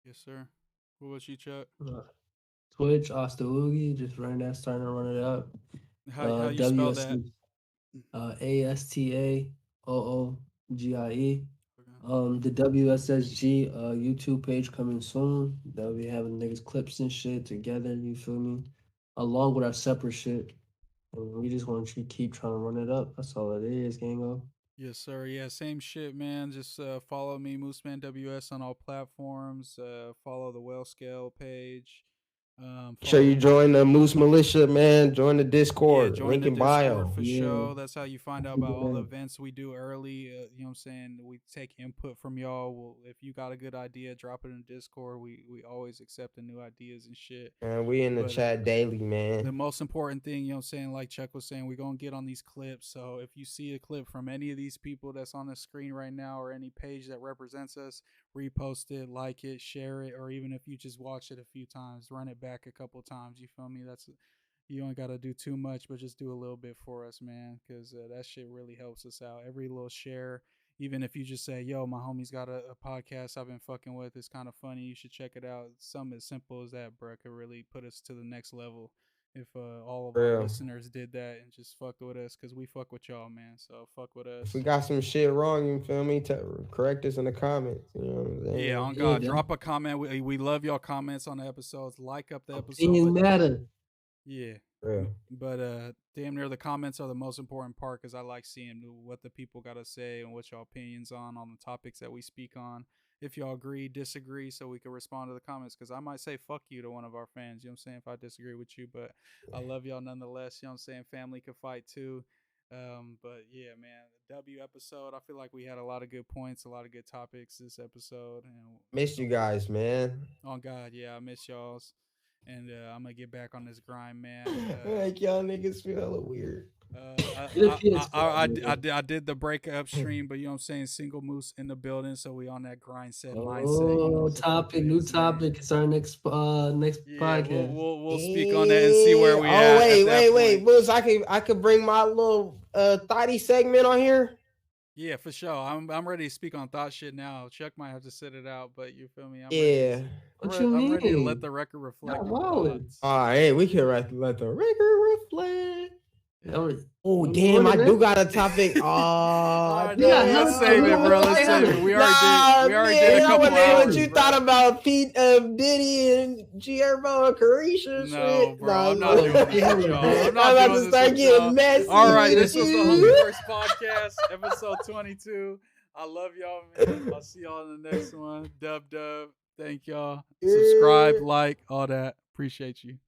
Yes, sir. What was you, Chuck? Twitch, Astawoogie, just running that, starting to run it up. How you spell WS that? ASTAOOGIE. Okay. The WSSG YouTube page coming soon. That'll be having niggas clips and shit together, you feel me? Along with our separate shit. And we just want to keep trying to run it up. That's all it is, gango. Yes, sir. Yeah, same shit, man. Just follow me, Mooseman WS, on all platforms. Follow the Well Scale page. Make sure you join the Moose Militia, man. Join the Yeah, Discord. join Link the in Discord bio. for Yeah. sure. That's how you find out about all the events we do early. You know what I'm saying? We take input from y'all. If you got a good idea, drop it in Discord. We always accept the new ideas and shit. And we in the But chat daily, the man. most important thing, you know what I'm saying, like Chuck was saying, we're going to get on these clips. So if you see a clip from any of these people that's on the screen right now or any page that represents us, repost it, like it, share it, or even if you just watch it a few times, run it back a couple times. You feel me? That's you don't got to do too much, but just do a little bit for us, man, because that shit really helps us out. Every little share, even if you just say, yo, my homie's got a podcast I've been fucking with. It's kind of funny. You should check it out. Something as simple as that, bro, could really put us to the next level if all of our For real. listeners did that and just fucked with us, because we fuck with y'all, man. So fuck with If we us. got some shit wrong, you feel me? Correct us in the comments. You know what I'm Yeah, saying? on Yeah, God, drop a comment. We love y'all comments on the episodes. Like up the episode, opinions but matter. yeah. For real. But damn near the comments are the most important part because I like seeing what the people got to say and what y'all opinions on the topics that we speak on. If y'all agree, disagree, so we can respond to the comments, because I might say fuck you to one of our fans, you know what I'm saying, if I disagree with you, but I love y'all nonetheless, you know what I'm saying, family can fight too. But yeah, man, the W episode, I feel like we had a lot of good points, a lot of good topics this episode. And Missed you guys, man. oh God, yeah, I miss y'all's. and I'm gonna get back on this grind, man. Like y'all niggas feel hella weird. I did the breakup stream, but you know what I'm saying, single moose in the building, so we on that grind set mindset. You know what topic, new topic. It's our next podcast. We'll speak on that and see where we at. Wait, Moose, I could bring my little thotty segment on here. Yeah, for sure. I'm ready to speak on thought shit now. Chuck might have to sit it out, but you feel me? I'm ready. I'm ready to let the record reflect. All right, we can let the record reflect. Oh damn! I do got a topic. Oh, let's save it, bro. Let's save it. We already did a couple hours. What you thought about Pete, Diddy, and Gierbo and Carisha? No, bro. I'm not doing this, y'all. I'm about to start getting messy. All right, this was the HOMIEVERSE podcast, episode 22. I love y'all, man. I'll see y'all in the next one. Dub. Thank y'all. Subscribe, like, all that. Appreciate you.